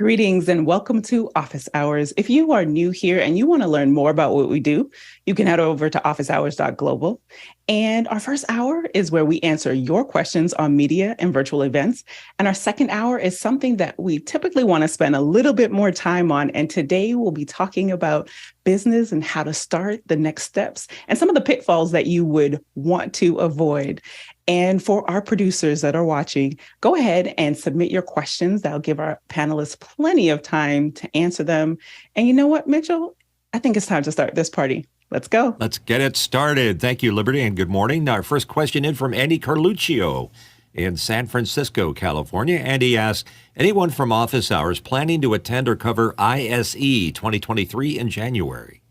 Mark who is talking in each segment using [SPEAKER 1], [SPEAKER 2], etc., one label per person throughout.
[SPEAKER 1] Greetings and welcome to Office Hours. If you are new here and you want to learn more about what we do, you can head over to officehours.global. And our first hour is where we answer your questions on media and virtual events. And our second hour is something that we typically want to spend a little bit more time on. And today we'll be talking about business and how to start the next steps and some of the pitfalls that you would want to avoid. And for our producers that are watching, go ahead and submit your questions. That'll give our panelists plenty of time to answer them. And you know what, Mitchell? I think it's time to start this party. Let's go.
[SPEAKER 2] Let's get it started. Thank you, Liberty, and good morning. Our first question in from Andy Carluccio in San Francisco, California. Andy asks, anyone from Office Hours planning to attend or cover ISE 2023 in January?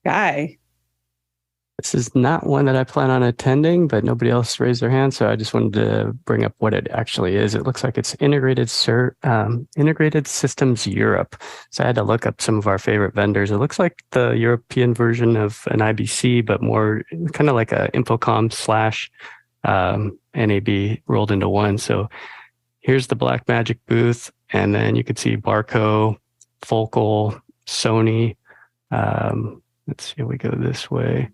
[SPEAKER 1] Guy.
[SPEAKER 3] This is not one that I plan on attending, but nobody else raised their hand, so I just wanted to bring up what it actually is. It looks like it's Integrated Systems Europe. So I had to look up some of our favorite vendors. It looks like the European version of an IBC, but more kind of like a Infocom slash NAB rolled into one. So here's the Blackmagic booth, and then you could see Barco, Focal, Sony. Let's see if we go this way.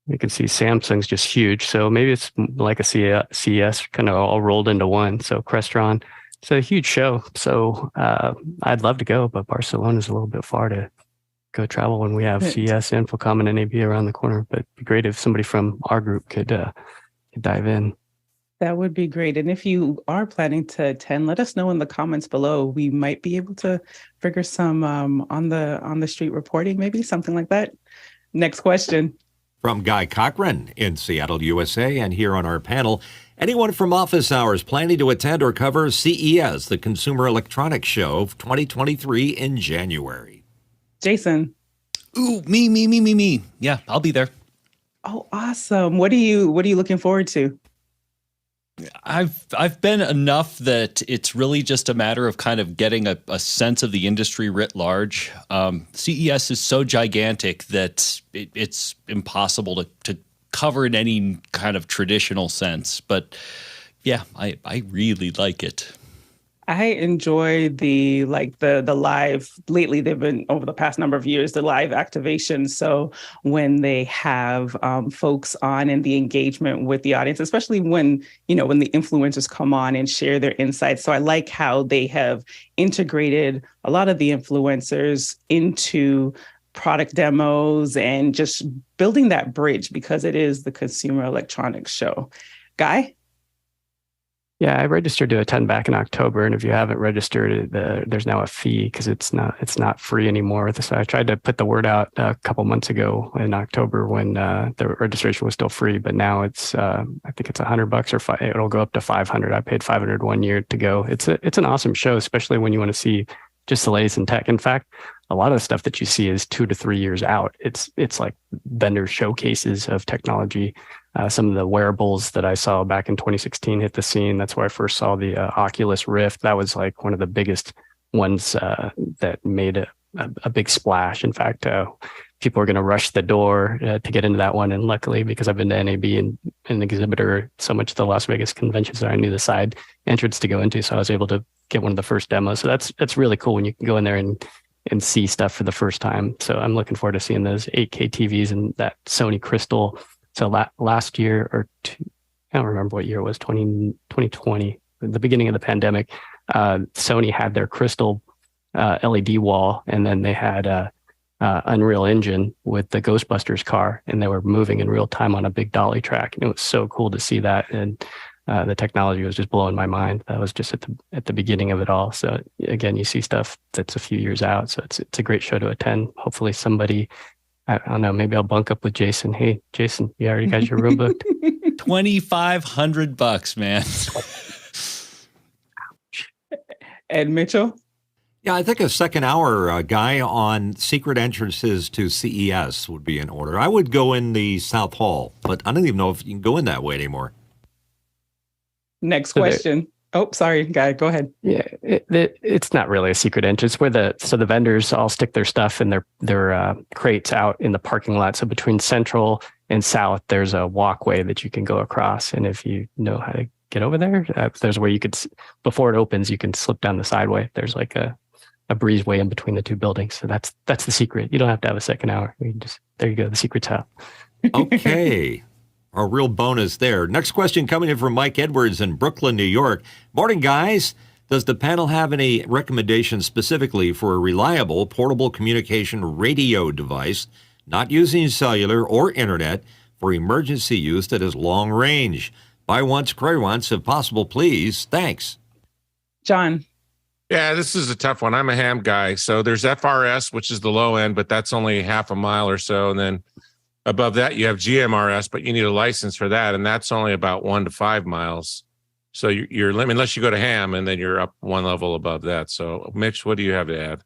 [SPEAKER 3] You can see Samsung's just huge. So maybe it's like a CES kind of all rolled into one. So Crestron, it's a huge show. So I'd love to go, but Barcelona's a little bit far to go travel when we have CES, Infocom, and NAB around the corner. But it'd be great if somebody from our group could dive in.
[SPEAKER 1] That would be great. And if you are planning to attend, let us know in the comments below. We might be able to figure some on the street reporting, maybe something like that. Next question.
[SPEAKER 2] From Guy Cochran in Seattle, USA, and here on our panel, anyone from Office Hours planning to attend or cover CES, the Consumer Electronics Show 2023 in January?
[SPEAKER 1] Jason.
[SPEAKER 4] Ooh, me. Yeah, I'll be there.
[SPEAKER 1] Oh, awesome. What are you looking forward to?
[SPEAKER 4] I've been enough that it's really just a matter of kind of getting a sense of the industry writ large. CES is so gigantic that it's impossible to cover in any kind of traditional sense. But yeah, I really like it.
[SPEAKER 1] I enjoy the live, lately they've been over the past number of years, the live activation. So when they have folks on and the engagement with the audience, especially when the influencers come on and share their insights. So I like how they have integrated a lot of the influencers into product demos and just building that bridge because it is the Consumer Electronics Show. Guy?
[SPEAKER 3] Yeah, I registered to attend back in October, and if you haven't registered, there's now a fee because it's not free anymore. So I tried to put the word out a couple months ago in October when the registration was still free, but now it's I think it's $100 or it'll go up to $500. I paid $500 1 year to go. It's an awesome show, especially when you want to see just the latest in tech. In fact, a lot of the stuff that you see is 2 to 3 years out. It's like vendor showcases of technology. Some of the wearables that I saw back in 2016 hit the scene. That's where I first saw the Oculus Rift. That was like one of the biggest ones that made a big splash. In fact, people were going to rush the door to get into that one. And luckily, because I've been to NAB and an exhibitor so much at the Las Vegas conventions, that I knew the side entrance to go into. So I was able to get one of the first demos. So that's really cool when you can go in there and see stuff for the first time. So I'm looking forward to seeing those 8K TVs and that Sony Crystal. So last year I don't remember what year it was, 2020, the beginning of the pandemic, Sony had their Crystal LED wall, and then they had Unreal Engine with the Ghostbusters car, and they were moving in real time on a big dolly track. And it was so cool to see that. And the technology was just blowing my mind. That was just at the beginning of it all. So again, you see stuff that's a few years out. So it's a great show to attend. Hopefully somebody, I don't know, maybe I'll bunk up with Jason. Hey, Jason, you already got your room booked?
[SPEAKER 4] $2,500, man.
[SPEAKER 1] Ed Mitchell?
[SPEAKER 2] Yeah, I think a second hour guy on secret entrances to CES would be in order. I would go in the South Hall, but I don't even know if you can go in that way anymore.
[SPEAKER 1] Next question. Oh, sorry, Guy, go ahead.
[SPEAKER 3] Yeah, it's not really a secret entrance where the vendors all stick their stuff in their crates out in the parking lot. So between Central and South, there's a walkway that you can go across. And if you know how to get over there, there's where you could, before it opens, you can slip down the sideway. There's like a a breezeway in between the two buildings. So that's the secret. You don't have to have a second hour. There you go. The secret's out.
[SPEAKER 2] Okay. A real bonus there. Next question coming in from Mike Edwards in Brooklyn, New York. Morning, guys. Does the panel have any recommendations specifically for a reliable portable communication radio device, not using cellular or internet, for emergency use that is long range? Buy once, cry once, if possible, please. Thanks.
[SPEAKER 1] John.
[SPEAKER 5] Yeah, this is a tough one. I'm a ham guy. So there's FRS, which is the low end, but that's only half a mile or so. And then above that, you have GMRS, but you need a license for that. And that's only about 1 to 5 miles. So you're limited unless you go to ham, and then you're up one level above that. So, Mitch, what do you have to add?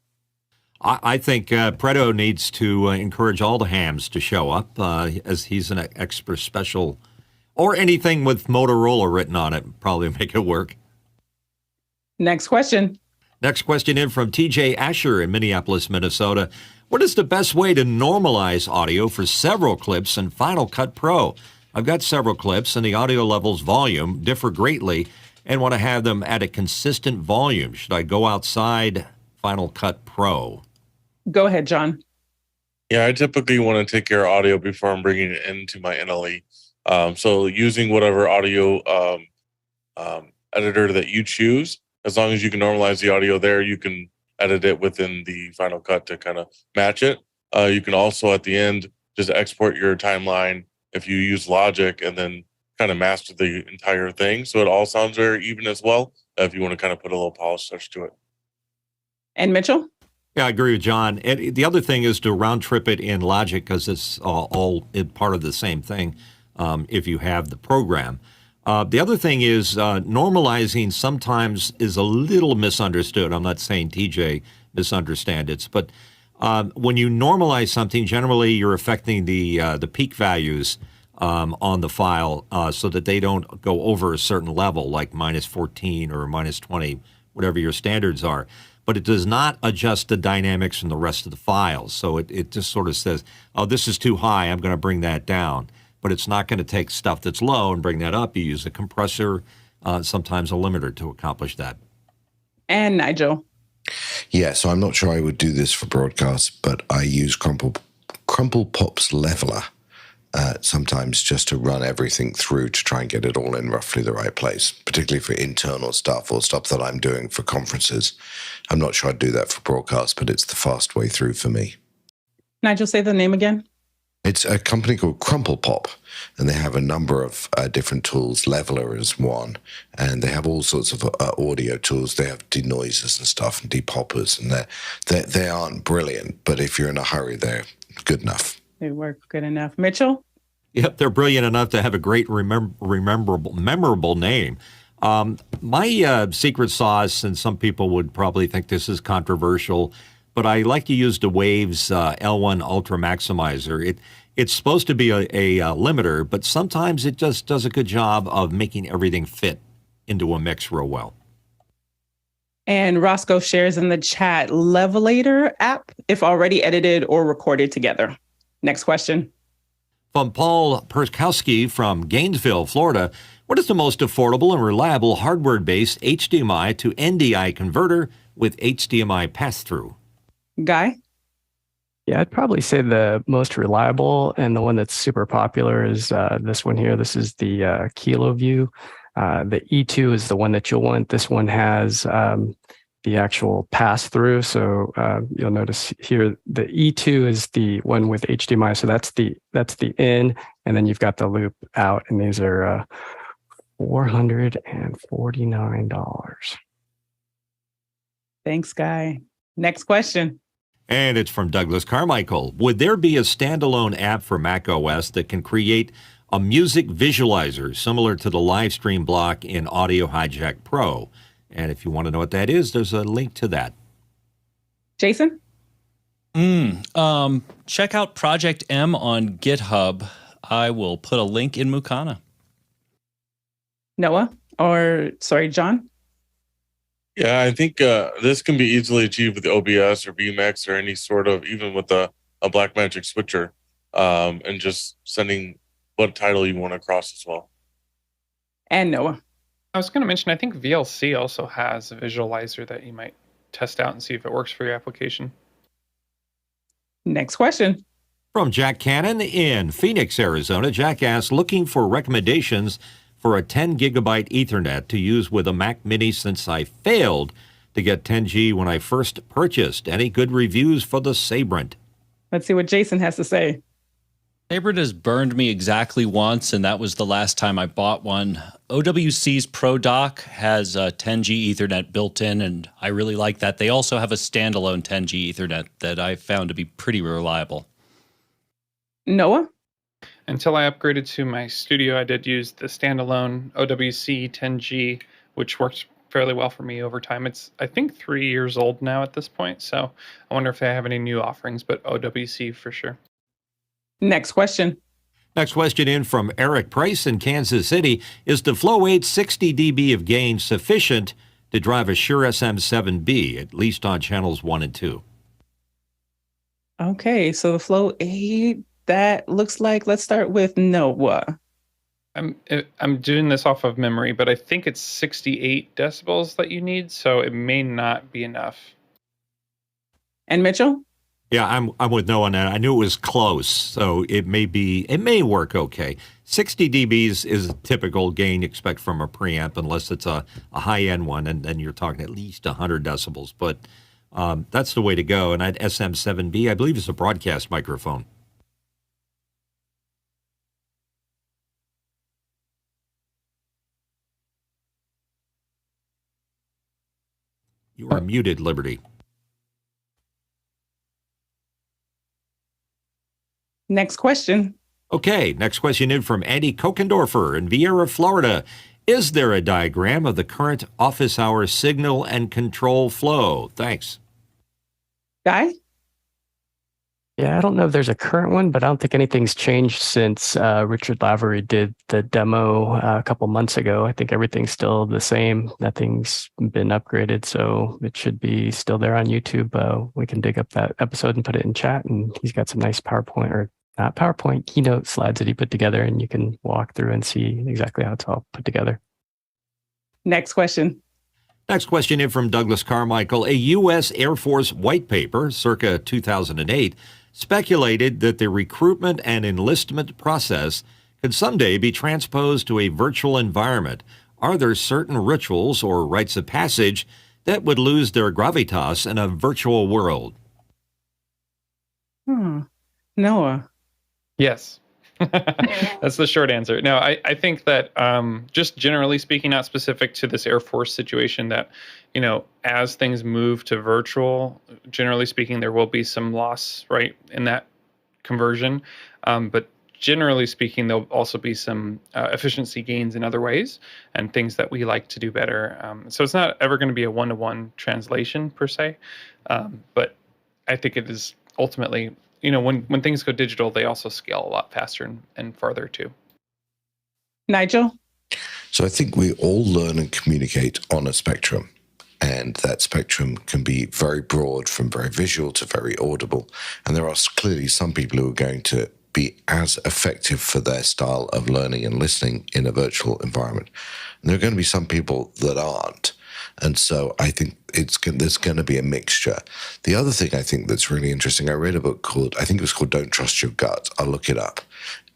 [SPEAKER 2] I think Preto needs to encourage all the hams to show up, as he's an extra special, or anything with Motorola written on it. Probably make it work.
[SPEAKER 1] Next question.
[SPEAKER 2] Next question in from TJ Asher in Minneapolis, Minnesota. What is the best way to normalize audio for several clips in Final Cut Pro? I've got several clips, and the audio levels volume differ greatly and want to have them at a consistent volume. Should I go outside Final Cut Pro?
[SPEAKER 1] Go ahead, John.
[SPEAKER 6] Yeah, I typically want to take care of audio before I'm bringing it into my NLE. So using whatever audio editor that you choose, as long as you can normalize the audio there, you can edit it within the Final Cut to kind of match it. You can also at the end just export your timeline if you use Logic, and then kind of master the entire thing so it all sounds very even as well, if you want to kind of put a little polish touch to it.
[SPEAKER 1] And Mitchell?
[SPEAKER 2] Yeah, I agree with John. And the other thing is to round trip it in Logic, because it's all part of the same thing if you have the program. The other thing is normalizing sometimes is a little misunderstood. I'm not saying TJ misunderstand it, but when you normalize something, generally you're affecting the peak values on the file so that they don't go over a certain level, like minus 14 or minus 20, whatever your standards are. But it does not adjust the dynamics from the rest of the files. So it just sort of says, oh, this is too high, I'm going to bring that down. But it's not going to take stuff that's low and bring that up. You use a compressor, sometimes a limiter to accomplish that.
[SPEAKER 1] And Nigel.
[SPEAKER 7] Yeah, so I'm not sure I would do this for broadcast, but I use Crumple Pop's leveler sometimes just to run everything through to try and get it all in roughly the right place, particularly for internal stuff or stuff that I'm doing for conferences. I'm not sure I'd do that for broadcast, but it's the fast way through for me.
[SPEAKER 1] Nigel, say the name again.
[SPEAKER 7] It's a company called Crumple Pop, and they have a number of different tools. Leveler is one, and they have all sorts of audio tools. They have denoisers and stuff and depoppers, and they aren't brilliant, but if you're in a hurry, they're good enough.
[SPEAKER 1] They work good enough. Mitchell?
[SPEAKER 2] Yep, they're brilliant enough to have a great memorable name. My secret sauce, and some people would probably think this is controversial, but I like to use the Waves L1 Ultra Maximizer. It's supposed to be a limiter, but sometimes it just does a good job of making everything fit into a mix real well.
[SPEAKER 1] And Roscoe shares in the chat, Levelator app, if already edited or recorded together. Next question.
[SPEAKER 2] From Paul Perkowski from Gainesville, Florida, what is the most affordable and reliable hardware-based HDMI to NDI converter with HDMI pass-through?
[SPEAKER 1] Guy?
[SPEAKER 3] Yeah, I'd probably say the most reliable and the one that's super popular is this one here. This is the KiloView. The E2 is the one that you'll want. This one has the actual pass-through. So you'll notice here the E2 is the one with HDMI. So that's the in, and then you've got the loop out, and these are $449.
[SPEAKER 1] Thanks, Guy. Next question.
[SPEAKER 2] And it's from Douglas Carmichael. Would there be a standalone app for Mac OS that can create a music visualizer similar to the live stream block in Audio Hijack Pro? And if you want to know what that is, there's a link to that.
[SPEAKER 1] Jason?
[SPEAKER 4] Check out Project M on GitHub. I will put a link in Mukana.
[SPEAKER 1] Noah? John?
[SPEAKER 6] Yeah, I think this can be easily achieved with OBS or VMX or any sort of, even with a Blackmagic switcher, and just sending what title you want across as well.
[SPEAKER 1] And Noah?
[SPEAKER 8] I was going to mention, I think VLC also has a visualizer that you might test out and see if it works for your application.
[SPEAKER 1] Next question.
[SPEAKER 2] From Jack Cannon in Phoenix, Arizona. Jack asks, looking for recommendations for a 10 gigabyte Ethernet to use with a Mac Mini since I failed to get 10G when I first purchased. Any good reviews for the Sabrent?
[SPEAKER 1] Let's see what Jason has to say.
[SPEAKER 4] Sabrent has burned me exactly once, and that was the last time I bought one. OWC's Pro Dock has a 10G Ethernet built in, and I really like that. They also have a standalone 10G Ethernet that I found to be pretty reliable.
[SPEAKER 1] Noah?
[SPEAKER 8] Until I upgraded to my studio, I did use the standalone OWC 10G, which works fairly well for me over time. It's, I think, 3 years old now at this point, so I wonder if they have any new offerings, but OWC for sure.
[SPEAKER 1] Next question.
[SPEAKER 2] Next question in from Eric Price in Kansas City. Is the Flow 8 60 dB of gain sufficient to drive a Shure SM7B, at least on channels 1 and 2?
[SPEAKER 1] Okay, so the Flow 8, that looks like, let's start with Noah.
[SPEAKER 8] I'm doing this off of memory, but I think it's 68 decibels that you need, so it may not be enough.
[SPEAKER 1] And Mitchell?
[SPEAKER 2] Yeah, I'm with Noah on that. I knew it was close, so it may work okay. 60 dBs is a typical gain you expect from a preamp, unless it's a high-end one, and then you're talking at least 100 decibels. But that's the way to go. And that SM7B, I believe, is a broadcast microphone. You are muted, Liberty.
[SPEAKER 1] Next question.
[SPEAKER 2] Okay, next question in from Andy Kokendorfer in Vieira, Florida. Is there a diagram of the current office hour signal and control flow? Thanks.
[SPEAKER 1] Guy?
[SPEAKER 3] Yeah, I don't know if there's a current one, but I don't think anything's changed since Richard Lavery did the demo a couple months ago. I think everything's still the same. Nothing's been upgraded, so it should be still there on YouTube. We can dig up that episode and put it in chat, and he's got some nice PowerPoint, or not PowerPoint, keynote slides that he put together, and you can walk through and see exactly how it's all put together.
[SPEAKER 1] Next question.
[SPEAKER 2] Next question in from Douglas Carmichael. A U.S. Air Force white paper, circa 2008, speculated that the recruitment and enlistment process could someday be transposed to a virtual environment. Are there certain rituals or rites of passage that would lose their gravitas in a virtual world?
[SPEAKER 1] Noah?
[SPEAKER 8] Yes. That's the short answer. No, I think that just generally speaking, not specific to this Air Force situation, that, you know, as things move to virtual, generally speaking, there will be some loss, right, in that conversion. But generally speaking, there'll also be some efficiency gains in other ways and things that we like to do better. So it's not ever going to be a one-to-one translation per se. But I think it is ultimately, you know, when things go digital, they also scale a lot faster and farther too.
[SPEAKER 1] Nigel?
[SPEAKER 7] So I think we all learn and communicate on a spectrum. And that spectrum can be very broad, from very visual to very audible. And there are clearly some people who are going to be as effective for their style of learning and listening in a virtual environment. And there are going to be some people that aren't. And so I think there's going to be a mixture. The other thing I think that's really interesting, I read a book called, I think it was called Don't Trust Your Gut. I'll look it up.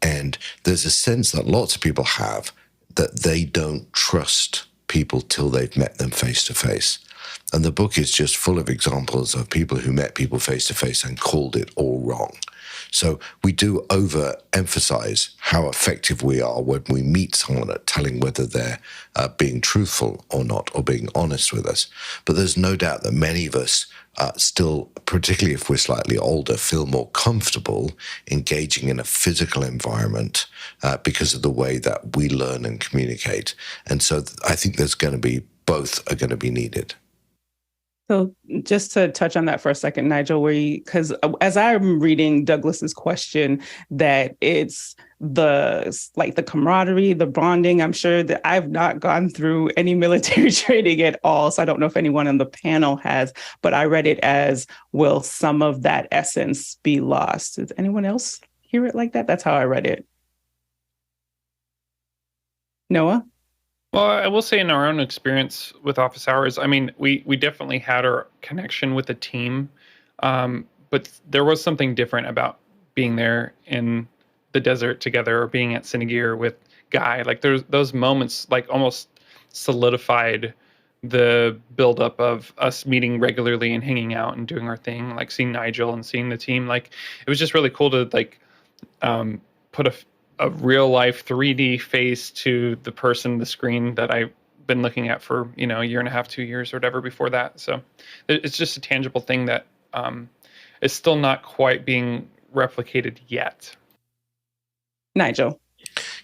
[SPEAKER 7] And there's a sense that lots of people have that they don't trust people till they've met them face to face. And the book is just full of examples of people who met people face to face and called it all wrong. So we do overemphasize how effective we are when we meet someone at telling whether they're being truthful or not, or being honest with us. But there's no doubt that many of us still, particularly if we're slightly older, feel more comfortable engaging in a physical environment because of the way that we learn and communicate. And so I think there's going to be, both are going to be needed.
[SPEAKER 1] So just to touch on that for a second, Nigel, because as I'm reading Douglas's question, that it's the camaraderie, the bonding. I'm sure that I've not gone through any military training at all, so I don't know if anyone on the panel has, but I read it as, will some of that essence be lost? Does anyone else hear it like that? That's how I read it. Noah?
[SPEAKER 8] Well, I will say in our own experience with office hours, I mean, we definitely had our connection with the team, but there was something different about being there in the desert together or being at Cinegear with Guy. Like there's those moments, like almost solidified the buildup of us meeting regularly and hanging out and doing our thing, like seeing Nigel and seeing the team. Like it was just really cool to put a real life 3D face to the person, the screen that I've been looking at for, a year and a half, 2 years or whatever before that. So it's just a tangible thing that is still not quite being replicated yet.
[SPEAKER 1] Nigel.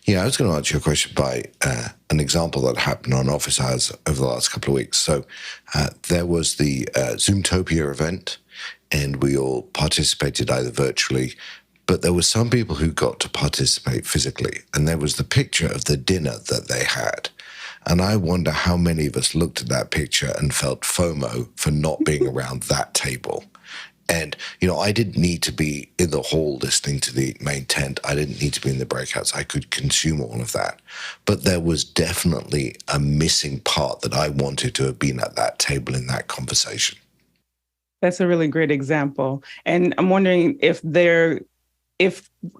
[SPEAKER 7] Yeah, I was going to answer your question by an example that happened on office hours over the last couple of weeks. So there was the Zoomtopia event, and we all participated either virtually, but there were some people who got to participate physically, and there was the picture of the dinner that they had. And I wonder how many of us looked at that picture and felt FOMO for not being around that table. And, I didn't need to be in the hall listening to the main tent. I didn't need to be in the breakouts. I could consume all of that. But there was definitely a missing part that I wanted to have been at that table in that conversation.
[SPEAKER 1] That's a really great example. And I'm wondering if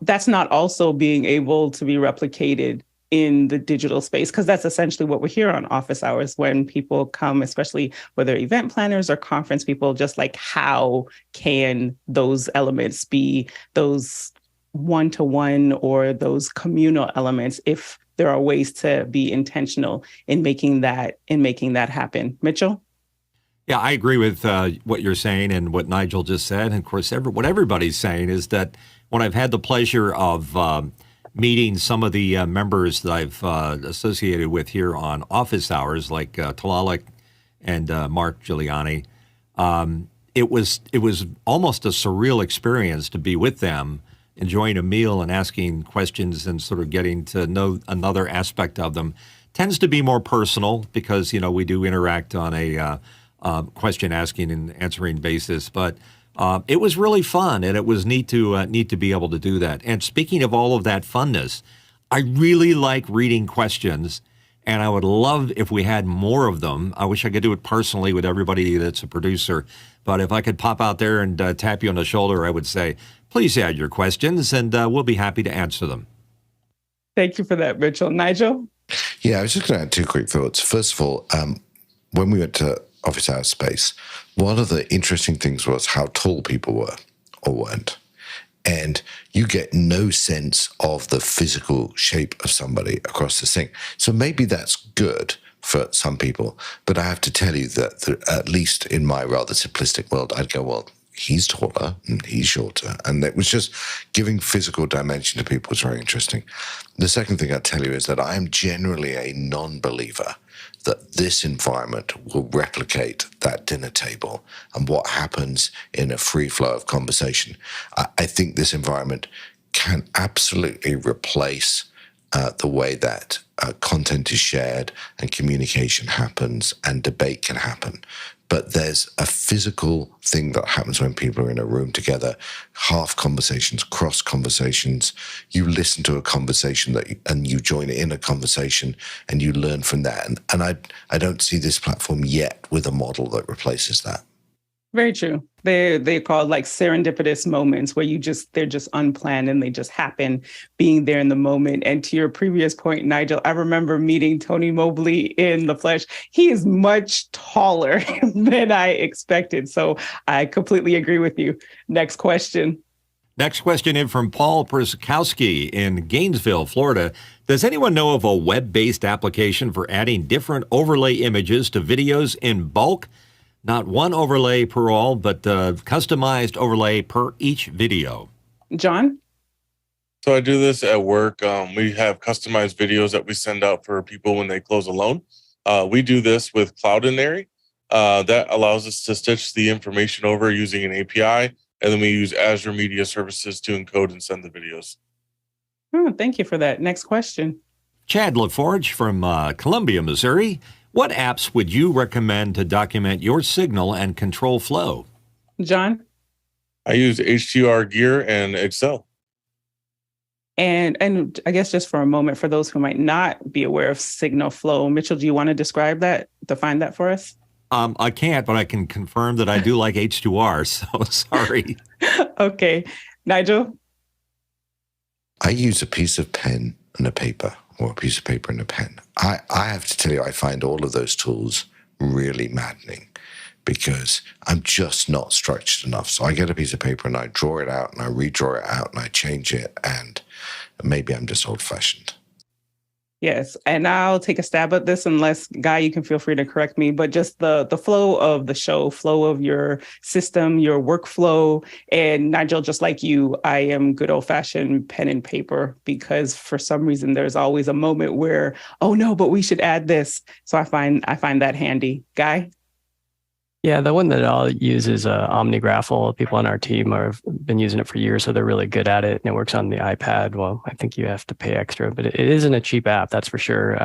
[SPEAKER 1] that's not also being able to be replicated in the digital space, because that's essentially what we hear on office hours when people come, especially whether event planners or conference people, just like how can those elements be those one-to-one or those communal elements if there are ways to be intentional in making that happen. Mitchell?
[SPEAKER 2] Yeah, I agree with what you're saying and what Nigel just said. And of course, what everybody's saying is that when I've had the pleasure of meeting some of the members that I've associated with here on office hours, like Talalik and Mark Giuliani, it was almost a surreal experience to be with them, enjoying a meal and asking questions and sort of getting to know another aspect of them. Tends to be more personal because, we do interact on a question asking and answering basis, but it was really fun, and it was neat to be able to do that. And speaking of all of that funness, I really like reading questions, and I would love if we had more of them. I wish I could do it personally with everybody that's a producer, but if I could pop out there and tap you on the shoulder, I would say, please add your questions, and we'll be happy to answer them.
[SPEAKER 1] Thank you for that, Mitchell. Nigel?
[SPEAKER 7] Yeah, I was just going to add two quick thoughts. First of all, when we went to office hour space, one of the interesting things was how tall people were or weren't. And you get no sense of the physical shape of somebody across the thing. So maybe that's good for some people. But I have to tell you that at least in my rather simplistic world, I'd go, well, he's taller and he's shorter. And it was just giving physical dimension to people was very interesting. The second thing I'd tell you is that I am generally a non-believer that this environment will replicate that dinner table and what happens in a free flow of conversation. I think this environment can absolutely replace the way that content is shared and communication happens and debate can happen. But there's a physical thing that happens when people are in a room together, half conversations, cross conversations. You listen to a conversation and you join in a conversation and you learn from that. And I don't see this platform yet with a model that replaces that.
[SPEAKER 1] Very true. They're called like serendipitous moments where they're just unplanned and they just happen, being there in the moment. And to your previous point, Nigel, I remember meeting Tony Mobley in the flesh. He is much taller than I expected. So I completely agree with you. Next question.
[SPEAKER 2] Next question in from Paul Persikowski in Gainesville, Florida. Does anyone know of a web-based application for adding different overlay images to videos in bulk? Not one overlay per all, but customized overlay per each video.
[SPEAKER 1] John?
[SPEAKER 6] So I do this at work. We have customized videos that we send out for people when they close a loan. We do this with Cloudinary. That allows us to stitch the information over using an API, and then we use Azure Media Services to encode and send the videos.
[SPEAKER 1] Oh, thank you for that. Next question.
[SPEAKER 2] Chad LaForge from Columbia, Missouri. What apps would you recommend to document your signal and control flow?
[SPEAKER 1] John?
[SPEAKER 6] I use HTR Gear and Excel.
[SPEAKER 1] And I guess just for a moment, for those who might not be aware of signal flow, Mitchell, do you want to define that for us?
[SPEAKER 2] I can't, but I can confirm that I do like H2R, so sorry.
[SPEAKER 1] Okay. Nigel?
[SPEAKER 7] I use a piece of pen and a paper, or a piece of paper and a pen. I have to tell you, I find all of those tools really maddening because I'm just not structured enough. So I get a piece of paper and I draw it out and I redraw it out and I change it, and maybe I'm just old-fashioned.
[SPEAKER 1] Yes, and I'll take a stab at this, unless, Guy, you can feel free to correct me, but just the flow of the show, flow of your system, your workflow. And Nigel, just like you, I am good old-fashioned pen and paper, because for some reason there's always a moment where, oh no, but we should add this. So I find that handy. Guy?
[SPEAKER 3] Yeah, the one that I'll use is OmniGraffle. People on our team have been using it for years, so they're really good at it. And it works on the iPad. Well, I think you have to pay extra, but it isn't a cheap app, that's for sure.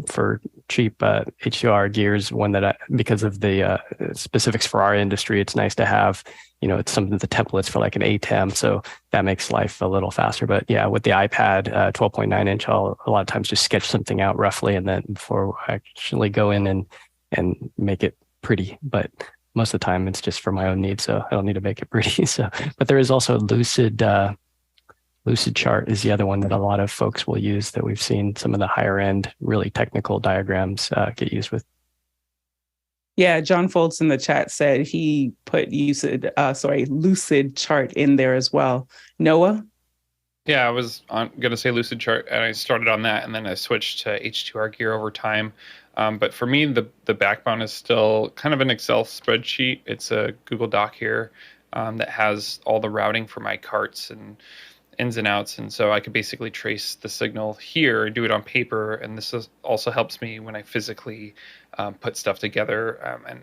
[SPEAKER 3] For cheap H2R gears, one that because of the specifics for our industry, it's nice to have. It's some of the templates for like an ATEM, so that makes life a little faster. But yeah, with the iPad 12.9 inch, I'll a lot of times just sketch something out roughly, and then before I actually go in and make it pretty, but most of the time it's just for my own needs, so I don't need to make it pretty. So, but there is also Lucid Chart is the other one that a lot of folks will use, that we've seen some of the higher end, really technical diagrams get used with.
[SPEAKER 1] Yeah, John Foltz in the chat said he put Lucid Chart in there as well. Noah?
[SPEAKER 8] Yeah, I was going to say Lucid Chart, and I started on that, and then I switched to H2R gear over time. But for me, the backbone is still kind of an Excel spreadsheet. It's a Google Doc here that has all the routing for my carts and ins and outs. And so I could basically trace the signal here and do it on paper. And this also helps me when I physically put stuff together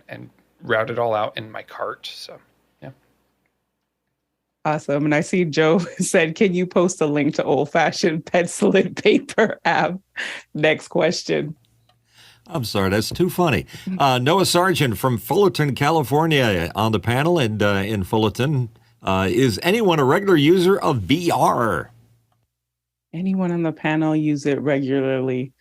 [SPEAKER 8] and route it all out in my cart. So, yeah.
[SPEAKER 1] Awesome. And I see Joe said, can you post a link to old-fashioned pencil and paper app? Next question.
[SPEAKER 2] I'm sorry, that's too funny. Noah Sargent from Fullerton, California on the panel, and in Fullerton. Is anyone a regular user of VR?
[SPEAKER 1] Anyone on the panel use it regularly?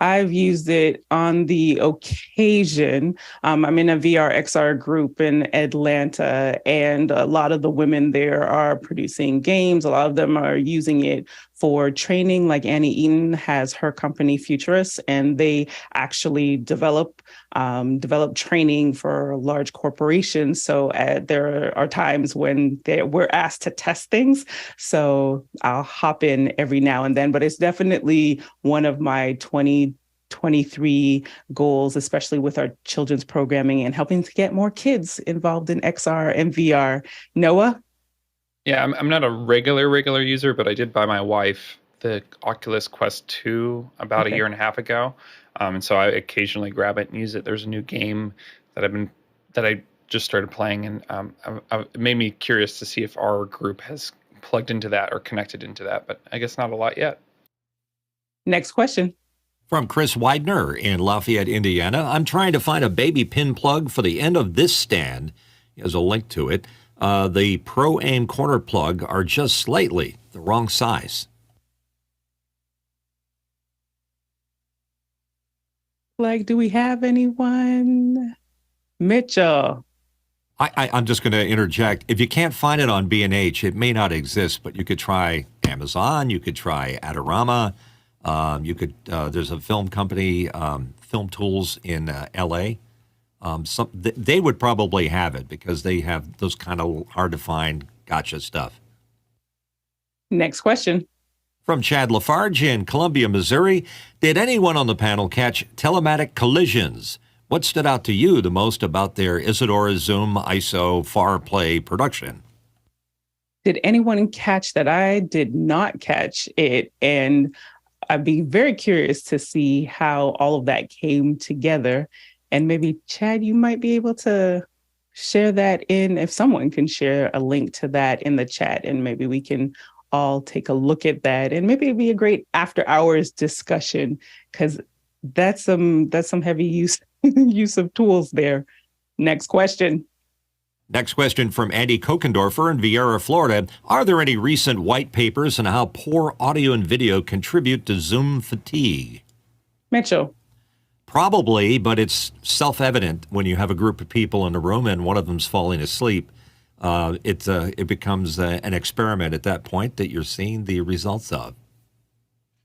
[SPEAKER 1] I've used it on the occasion. I'm in a VR XR group in Atlanta, and a lot of the women there are producing games. A lot of them are using it for training. Like Annie Eaton has her company Futurist, and they actually develop training for large corporations. So there are times when we're asked to test things. So I'll hop in every now and then, but it's definitely one of my 2023 goals, especially with our children's programming and helping to get more kids involved in XR and VR. Noah?
[SPEAKER 8] Yeah, I'm not a regular user, but I did buy my wife the Oculus Quest 2 about a year and a half ago. And so I occasionally grab it and use it. There's a new game that I just started playing, and it made me curious to see if our group has plugged into that or connected into that, but I guess not a lot yet.
[SPEAKER 1] Next question.
[SPEAKER 2] From Chris Widener in Lafayette, Indiana. I'm trying to find a baby pin plug for the end of this stand. There's a link to it. The Pro Aim corner plug are just slightly the wrong size.
[SPEAKER 1] Like, do we have anyone? Mitchell.
[SPEAKER 2] I'm just going to interject. If you can't find it on B&H, it may not exist, but you could try Amazon. You could try Adorama. There's a film company, Film Tools in LA. They would probably have it because they have those kind of hard to find gotcha stuff.
[SPEAKER 1] Next question.
[SPEAKER 2] From Chad Lafarge in Columbia, Missouri. Did anyone on the panel catch telematic collisions? What stood out to you the most about their Isadora Zoom ISO FAR Play production?
[SPEAKER 1] Did anyone catch that? I did not catch it. And I'd be very curious to see how all of that came together. And maybe, Chad, you might be able to share that if someone can share a link to that in the chat, and maybe we can all take a look at that. And maybe it'd be a great after hours discussion, because that's some heavy use of tools there. Next question.
[SPEAKER 2] Next question from Andy Kokendorfer in Viera, Florida. Are there any recent white papers on how poor audio and video contribute to Zoom fatigue?
[SPEAKER 1] Mitchell.
[SPEAKER 2] Probably, but it's self-evident when you have a group of people in a room and one of them's falling asleep. It becomes an experiment at that point that you're seeing the results of.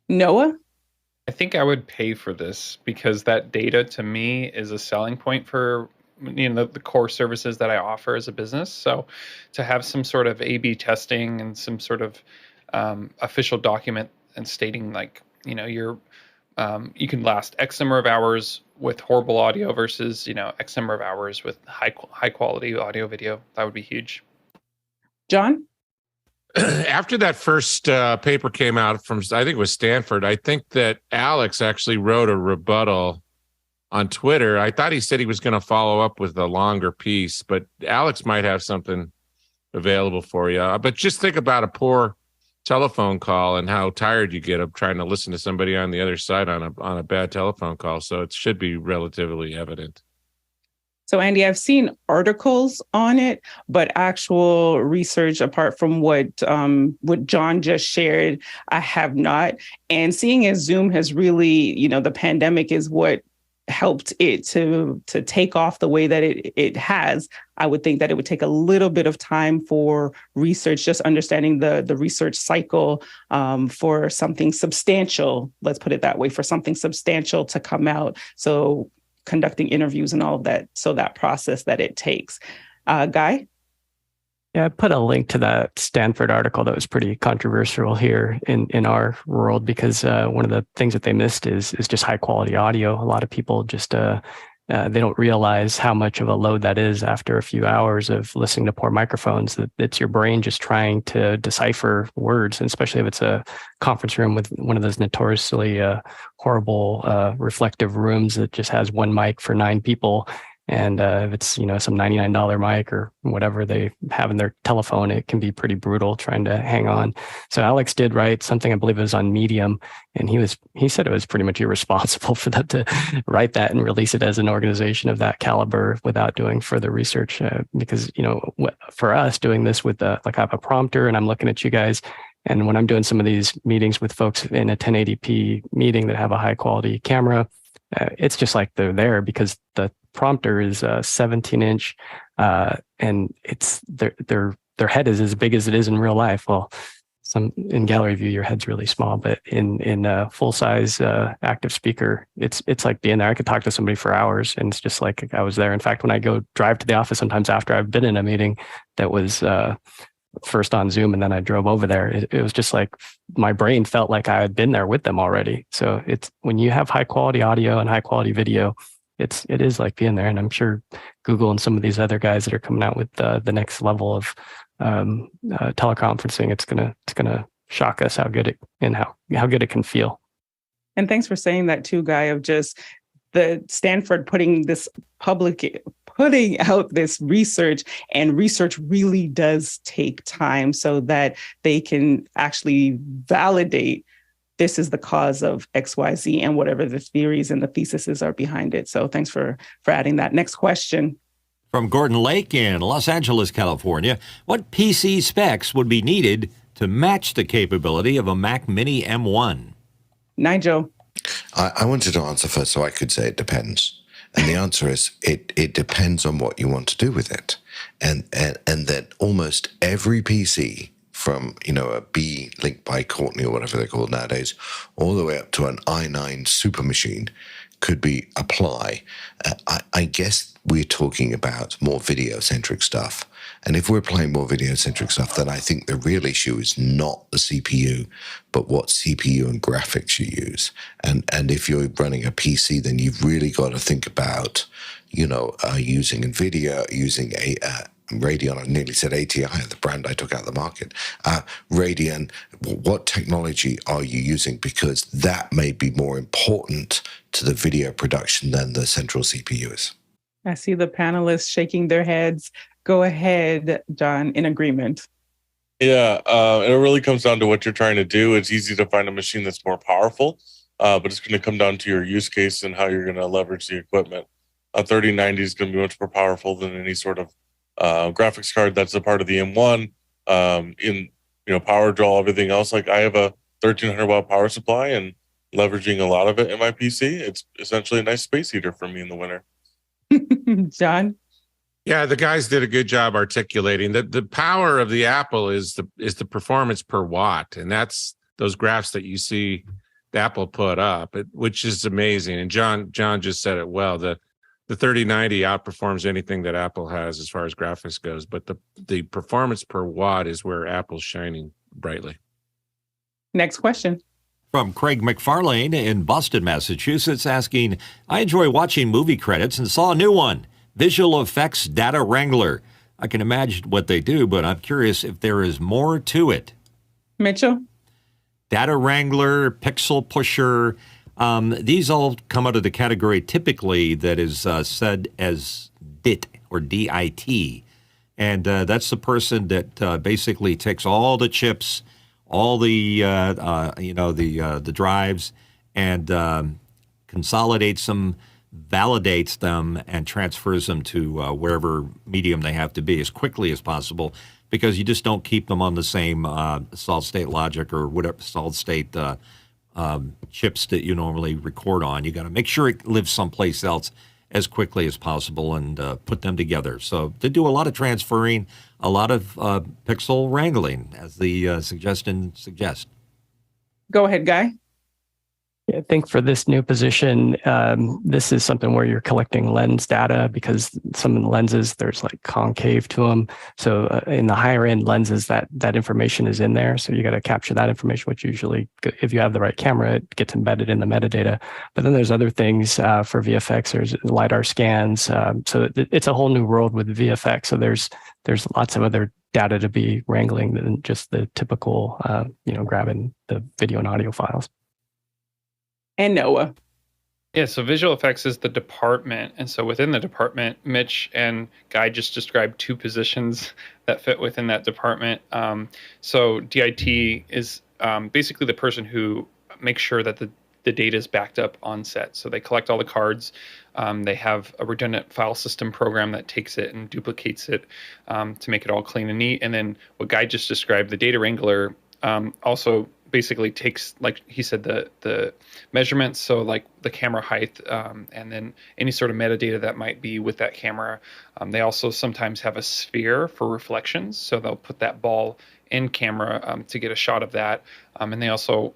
[SPEAKER 1] Noah?
[SPEAKER 8] I think I would pay for this because that data to me is a selling point for the core services that I offer as a business. So to have some sort of A/B testing and some sort of official document and stating you can last X number of hours with horrible audio versus X number of hours with high quality audio video, that would be huge.
[SPEAKER 1] John?
[SPEAKER 5] After that first paper came out from, I think it was Stanford, I think that Alex actually wrote a rebuttal on Twitter. I thought he said he was going to follow up with a longer piece, but Alex might have something available for you. But just think about a poor telephone call and how tired you get of trying to listen to somebody on the other side on a bad telephone call. So it should be relatively evident.
[SPEAKER 1] So, Andy, I've seen articles on it, but actual research, apart from what John just shared, I have not. And seeing as Zoom has really, the pandemic is what helped it to take off the way that it has, I would think that it would take a little bit of time for research, just understanding the research cycle for something substantial, let's put it that way, for something substantial to come out. So conducting interviews and all of that. So that process that it takes. Guy?
[SPEAKER 3] Yeah, I put a link to that Stanford article that was pretty controversial here in our world because one of the things that they missed is just high quality audio. A lot of people just they don't realize how much of a load that is after a few hours of listening to poor microphones. That it's your brain just trying to decipher words, and especially if it's a conference room with one of those notoriously horrible reflective rooms that just has one mic for 9 people. And if it's, some $99 mic or whatever they have in their telephone, it can be pretty brutal trying to hang on. So Alex did write something, I believe it was on Medium, and he said it was pretty much irresponsible for them to write that and release it as an organization of that caliber without doing further research. Because, for us doing this with I have a prompter and I'm looking at you guys. And when I'm doing some of these meetings with folks in a 1080p meeting that have a high quality camera, it's just like they're there because the prompter is 17-inch, and it's their head is as big as it is in real life. Well, in gallery view, your head's really small, but in a full size active speaker, it's like being there. I could talk to somebody for hours, and it's just like I was there. In fact, when I go drive to the office, sometimes after I've been in a meeting that was first on Zoom, and then I drove over there, it was just like my brain felt like I had been there with them already. So it's when you have high quality audio and high quality video, it is like being there. And I'm sure Google and some of these other guys that are coming out with the next level of teleconferencing, it's gonna shock us how good it and how good it can feel.
[SPEAKER 1] And thanks for saying that too, Guy, of just the Stanford putting out this research, and research really does take time so that they can actually validate this is the cause of XYZ and whatever the theories and the theses are behind it. So thanks for adding that. Next question.
[SPEAKER 2] From Gordon Lake in Los Angeles, California. What PC specs would be needed to match the capability of a Mac Mini M1?
[SPEAKER 1] Nigel.
[SPEAKER 7] I wanted to answer first so I could say it depends. And the answer is it depends on what you want to do with it. And that almost every PC from, a B linked by Courtney or whatever they're called nowadays, all the way up to an i9 super machine could be apply. I guess we're talking about more video-centric stuff. And if we're playing more video-centric stuff, then I think the real issue is not the CPU, but what CPU and graphics you use. And if you're running a PC, then you've really got to think about, using NVIDIA, using Radeon. I nearly said ATI, the brand I took out of the market. Radeon, what technology are you using? Because that may be more important to the video production than the central CPU is.
[SPEAKER 1] I see the panelists shaking their heads. Go ahead, John, in agreement.
[SPEAKER 6] Yeah, it really comes down to what you're trying to do. It's easy to find a machine that's more powerful, but it's going to come down to your use case and how you're going to leverage the equipment. A 3090 is going to be much more powerful than any sort of graphics card that's a part of the M1, in power draw, everything else. Like I have a 1300 watt power supply and leveraging a lot of it in my PC. It's essentially a nice space heater for me in the winter.
[SPEAKER 1] John?
[SPEAKER 5] Yeah, the guys did a good job articulating that the power of the Apple is the performance per watt, and that's those graphs that you see the Apple put up, which is amazing. And John just said it well. The 3090 outperforms anything that Apple has as far as graphics goes, but the performance per watt is where Apple's shining brightly.
[SPEAKER 1] Next question.
[SPEAKER 2] From Craig McFarlane in Boston, Massachusetts, asking, I enjoy watching movie credits and saw a new one, Visual Effects Data Wrangler. I can imagine what they do, but I'm curious if there is more to it.
[SPEAKER 1] Mitchell?
[SPEAKER 2] Data Wrangler, Pixel Pusher, these all come out of the category typically that is said as DIT or DIT. And that's the person that basically takes all the chips, all the drives, and consolidates them, validates them, and transfers them to wherever medium they have to be as quickly as possible, because you just don't keep them on the same solid state logic or whatever solid state chips that you normally record on. You got to make sure it lives someplace else as quickly as possible and put them together. So they do a lot of transferring, a lot of pixel wrangling, as the suggestion suggests.
[SPEAKER 1] Go ahead, Guy.
[SPEAKER 3] Yeah, I think for this new position, this is something where you're collecting lens data, because some of the lenses, there's like concave to them. So in the higher end lenses, that information is in there. So you got to capture that information, which usually, if you have the right camera, it gets embedded in the metadata. But then there's other things for VFX. There's LiDAR scans. So it's a whole new world with VFX. So there's lots of other data to be wrangling than just the typical, grabbing the video and audio files.
[SPEAKER 1] And Noah.
[SPEAKER 8] Yeah, so visual effects is the department. And so within the department, Mitch and Guy just described two positions that fit within that department. So DIT is basically the person who makes sure that the data is backed up on set. So they collect all the cards. They have a redundant file system program that takes it and duplicates it to make it all clean and neat. And then what Guy just described, the data wrangler, also basically takes, like he said, the measurements, so like the camera height, and then any sort of metadata that might be with that camera. They also sometimes have a sphere for reflections, so they'll put that ball in camera to get a shot of that. And they also,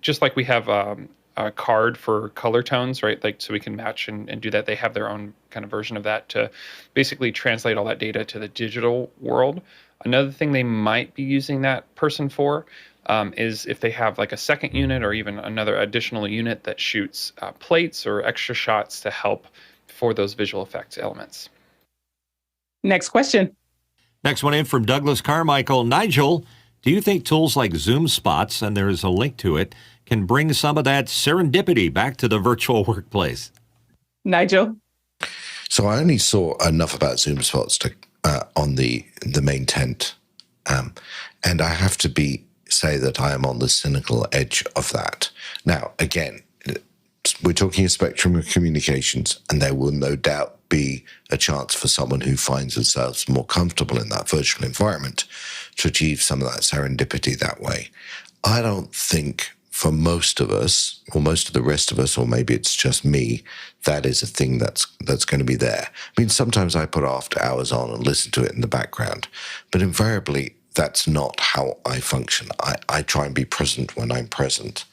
[SPEAKER 8] just like we have a card for color tones, right? Like, so we can match and do that. They have their own kind of version of that to basically translate all that data to the digital world. Another thing they might be using that person for is if they have like a second unit or even another additional unit that shoots plates or extra shots to help for those visual effects elements.
[SPEAKER 1] Next question.
[SPEAKER 2] Next one in from Douglas Carmichael. Nigel, do you think tools like Zoom Spots, and there is a link to it, can bring some of that serendipity back to the virtual workplace?
[SPEAKER 1] Nigel?
[SPEAKER 7] So I only saw enough about Zoom Spots on the main tent. And I have to say that I am on the cynical edge of that. Now, again, we're talking a spectrum of communications, and there will no doubt be a chance for someone who finds themselves more comfortable in that virtual environment to achieve some of that serendipity that way. I don't think for most of us, or most of the rest of us, or maybe it's just me, that is a thing that's going to be there. I mean, sometimes I put after hours on and listen to it in the background, but invariably, that's not how I function. I try and be present when I'm present.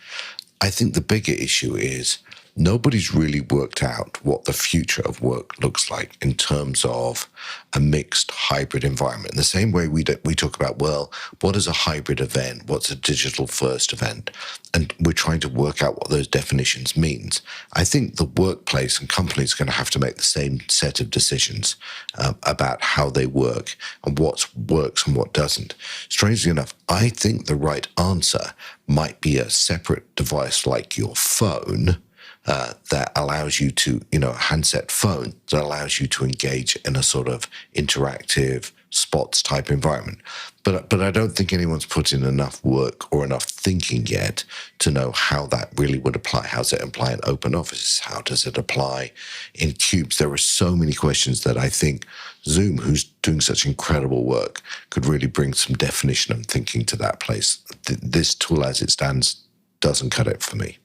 [SPEAKER 7] I think the bigger issue is nobody's really worked out what the future of work looks like in terms of a mixed hybrid environment. In the same way we talk about, well, what is a hybrid event? What's a digital first event? And we're trying to work out what those definitions means. I think the workplace and companies are going to have to make the same set of decisions about how they work and what works and what doesn't. Strangely enough, I think the right answer might be a separate device like your phone that allows you to, a handset phone that allows you to engage in a sort of interactive spots type environment. But I don't think anyone's put in enough work or enough thinking yet to know how that really would apply. How does it apply in open office? How does it apply in cubes? There are so many questions that I think Zoom, who's doing such incredible work, could really bring some definition and thinking to that place. This tool as it stands doesn't cut it for me.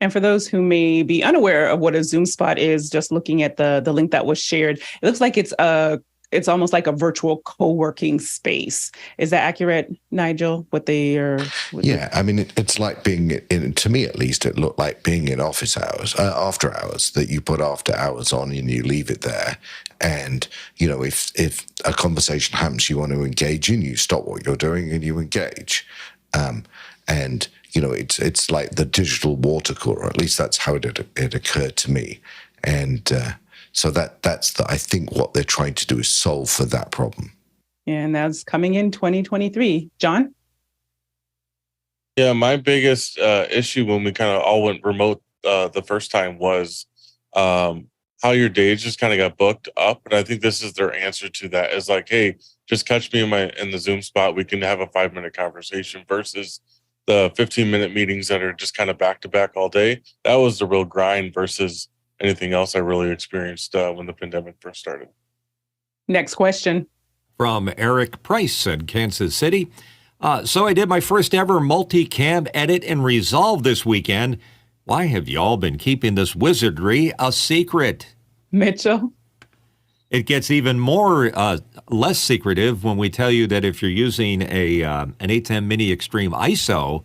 [SPEAKER 1] And for those who may be unaware of what a Zoom spot is, just looking at the link that was shared, it looks like it's almost like a virtual co-working space. Is that accurate, Nigel? What they are?
[SPEAKER 7] Yeah, I mean, it's like being in. To me, at least, it looked like being in office hours, after hours. That you put after hours on and you leave it there. And you know, if a conversation happens, you want to engage in, you stop what you're doing and you engage. And you know, it's like the digital water cooler. At least that's how it occurred to me. And so that's I think what they're trying to do is solve for that problem.
[SPEAKER 1] And that's coming in 2023. John?
[SPEAKER 6] Yeah, my biggest issue when we kind of all went remote the first time was how your days just kind of got booked up. And I think this is their answer to that is like, hey, just catch me in the Zoom spot. We can have a 5-minute conversation versus the 15-minute meetings that are just kind of back to back all day. That was the real grind versus anything else I really experienced when the pandemic first started.
[SPEAKER 1] Next question.
[SPEAKER 2] From Eric Price in Kansas City. So I did my first ever multicam edit and resolve this weekend. Why have y'all been keeping this wizardry a secret?
[SPEAKER 1] Mitchell?
[SPEAKER 2] It gets even more less secretive when we tell you that if you're using an 810 Mini Extreme ISO,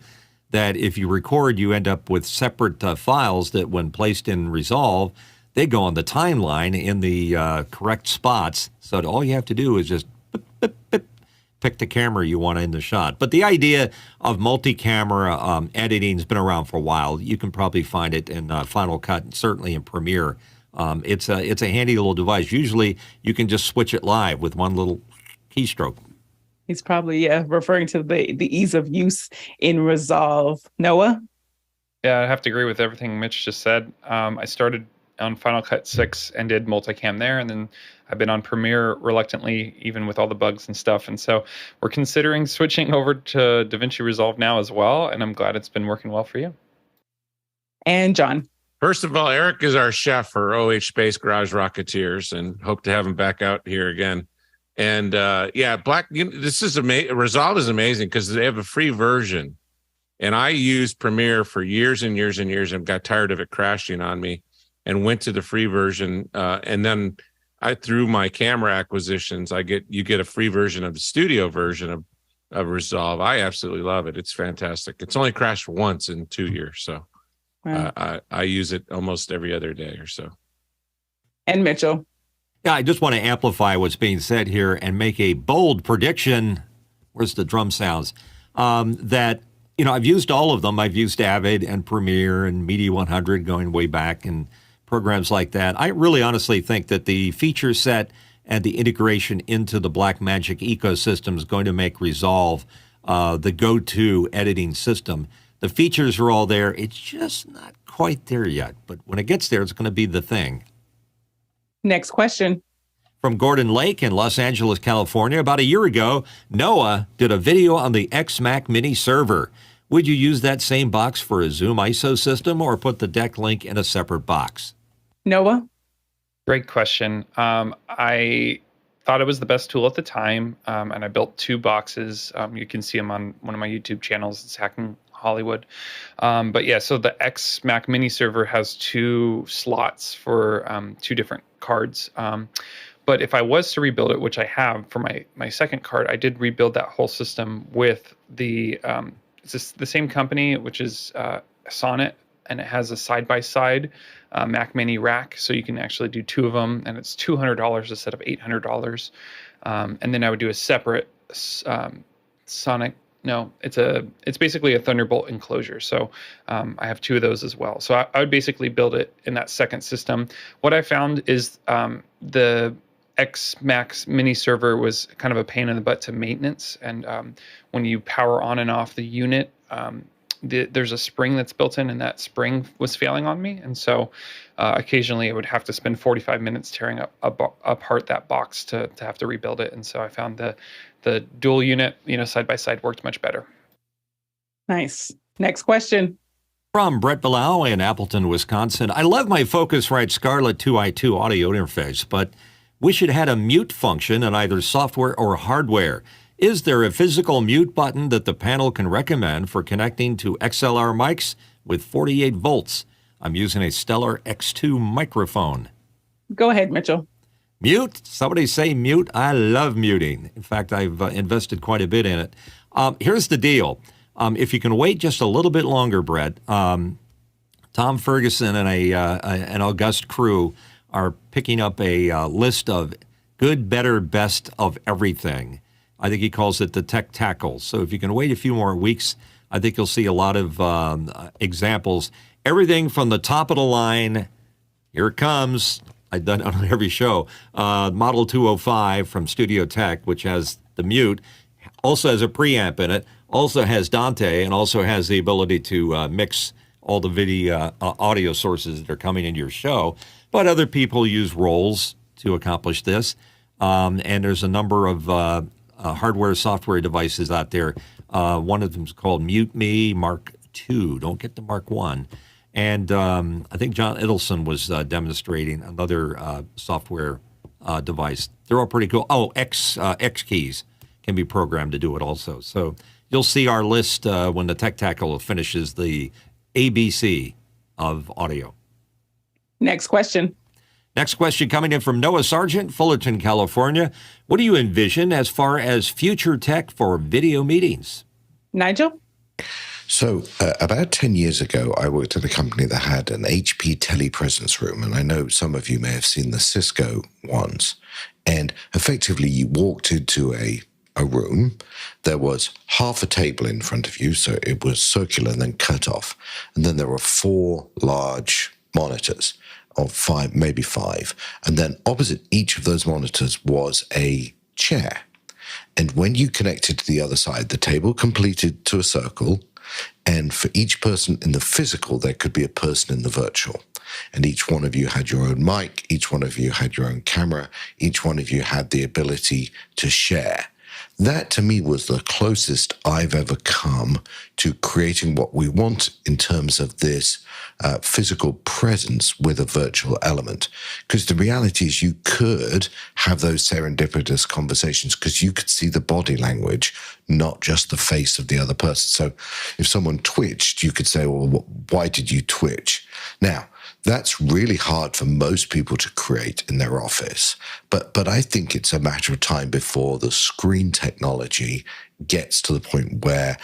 [SPEAKER 2] that if you record, you end up with separate files that when placed in Resolve, they go on the timeline in the correct spots. So all you have to do is just pick the camera you want in the shot. But the idea of multi-camera editing has been around for a while. You can probably find it in Final Cut and certainly in Premiere. It's a handy little device. Usually you can just switch it live with one little keystroke.
[SPEAKER 1] He's probably referring to the ease of use in Resolve. Noah?
[SPEAKER 8] Yeah, I have to agree with everything Mitch just said. I started on Final Cut 6 and did multicam there, and then I've been on Premiere reluctantly, even with all the bugs and stuff. And so we're considering switching over to DaVinci Resolve now as well, and I'm glad it's been working well for you.
[SPEAKER 1] And John?
[SPEAKER 5] First of all, Eric is our chef for OH Space Garage Rocketeers, and hope to have him back out here again. And this is amazing. Resolve is amazing because they have a free version, and I used Premiere for years and years and years and got tired of it crashing on me, and went to the free version. And then through my camera acquisitions, you get a free version of the studio version of Resolve. I absolutely love it. It's fantastic. It's only crashed once in 2 years, so. Wow. I use it almost every other day or so.
[SPEAKER 1] And Mitchell?
[SPEAKER 2] Yeah, I just want to amplify what's being said here and make a bold prediction. Where's the drum sounds? That, I've used all of them. I've used Avid and Premiere and Media 100 going way back and programs like that. I really honestly think that the feature set and the integration into the Blackmagic ecosystem is going to make Resolve the go-to editing system. The features are all there. It's just not quite there yet. But when it gets there, it's going to be the thing.
[SPEAKER 1] Next question.
[SPEAKER 2] From Gordon Lake in Los Angeles, California. About a year ago, Noah did a video on the XMac Mini server. Would you use that same box for a Zoom ISO system or put the deck link in a separate box?
[SPEAKER 1] Noah?
[SPEAKER 8] Great question. I thought it was the best tool at the time, and I built 2 boxes. You can see them on one of my YouTube channels. It's Hacking Hollywood. But yeah, so the XMac Mini server has 2 slots for 2 different cards. But if I was to rebuild it, which I have for my second card, I did rebuild that whole system with the same company, which is Sonnet, and it has a side-by-side Mac Mini rack, so you can actually do 2 of them, and it's $200 instead of $800. And then I would do a separate Sonic. No, it's basically a Thunderbolt enclosure. So I have 2 of those as well. So I would basically build it in that second system. What I found is the XMac Mini server was kind of a pain in the butt to maintenance. And when you power on and off the unit, there's a spring that's built in, and that spring was failing on me. And so occasionally I would have to spend 45 minutes tearing apart that box to have to rebuild it. And so I found the dual unit, side by side worked much better.
[SPEAKER 1] Nice. Next question.
[SPEAKER 2] From Brett Bilal in Appleton, Wisconsin. I love my Focusrite Scarlett 2i2 audio interface, but wish it had a mute function in either software or hardware. Is there a physical mute button that the panel can recommend for connecting to XLR mics with 48 volts? I'm using a Stellar X2 microphone.
[SPEAKER 1] Go ahead, Mitchell.
[SPEAKER 2] Mute? Somebody say mute? I love muting. In fact, I've invested quite a bit in it. Here's the deal. If you can wait just a little bit longer, Brett, Tom Ferguson and an august crew are picking up a list of good, better, best of everything. I think he calls it the tech tackle. So if you can wait a few more weeks, I think you'll see a lot of examples. Everything from the top of the line, here it comes. I've done it on every show. Model 205 from Studio Tech, which has the mute, also has a preamp in it, also has Dante, and also has the ability to mix all the video audio sources that are coming into your show. But other people use Rolls to accomplish this. And there's a number of hardware, software devices out there. One of them is called Mute Me Mark II. Don't get the Mark I. And I think John Idelson was demonstrating another software device. They're all pretty cool. Oh, X keys can be programmed to do it also. So you'll see our list when the Tech Tackle finishes the ABC of audio.
[SPEAKER 1] Next question.
[SPEAKER 2] Next question coming in from Noah Sargent, Fullerton, California. What do you envision as far as future tech for video meetings?
[SPEAKER 1] Nigel?
[SPEAKER 7] So about 10 years ago, I worked at a company that had an HP telepresence room, and I know some of you may have seen the Cisco ones. And effectively, you walked into a room, there was half a table in front of you, so it was circular and then cut off. And then there were 4 large monitors, of 5, maybe 5. And then opposite each of those monitors was a chair. And when you connected to the other side, the table completed to a circle, and for each person in the physical, there could be a person in the virtual. And each one of you had your own mic, each one of you had your own camera, each one of you had the ability to share. That, to me, was the closest I've ever come to creating what we want in terms of this physical presence with a virtual element. Because the reality is you could have those serendipitous conversations because you could see the body language, not just the face of the other person. So if someone twitched, you could say, well, why did you twitch? Now, that's really hard for most people to create in their office. But I think it's a matter of time before the screen technology gets to the point where,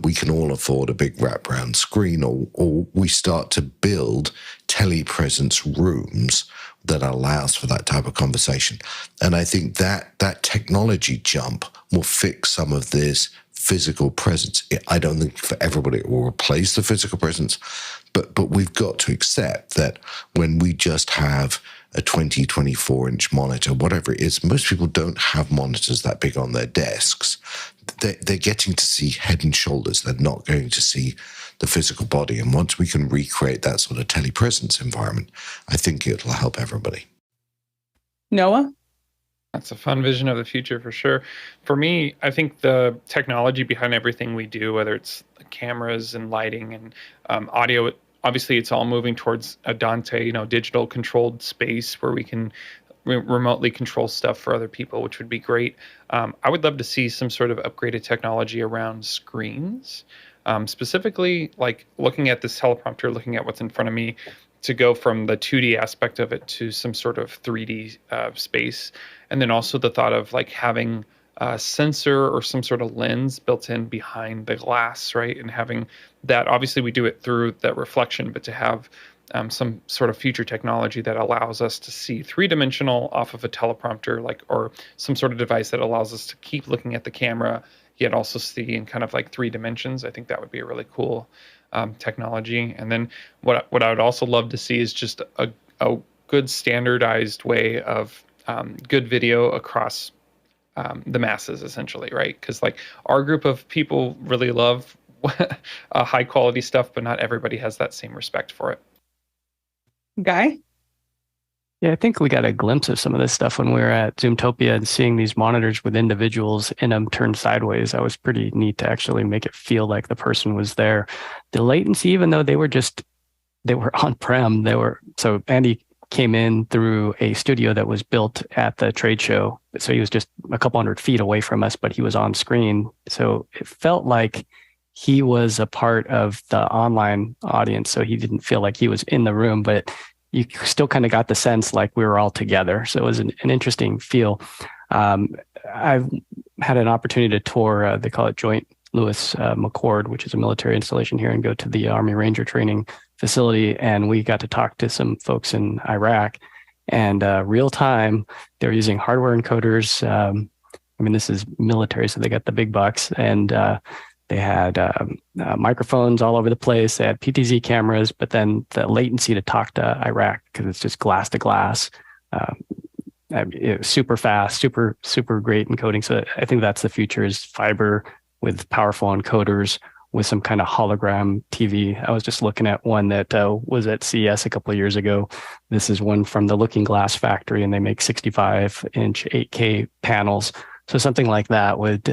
[SPEAKER 7] we can all afford a big wraparound screen, or we start to build telepresence rooms that allows for that type of conversation. And I think that technology jump will fix some of this physical presence. I don't think for everybody it will replace the physical presence, but we've got to accept that when we just have a 20, 24-inch monitor, whatever it is, most people don't have monitors that big on their desks. They're getting to see head and shoulders. They're not going to see the physical body. And once we can recreate that sort of telepresence environment, I think it'll help everybody.
[SPEAKER 1] Noah?
[SPEAKER 8] That's a fun vision of the future for sure. For me, I think the technology behind everything we do, whether it's cameras and lighting and audio, obviously it's all moving towards a Dante, digital controlled space where we can remotely control stuff for other people, which would be great. I would love to see some sort of upgraded technology around screens, specifically like looking at this teleprompter, looking at what's in front of me, to go from the 2D aspect of it to some sort of 3D space. And then also the thought of like having a sensor or some sort of lens built in behind the glass, right? And having that, obviously we do it through that reflection, but to have some sort of future technology that allows us to see 3-dimensional off of a teleprompter, or some sort of device that allows us to keep looking at the camera, yet also see in kind of like 3 dimensions. I think that would be a really cool technology. And then what I would also love to see is just a good standardized way of good video across the masses, essentially, right? Because like our group of people really love high quality stuff, but not everybody has that same respect for it.
[SPEAKER 1] Guy?
[SPEAKER 3] Yeah, I think we got a glimpse of some of this stuff when we were at Zoomtopia and seeing these monitors with individuals in them turned sideways. That was pretty neat to actually make it feel like the person was there. The latency, even though they were on-prem, so Andy came in through a studio that was built at the trade show. So he was just a couple 100 feet away from us, but he was on screen. So it felt like he was a part of the online audience. So he didn't feel like he was in the room, but you still kind of got the sense like we were all together. So it was an interesting feel. I've had an opportunity to tour, they call it Joint Lewis McChord, which is a military installation here, and go to the Army Ranger training facility. And we got to talk to some folks in Iraq, and real time, they're using hardware encoders. This is military, so they got the big bucks, and they had microphones all over the place. They had PTZ cameras, but then the latency to talk to Iraq, because it's just glass to glass, it was super fast, super great encoding. So I think that's the future, is fiber with powerful encoders with some kind of hologram TV. I was just looking at one that was at CES a couple of years ago. This is one from the Looking Glass factory, and they make 65-inch 8K panels. So something like that would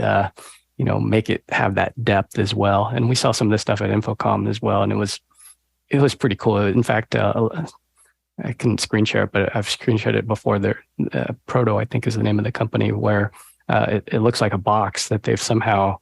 [SPEAKER 3] make it have that depth as well. And we saw some of this stuff at Infocom as well, and it was pretty cool. In fact, I can screen share it, but I've screen shared it before. Proto, I think, is the name of the company, where it looks like a box that they've somehow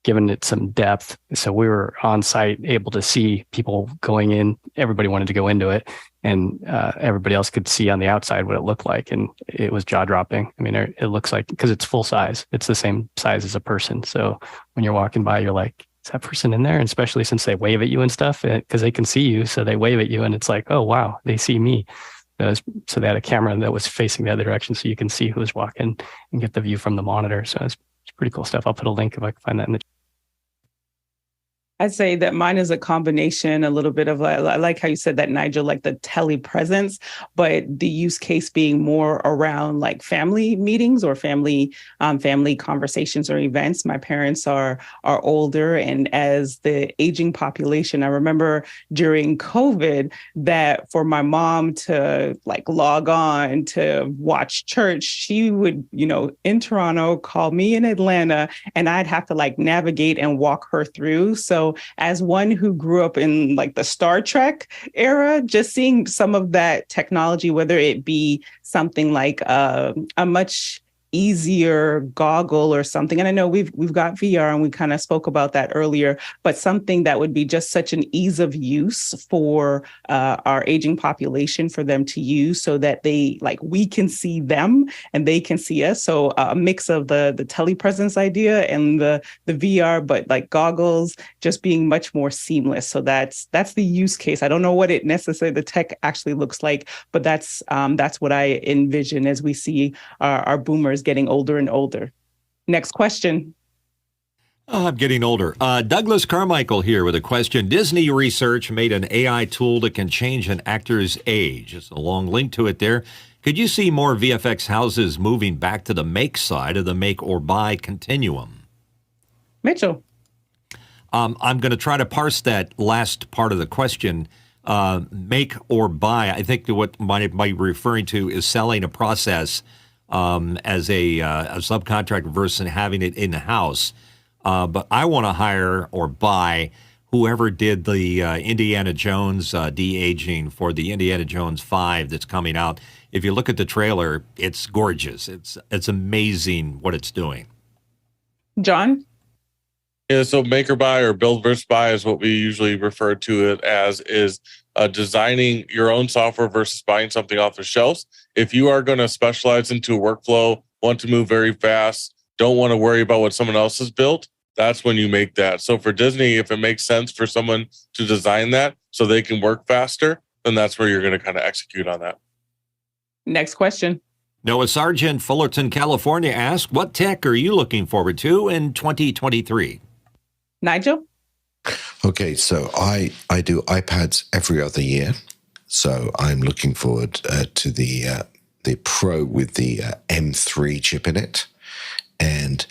[SPEAKER 3] given it some depth. So we were on site, able to see people going in. Everybody wanted to go into it, and everybody else could see on the outside what it looked like. And it was jaw dropping. It looks like, because it's full size, it's the same size as a person. So when you're walking by, you're like, is that person in there? And especially since they wave at you and stuff, because they can see you. So they wave at you, and it's like, oh, wow, they see me. So they had a camera that was facing the other direction, so you can see who's walking and get the view from the monitor. So it's pretty cool stuff. I'll put a link if I can find that in the chat.
[SPEAKER 1] I'd say that mine is a combination, a little bit of, I like how you said that, Nigel, like the telepresence, but the use case being more around like family meetings or family conversations or events. My parents are older, and as the aging population, I remember during COVID that for my mom to like log on to watch church, she would, in Toronto, call me in Atlanta, and I'd have to like navigate and walk her through. So as one who grew up in like the Star Trek era, just seeing some of that technology, whether it be something like a much easier goggle or something. And I know we've got VR, and we kind of spoke about that earlier, but something that would be just such an ease of use for our aging population, for them to use, so that we can see them and they can see us. So a mix of the telepresence idea and the VR, but like goggles just being much more seamless. So that's the use case. I don't know what it necessarily, the tech actually looks like, but that's what I envision as we see our boomers getting older and older. Next question.
[SPEAKER 2] Oh, I'm getting older. Douglas Carmichael here with a question. Disney research made an AI tool that can change an actor's age. It's a long link to it there. Could you see more VFX houses moving back to the make side of the make or buy continuum?
[SPEAKER 1] Mitchell.
[SPEAKER 2] I'm going to try to parse that last part of the question. Make or buy, I think what might be referring to is selling a process as a subcontractor versus having it in-house. But I want to hire or buy whoever did the Indiana Jones de-aging for the Indiana Jones 5 that's coming out. If you look at the trailer, it's gorgeous. It's amazing what it's doing.
[SPEAKER 1] John?
[SPEAKER 6] Yeah, so make or buy, or build versus buy, is what we usually refer to it as, is designing your own software versus buying something off the shelves. If you are going to specialize into a workflow, want to move very fast, don't want to worry about what someone else has built, that's when you make that. So for Disney, if it makes sense for someone to design that so they can work faster, then that's where you're going to kind of execute on that.
[SPEAKER 1] Next question.
[SPEAKER 2] Noah Sargent, Fullerton, California asks, what tech are you looking forward to in 2023?
[SPEAKER 1] Nigel?
[SPEAKER 7] Okay, so I do iPads every other year. So I'm looking forward to the Pro with the M3 chip in it. And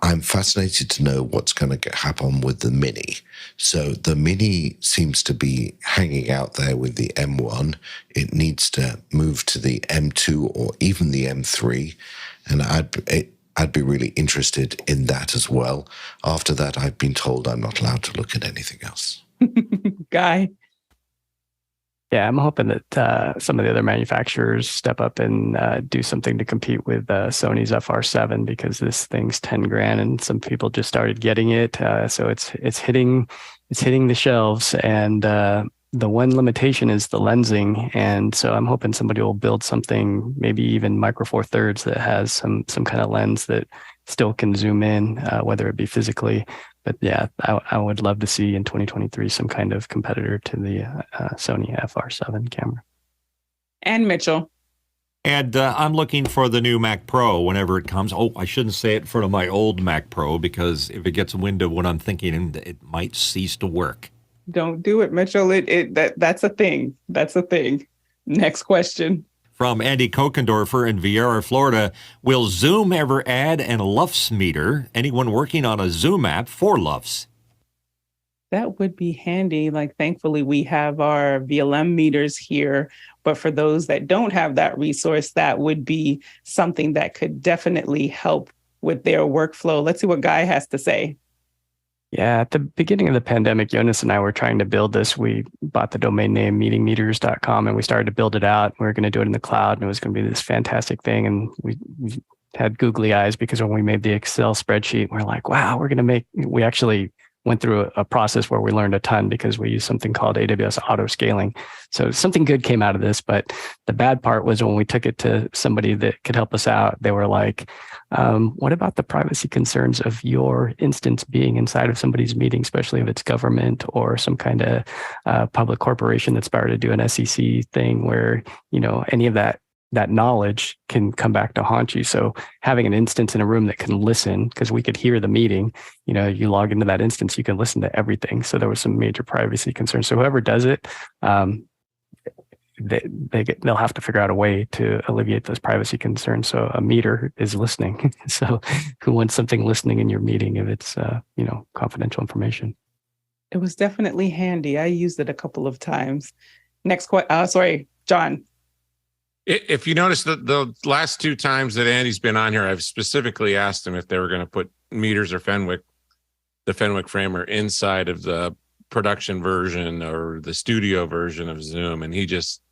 [SPEAKER 7] I'm fascinated to know what's going to happen with the Mini. So the Mini seems to be hanging out there with the M1. It needs to move to the M2 or even the M3. And I'd be really interested in that as well. After that, I've been told I'm not allowed to look at anything else.
[SPEAKER 1] Guy.
[SPEAKER 3] Yeah, I'm hoping that some of the other manufacturers step up and do something to compete with Sony's FR7, because this thing's $10,000 and some people just started getting it. So it's hitting the shelves, and the one limitation is the lensing. And so I'm hoping somebody will build something, maybe even Micro Four Thirds, that has some kind of lens that still can zoom in, whether it be physically. But yeah, I would love to see in 2023 some kind of competitor to the Sony FR7 camera.
[SPEAKER 1] And Mitchell.
[SPEAKER 2] And I'm looking for the new Mac Pro whenever it comes. Oh, I shouldn't say it in front of my old Mac Pro, because if it gets wind of what I'm thinking, it might cease to work.
[SPEAKER 1] Don't do it, Mitchell. That's a thing. That's a thing. Next question.
[SPEAKER 2] From Andy Kokendorfer in Viera, Florida. Will Zoom ever add an LUFS meter? Anyone working on a Zoom app for LUFS?
[SPEAKER 1] That would be handy. Like, thankfully, we have our VLM meters here. But for those that don't have that resource, that would be something that could definitely help with their workflow. Let's see what Guy has to say.
[SPEAKER 3] Yeah, at the beginning of the pandemic, Jonas and I were trying to build this. We bought the domain name meetingmeters.com, and we started to build it out. We were going to do it in the cloud, and it was going to be this fantastic thing. And we had googly eyes, because when we made the Excel spreadsheet, we're like, wow, we actually went through a process where we learned a ton, because we used something called AWS auto scaling. So something good came out of this. But the bad part was when we took it to somebody that could help us out, they were like, what about the privacy concerns of your instance being inside of somebody's meeting, especially if it's government or some kind of public corporation that's about to do an SEC thing where, any of that knowledge can come back to haunt you. So having an instance in a room that can listen, because we could hear the meeting, you log into that instance, you can listen to everything. So there was some major privacy concerns. So whoever does it, they'll have to figure out a way to alleviate those privacy concerns. So a meter is listening. So who wants something listening in your meeting if it's, confidential information?
[SPEAKER 1] It was definitely handy. I used it a couple of times. Next question. Sorry, John.
[SPEAKER 5] If you notice the last two times that Andy's been on here, I've specifically asked him if they were going to put meters or the Fenwick framer inside of the production version or the studio version of Zoom, and he just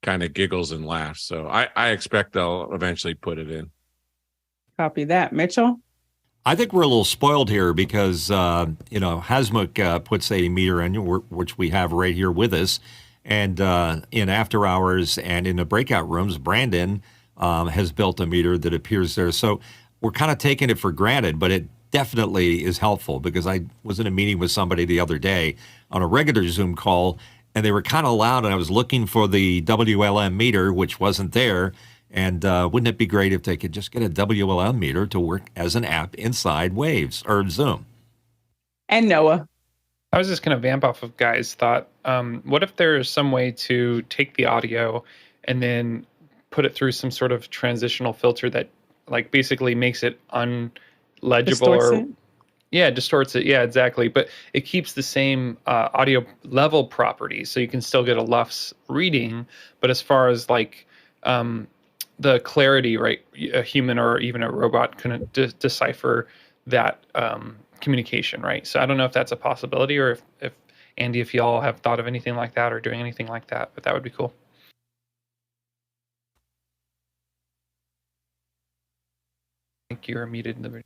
[SPEAKER 5] kind of giggles and laughs. So I expect they'll eventually put it in.
[SPEAKER 1] Copy that. Mitchell?
[SPEAKER 2] I think we're a little spoiled here because, Hasmukh puts a meter in, which we have right here with us. And in after hours and in the breakout rooms, Brandon has built a meter that appears there. So we're kind of taking it for granted, but it definitely is helpful, because I was in a meeting with somebody the other day on a regular Zoom call, and they were kind of loud, and I was looking for the WLM meter, which wasn't there. And wouldn't it be great if they could just get a WLM meter to work as an app inside Waves or Zoom?
[SPEAKER 1] And Noah.
[SPEAKER 8] I was just going to vamp off of Guy's thought. What if there is some way to take the audio and then put it through some sort of transitional filter that, like, basically makes it unlegible distorts it. Yeah, exactly. But it keeps the same audio level properties, so you can still get a LUFS reading. But as far as the clarity, right, a human or even a robot can decipher that communication, right? So I don't know if that's a possibility, or if Andy, if y'all have thought of anything like that or doing anything like that, but that would be cool. I think you're muted in the video.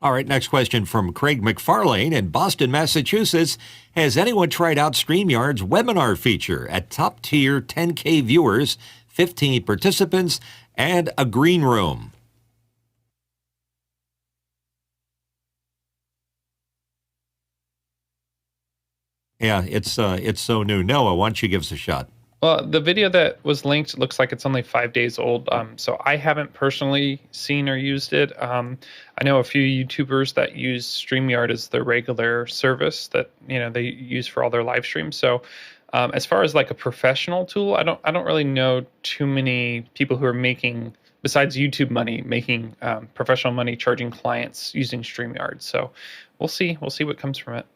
[SPEAKER 2] All right, next question from Craig McFarlane in Boston, Massachusetts. Has anyone tried out StreamYard's webinar feature at top tier 10K viewers, 15 participants, and a green room? Yeah, it's so new. Noah, why don't you give us a shot?
[SPEAKER 8] Well, the video that was linked looks like it's only 5 days old, so I haven't personally seen or used it. I know a few YouTubers that use StreamYard as their regular service that they use for all their live streams. So, as far as like a professional tool, I don't really know too many people who are making besides YouTube money, making professional money, charging clients using StreamYard. So we'll see what comes from it.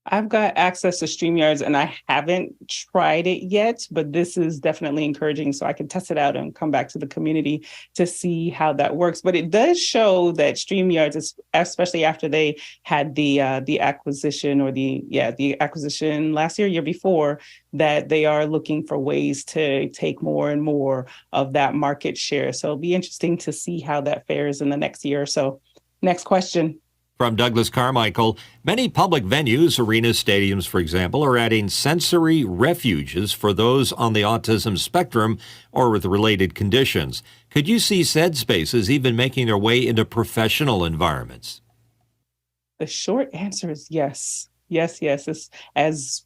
[SPEAKER 1] I've got access to StreamYards and I haven't tried it yet, but this is definitely encouraging so I can test it out and come back to the community to see how that works. But it does show that StreamYards, especially after they had the acquisition or the acquisition last year before, that they are looking for ways to take more and more of that market share. So it'll be interesting to see how that fares in the next year or so. Next question.
[SPEAKER 2] From Douglas Carmichael, many public venues, arenas, stadiums, for example, are adding sensory refuges for those on the autism spectrum or with related conditions. Could you see said spaces even making their way into professional environments?
[SPEAKER 1] The short answer is yes. Yes. It's, as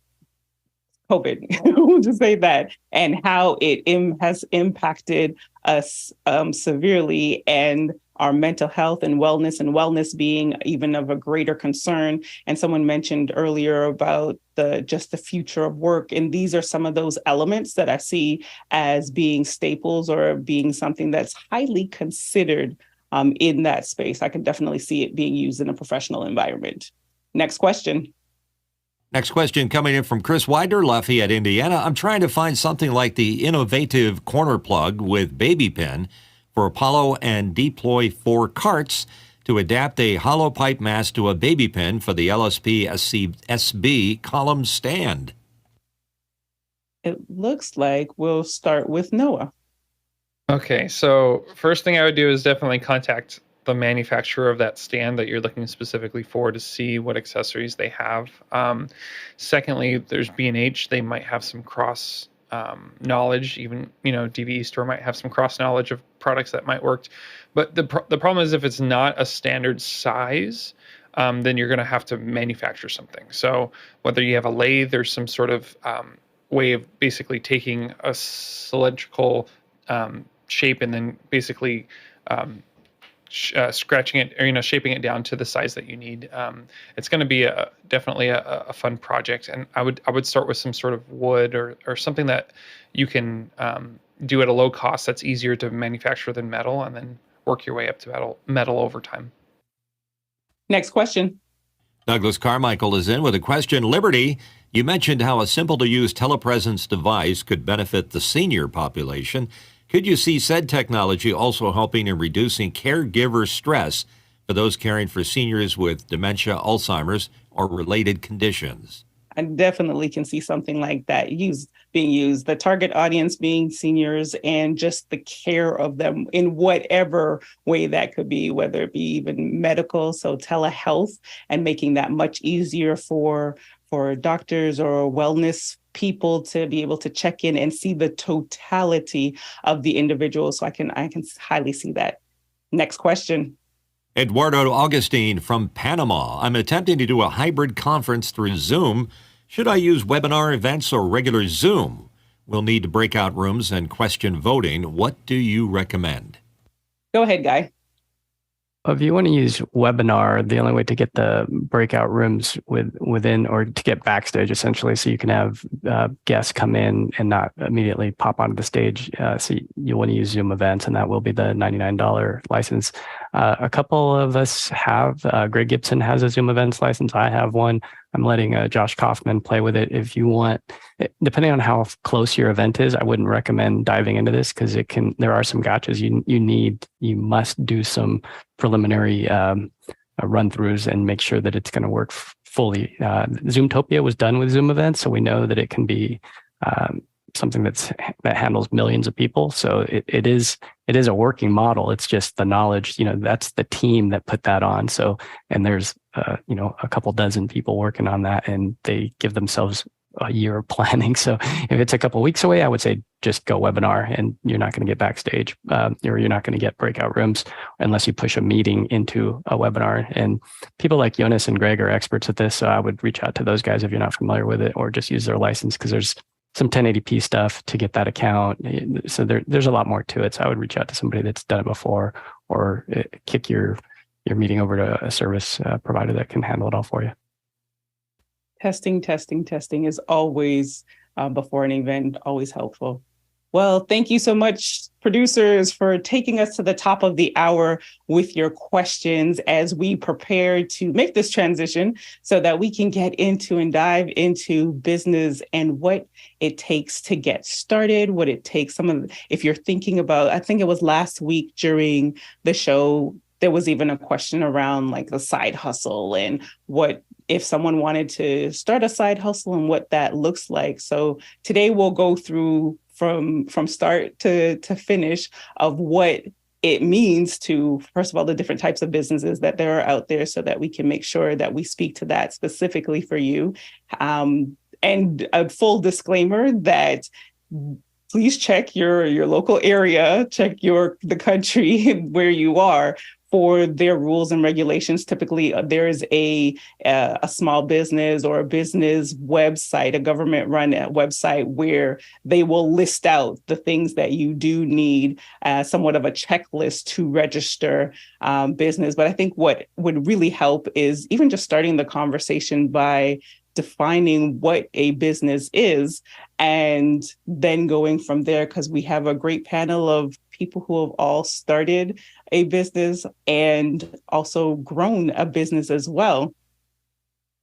[SPEAKER 1] COVID, we'll just say that, and how it has impacted us severely, and our mental health and wellness being even of a greater concern. And someone mentioned earlier about just the future of work. And these are some of those elements that I see as being staples or being something that's highly considered in that space. I can definitely see it being used in a professional environment. Next question.
[SPEAKER 2] Next question coming in from Chris Wider, Lafayette, Indiana. I'm trying to find something like the innovative corner plug with baby pin for Apollo and deploy 4 carts to adapt a hollow pipe mast to a baby pin for the LSP SB column stand.
[SPEAKER 1] It looks like we'll start with Noah.
[SPEAKER 8] Okay, so first thing I would do is definitely contact the manufacturer of that stand that you're looking specifically for to see what accessories they have. Secondly, there's B&H. They might have some cross knowledge. Even, DVE store might have some cross knowledge of products that might work. But the problem is if it's not a standard size, then you're going to have to manufacture something. So whether you have a lathe or some sort of way of basically taking a cylindrical shape and then basically scratching it, or shaping it down to the size that you need. It's going to be definitely a fun project, and I would start with some sort of wood or something that you can do at a low cost that's easier to manufacture than metal, and then work your way up to metal over time.
[SPEAKER 1] Next question.
[SPEAKER 2] Douglas Carmichael is in with a question. Liberty, you mentioned how a simple-to-use telepresence device could benefit the senior population. Could you see said technology also helping in reducing caregiver stress for those caring for seniors with dementia, Alzheimer's, or related conditions?
[SPEAKER 1] I definitely can see something like that being used. The target audience being seniors and just the care of them in whatever way that could be, whether it be even medical, so telehealth, and making that much easier for doctors or wellness people to be able to check in and see the totality of the individual. So I can highly see that. Next question.
[SPEAKER 2] Eduardo Augustine from Panama. I'm attempting to do a hybrid conference through Zoom. Should I use webinar events or regular Zoom? We'll need breakout rooms and question voting. What do you recommend?
[SPEAKER 1] Go ahead, Guy.
[SPEAKER 3] If you want to use webinar, the only way to get the breakout rooms within, or to get backstage essentially, so you can have guests come in and not immediately pop onto the stage. So you want to use Zoom events, and that will be the $99 license. A couple of us have. Greg Gibson has a Zoom events license. I have one. I'm letting Josh Kaufman play with it. If you want, depending on how close your event is, I wouldn't recommend diving into this because there are some gotchas. You must do some preliminary run-throughs and make sure that it's going to work fully. Zoomtopia was done with Zoom events, so we know that it can be something that handles millions of people. So it is a working model. It's just the knowledge, that's the team that put that on. So, and there's a couple dozen people working on that, and they give themselves a year of planning. So if it's a couple of weeks away, I would say just go webinar, and you're not going to get backstage, or you're not going to get breakout rooms unless you push a meeting into a webinar. And people like Jonas and Greg are experts at this. So I would reach out to those guys if you're not familiar with it, or just use their license, because there's some 1080p stuff to get that account. So there's a lot more to it. So I would reach out to somebody that's done it before, or kick your meeting over to a service provider that can handle it all for you.
[SPEAKER 1] Testing is always, before an event, always helpful. Well, thank you so much, producers, for taking us to the top of the hour with your questions as we prepare to make this transition so that we can get into and dive into business and what it takes to get started, what it takes. If you're thinking about, I think it was last week during the show, there was even a question around like the side hustle and what if someone wanted to start a side hustle and what that looks like. So today we'll go through from start to finish of what it means to, first of all, the different types of businesses that there are out there so that we can make sure that we speak to that specifically for you. And a full disclaimer that please check your local area, check the country where you are for their rules and regulations. Typically, there is a small business or a business website, a government-run website where they will list out the things that you do need, somewhat of a checklist to register business. But I think what would really help is even just starting the conversation by defining what a business is and then going from there, because we have a great panel of people who have all started a business and also grown a business as well.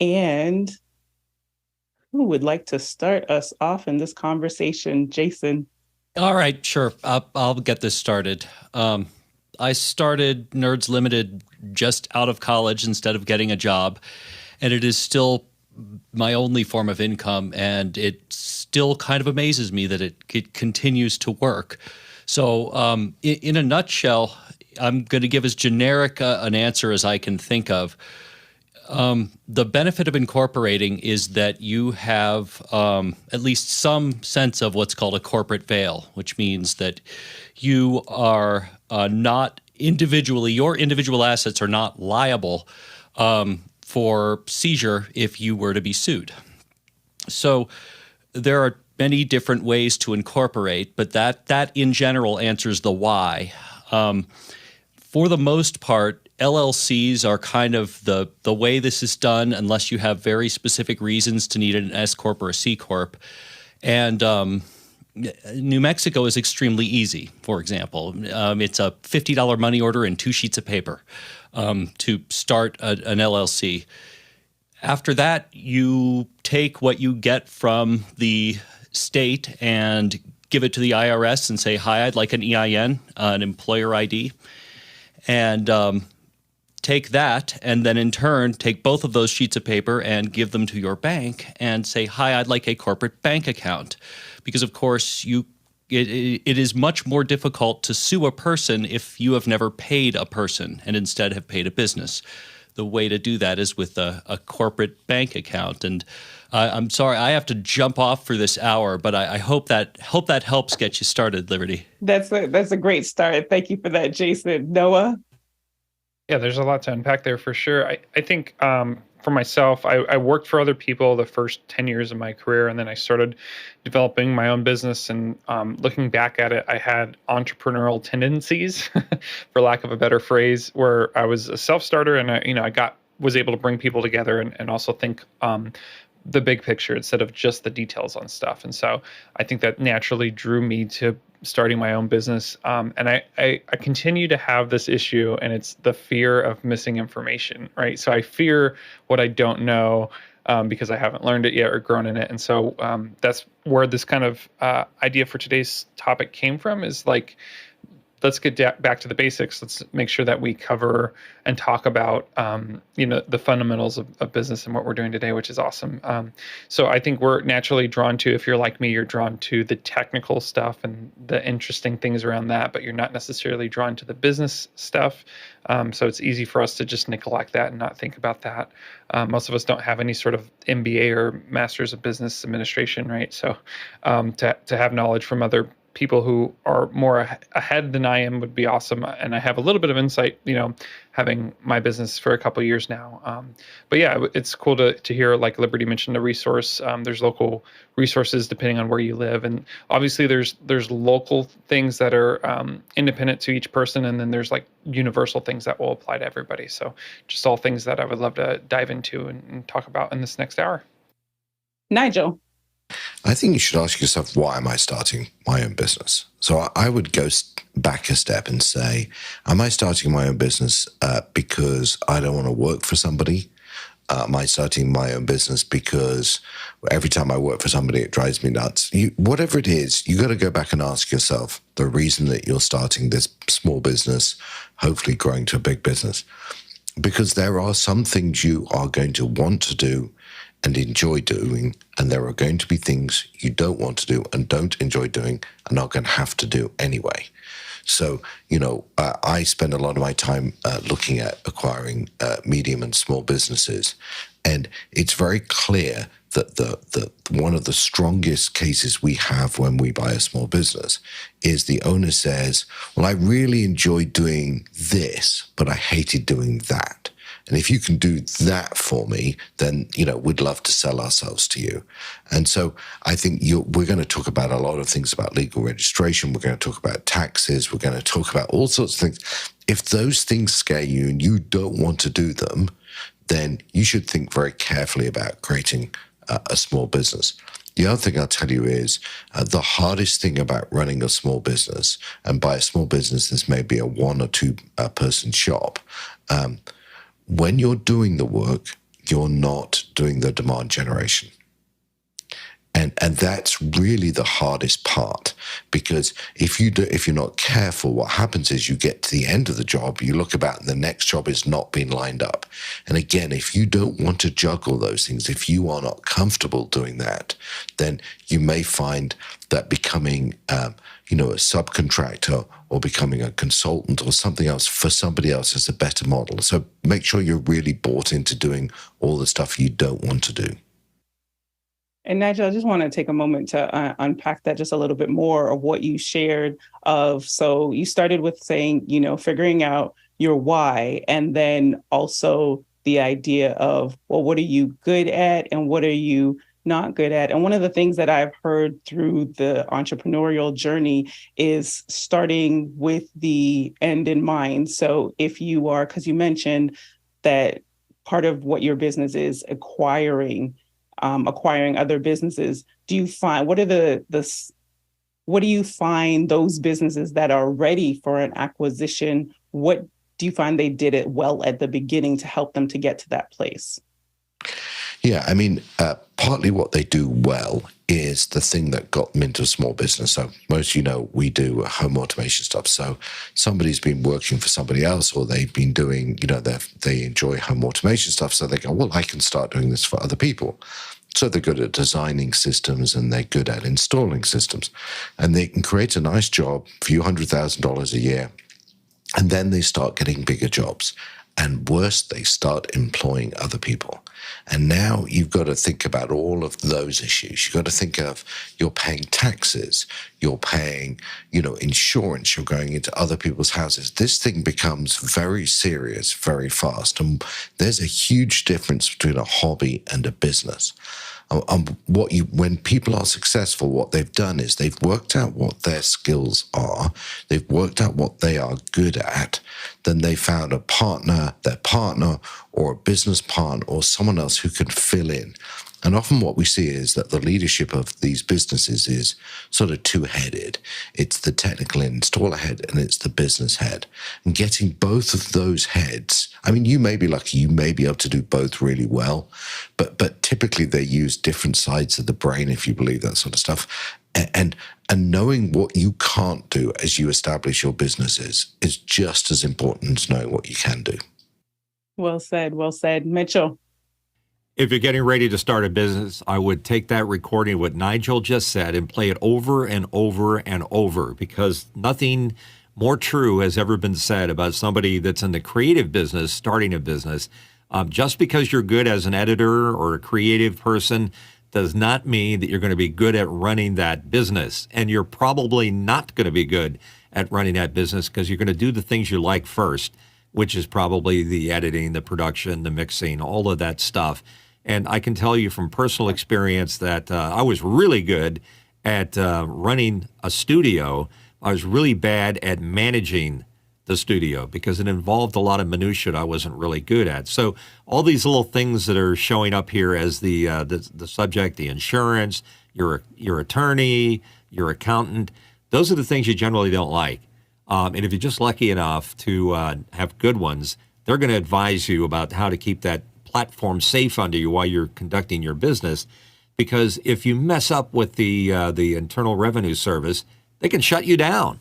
[SPEAKER 1] And who would like to start us off in this conversation? Jason.
[SPEAKER 4] All right, sure. I'll get this started. I started Nerds Limited just out of college instead of getting a job, and it is still my only form of income, and it still kind of amazes me that it continues to work. So in a nutshell, I'm going to give as generic an answer as I can think of. The benefit of incorporating is that you have at least some sense of what's called a corporate veil, which means that you are not individually, your individual assets are not liable for seizure if you were to be sued. So there are many different ways to incorporate, but that in general answers the why. For the most part, LLCs are kind of the way this is done, unless you have very specific reasons to need an S corp or a C corp. And New Mexico is extremely easy. For example, it's a $50 money order and 2 sheets of paper to start an LLC. After that, you take what you get from the state and give it to the IRS and say, hi, I'd like an EIN, an employer ID, and take that, and then in turn take both of those sheets of paper and give them to your bank and say, hi, I'd like a corporate bank account. Because of course it is much more difficult to sue a person if you have never paid a person and instead have paid a business. The way to do that is with a corporate bank account. And I'm sorry, I have to jump off for this hour, but I hope that helps get you started, Liberty.
[SPEAKER 1] That's a great start. Thank you for that, Jason. Noah?
[SPEAKER 8] Yeah, there's a lot to unpack there for sure. I think for myself, I worked for other people the first 10 years of my career, and then I started developing my own business. And looking back at it, I had entrepreneurial tendencies, for lack of a better phrase, where I was a self-starter and I was able to bring people together and also think the big picture instead of just the details on stuff. And so I think that naturally drew me to starting my own business. And I continue to have this issue, and it's the fear of missing information, right? So I fear what I don't know because I haven't learned it yet or grown in it. And so that's where this kind of idea for today's topic came from, is like, let's get back to the basics. Let's make sure that we cover and talk about, the fundamentals of business and what we're doing today, which is awesome. So I think we're naturally drawn to, if you're like me, you're drawn to the technical stuff and the interesting things around that, but you're not necessarily drawn to the business stuff. So it's easy for us to just neglect that and not think about that. Most of us don't have any sort of MBA or Masters of Business Administration, right? So to have knowledge from other people who are more ahead than I am would be awesome. And I have a little bit of insight, having my business for a couple of years now. But yeah, it's cool to hear, like Liberty mentioned, a resource. There's local resources depending on where you live. And obviously there's local things that are independent to each person. And then there's like universal things that will apply to everybody. So just all things that I would love to dive into and talk about in this next hour.
[SPEAKER 1] Nigel.
[SPEAKER 7] I think you should ask yourself, why am I starting my own business? So I would go back a step and say, am I starting my own business because I don't want to work for somebody? Am I starting my own business because every time I work for somebody, it drives me nuts? Whatever it is, you got to go back and ask yourself the reason that you're starting this small business, hopefully growing to a big business. Because there are some things you are going to want to do and enjoy doing, and there are going to be things you don't want to do and don't enjoy doing and are going to have to do anyway. So, I spend a lot of my time looking at acquiring medium and small businesses, and it's very clear that the one of the strongest cases we have when we buy a small business is the owner says, well, I really enjoyed doing this, but I hated doing that. And if you can do that for me, then, we'd love to sell ourselves to you. And so I think we're going to talk about a lot of things about legal registration. We're going to talk about taxes. We're going to talk about all sorts of things. If those things scare you and you don't want to do them, then you should think very carefully about creating a small business. The other thing I'll tell you is the hardest thing about running a small business, and by a small business, this may be a 1 or 2 person shop, when you're doing the work, you're not doing the demand generation. And that's really the hardest part, because if you're not careful, what happens is you get to the end of the job, you look about and the next job is not being lined up. And again, if you don't want to juggle those things, if you are not comfortable doing that, then you may find that becoming a subcontractor or becoming a consultant or something else for somebody else is a better model. So make sure you're really bought into doing all the stuff you don't want to do.
[SPEAKER 1] And Nigel, I just want to take a moment to unpack that just a little bit more of what you shared so you started with saying, figuring out your why, and then also the idea of, well, what are you good at and what are you not good at? And one of the things that I've heard through the entrepreneurial journey is starting with the end in mind. So if you are, because you mentioned that part of what your business is acquiring other businesses, do you find, what do you find those businesses that are ready for an acquisition? What do you find they did it well at the beginning to help them to get to that place?
[SPEAKER 7] Yeah, I mean, partly what they do well is the thing that got them into a small business. So most, we do home automation stuff. So somebody's been working for somebody else, or they've been doing, they enjoy home automation stuff. So they go, well, I can start doing this for other people. So they're good at designing systems and they're good at installing systems. And they can create a nice job, a few $100,000 a year. And then they start getting bigger jobs. And worse, they start employing other people. And now you've got to think about all of those issues. You've got to think of, you're paying taxes, you're paying, insurance, you're going into other people's houses. This thing becomes very serious very fast. And there's a huge difference between a hobby and a business. When people are successful, what they've done is they've worked out what their skills are, they've worked out what they are good at, then they found a partner, their partner, or a business partner, or someone else who can fill in. And often what we see is that the leadership of these businesses is sort of two-headed. It's the technical installer head and it's the business head. And getting both of those heads, I mean, you may be lucky, you may be able to do both really well, but typically they use different sides of the brain, if you believe that sort of stuff. And knowing what you can't do as you establish your businesses is just as important as knowing what you can do.
[SPEAKER 1] Well said, well said. Mitchell?
[SPEAKER 2] If you're getting ready to start a business, I would take that recording, what Nigel just said, and play it over and over and over, because nothing more true has ever been said about somebody that's in the creative business, starting a business. Just because you're good as an editor or a creative person does not mean that you're going to be good at running that business. And you're probably not going to be good at running that business because you're going to do the things you like first, which is probably the editing, the production, the mixing, all of that stuff. And I can tell you from personal experience that I was really good at running a studio. I was really bad at managing the studio because it involved a lot of minutia I wasn't really good at. So all these little things that are showing up here as the subject, the insurance, your attorney, your accountant. Those are the things you generally don't like. And if you're just lucky enough to have good ones, they're going to advise you about how to keep that platform safe under you while you're conducting your business. Because if you mess up with the Internal Revenue Service, they can shut you down.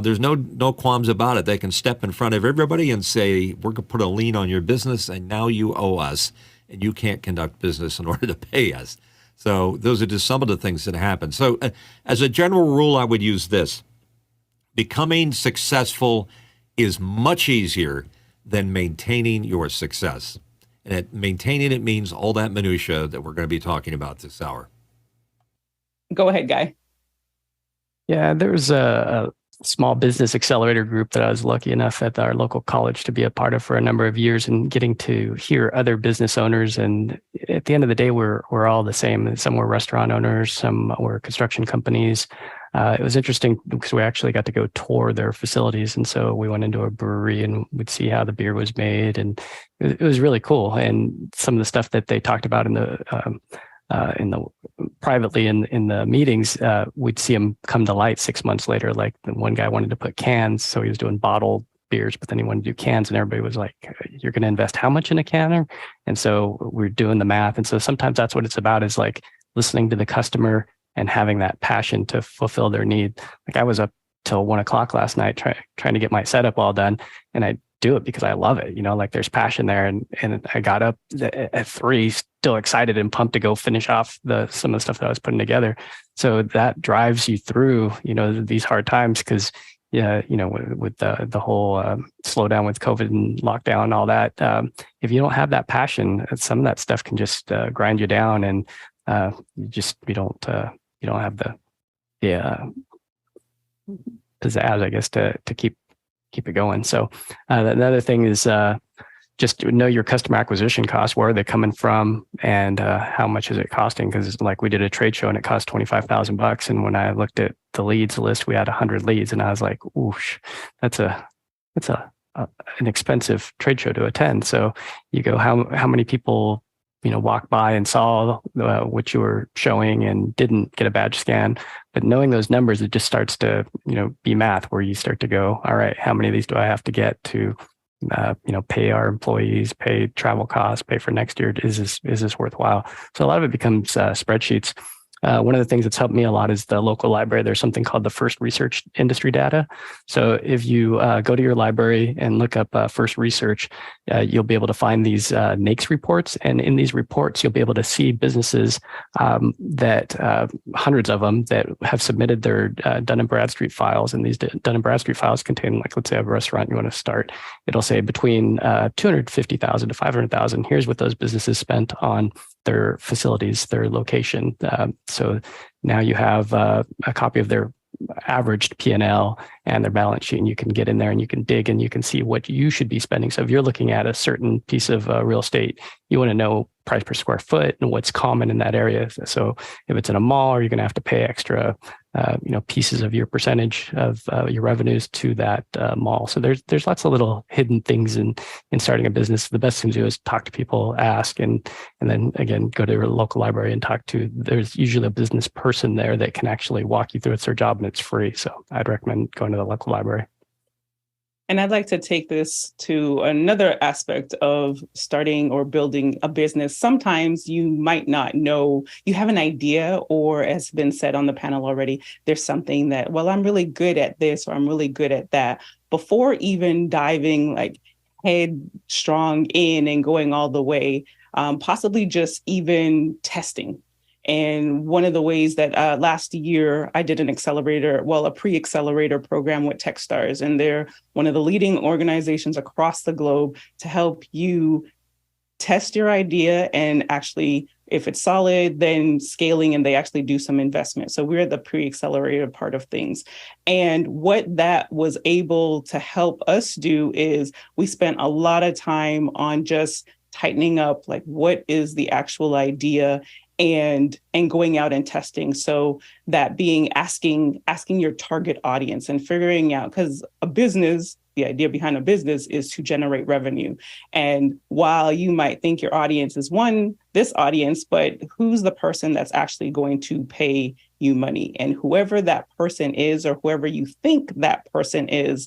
[SPEAKER 2] There's no qualms about it. They can step in front of everybody and say, we're going to put a lien on your business, and now you owe us, and you can't conduct business in order to pay us. So those are just some of the things that happen. So as a general rule, I would use this. Becoming successful is much easier than maintaining your success. And maintaining it means all that minutia that we're going to be talking about this hour.
[SPEAKER 1] Go ahead, Guy.
[SPEAKER 3] Yeah, there's a small business accelerator group that I was lucky enough at our local college to be a part of for a number of years, and getting to hear other business owners. And at the end of the day, we're all the same. Some were restaurant owners, some were construction companies. It was interesting because we actually got to go tour their facilities. And so we went into a brewery and we'd see how the beer was made. And it was really cool. And some of the stuff that they talked about in the privately in the meetings, we'd see them come to light 6 months later. Like the one guy wanted to put cans, so he was doing bottled beers, but then he wanted to do cans, and everybody was like, "You're going to invest how much in a canner?" And so we're doing the math. And so sometimes that's what it's about, is like listening to the customer and having that passion to fulfill their need. Like I was up till 1 o'clock last night trying to get my setup all done, and I do it because I love it. Like there's passion there. And I got up at 3, still excited and pumped to go finish off some of the stuff that I was putting together. So that drives you through, these hard times, because with the whole slowdown with COVID and lockdown and all that, if you don't have that passion, some of that stuff can just grind you down, and you don't have the pizzazz, I guess, to keep it going. So another thing is just know your customer acquisition costs. Where are they coming from, and how much is it costing? Because like we did a trade show and it cost $25,000, and when I looked at the leads list, we had 100 leads, and I was like, "Oosh, that's an expensive trade show to attend." So you go, how many people walked by and saw what you were showing and didn't get a badge scan? But knowing those numbers, it just starts to be math, where you start to go, all right, how many of these do I have to get to pay our employees, pay travel costs, pay for next year? Is this worthwhile? So a lot of it becomes spreadsheets. One of the things that's helped me a lot is the local library. There's something called the First Research Industry Data. So if you go to your library and look up First Research, you'll be able to find these NAICS reports. And in these reports, you'll be able to see businesses that hundreds of them that have submitted their Dun & Bradstreet files. And these Dun & Bradstreet files contain, like, let's say a restaurant you want to start. It'll say between $250,000 to $500,000. Here's what those businesses spent on their facilities, their location. So now you have a copy of their averaged P&L and their balance sheet, and you can get in there and you can dig and you can see what you should be spending. So if you're looking at a certain piece of real estate, you want to know price per square foot and what's common in that area. So if it's in a mall, you're going to have to pay extra, pieces of your percentage of your revenues to that mall. So there's lots of little hidden things in starting a business. The best thing to do is talk to people, ask, and then again, go to your local library and talk to. There's usually a business person there that can actually walk you through. It's their job and it's free. So I'd recommend going to the local library.
[SPEAKER 1] And I'd like to take this to another aspect of starting or building a business. Sometimes you might not know, you have an idea, or as been said on the panel already, there's something that, well, I'm really good at this, or I'm really good at that. Before even diving like headstrong in and going all the way, possibly just even testing. And one of the ways that last year I did a pre-accelerator program with Techstars, and they're one of the leading organizations across the globe to help you test your idea and actually, if it's solid, then scaling, and they actually do some investment. So we're the pre-accelerator part of things. And what that was able to help us do is we spent a lot of time on just tightening up, like, what is the actual idea, and going out and testing. So that being asking your target audience and figuring out, because a business the idea behind a business is to generate revenue. And while you might think your audience is this audience, but who's the person that's actually going to pay you money? And whoever that person is, or whoever you think that person is,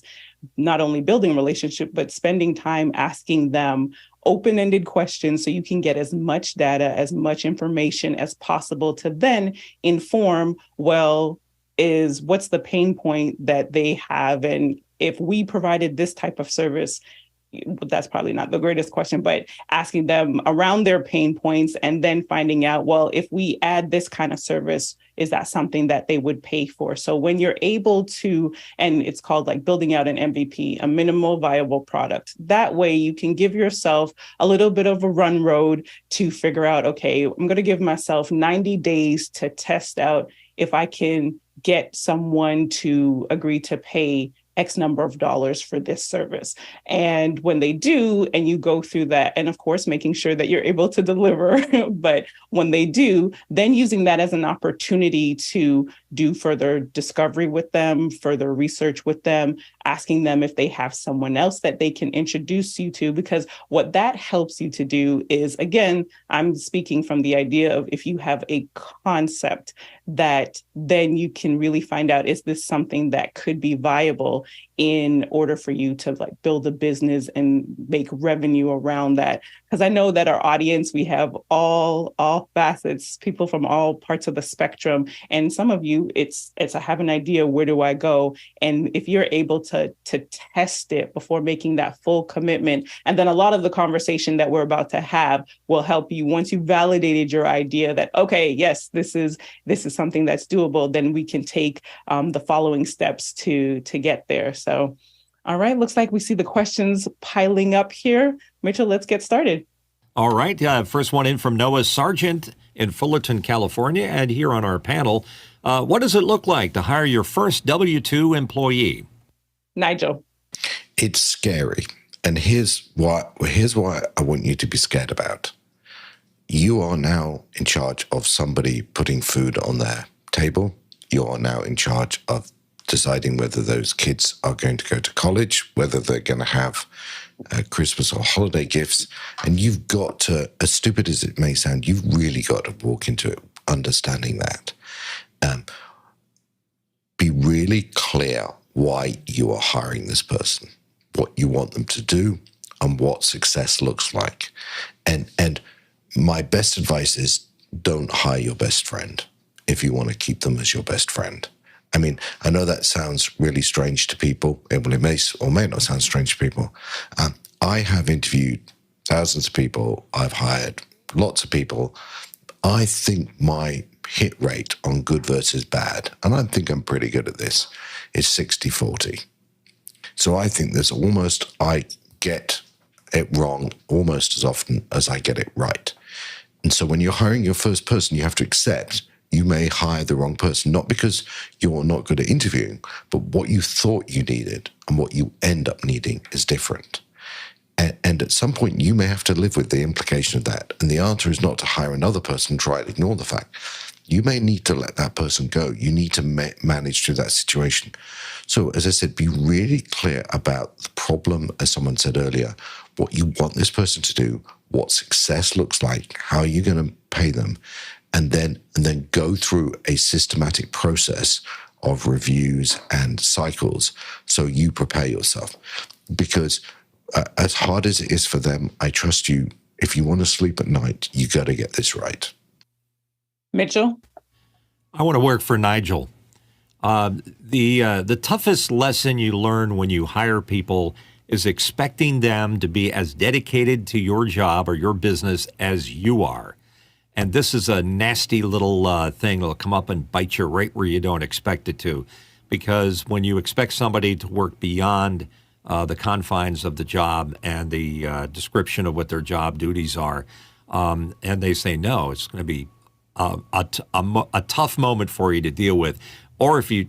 [SPEAKER 1] not only building a relationship, but spending time asking them open-ended questions so you can get as much data, as much information as possible to then inform, what's the pain point that they have? And if we provided this type of service, that's probably not the greatest question, but asking them around their pain points and then finding out, if we add this kind of service, is that something that they would pay for? So when you're able to, and it's called like building out an MVP, a minimal viable product, that way you can give yourself a little bit of a run road to figure out, okay, I'm going to give myself 90 days to test out if I can get someone to agree to pay X number of dollars for this service. And when they do, and you go through that, and of course, making sure that you're able to deliver, but when they do, then using that as an opportunity to do further discovery with them, further research with them, asking them if they have someone else that they can introduce you to, because what that helps you to do is, again, I'm speaking from the idea of if you have a concept that then you can really find out, is this something that could be viable in order for you to like build a business and make revenue around that? Because I know that our audience, we have all facets, people from all parts of the spectrum. And some of you, it's I have an idea, where do I go? And if you're able to test it before making that full commitment, and then a lot of the conversation that we're about to have will help you once you validated your idea that, okay, yes, this is something that's doable, then we can take the following steps to get there. So, all right, looks like we see the questions piling up here. Mitchell, let's get started.
[SPEAKER 2] All right, first one in from Noah Sargent in Fullerton, California. And here on our panel, what does it look like to hire your first W-2 employee?
[SPEAKER 1] Nigel.
[SPEAKER 7] It's scary. And here's why I want you to be scared about. You are now in charge of somebody putting food on their table. You are now in charge of deciding whether those kids are going to go to college, whether they're going to have Christmas or holiday gifts. And you've got to, as stupid as it may sound, you've really got to walk into it understanding that. Be really clear why you are hiring this person, what you want them to do, and what success looks like. And my best advice is don't hire your best friend if you want to keep them as your best friend. I mean, I know that sounds really strange to people. It may or may not sound strange to people. I have interviewed thousands of people. I've hired lots of people. I think my hit rate on good versus bad, and I think I'm pretty good at this, is 60-40. So I think I get it wrong almost as often as I get it right. And so when you're hiring your first person, you have to accept you may hire the wrong person, not because you're not good at interviewing, but what you thought you needed and what you end up needing is different. And at some point, you may have to live with the implication of that. And the answer is not to hire another person and try and ignore the fact. You may need to let that person go. You need to manage through that situation. So, as I said, be really clear about the problem, as someone said earlier, what you want this person to do, what success looks like, how are you going to pay them, and then go through a systematic process of reviews and cycles so you prepare yourself. Because as hard as it is for them, I trust you, if you want to sleep at night, you got to get this right.
[SPEAKER 1] Mitchell?
[SPEAKER 2] I want to work for Nigel. The toughest lesson you learn when you hire people is expecting them to be as dedicated to your job or your business as you are. And this is a nasty little thing that'll come up and bite you right where you don't expect it to. Because when you expect somebody to work beyond the confines of the job and the description of what their job duties are, and they say no, it's going to be a tough moment for you to deal with. Or if you,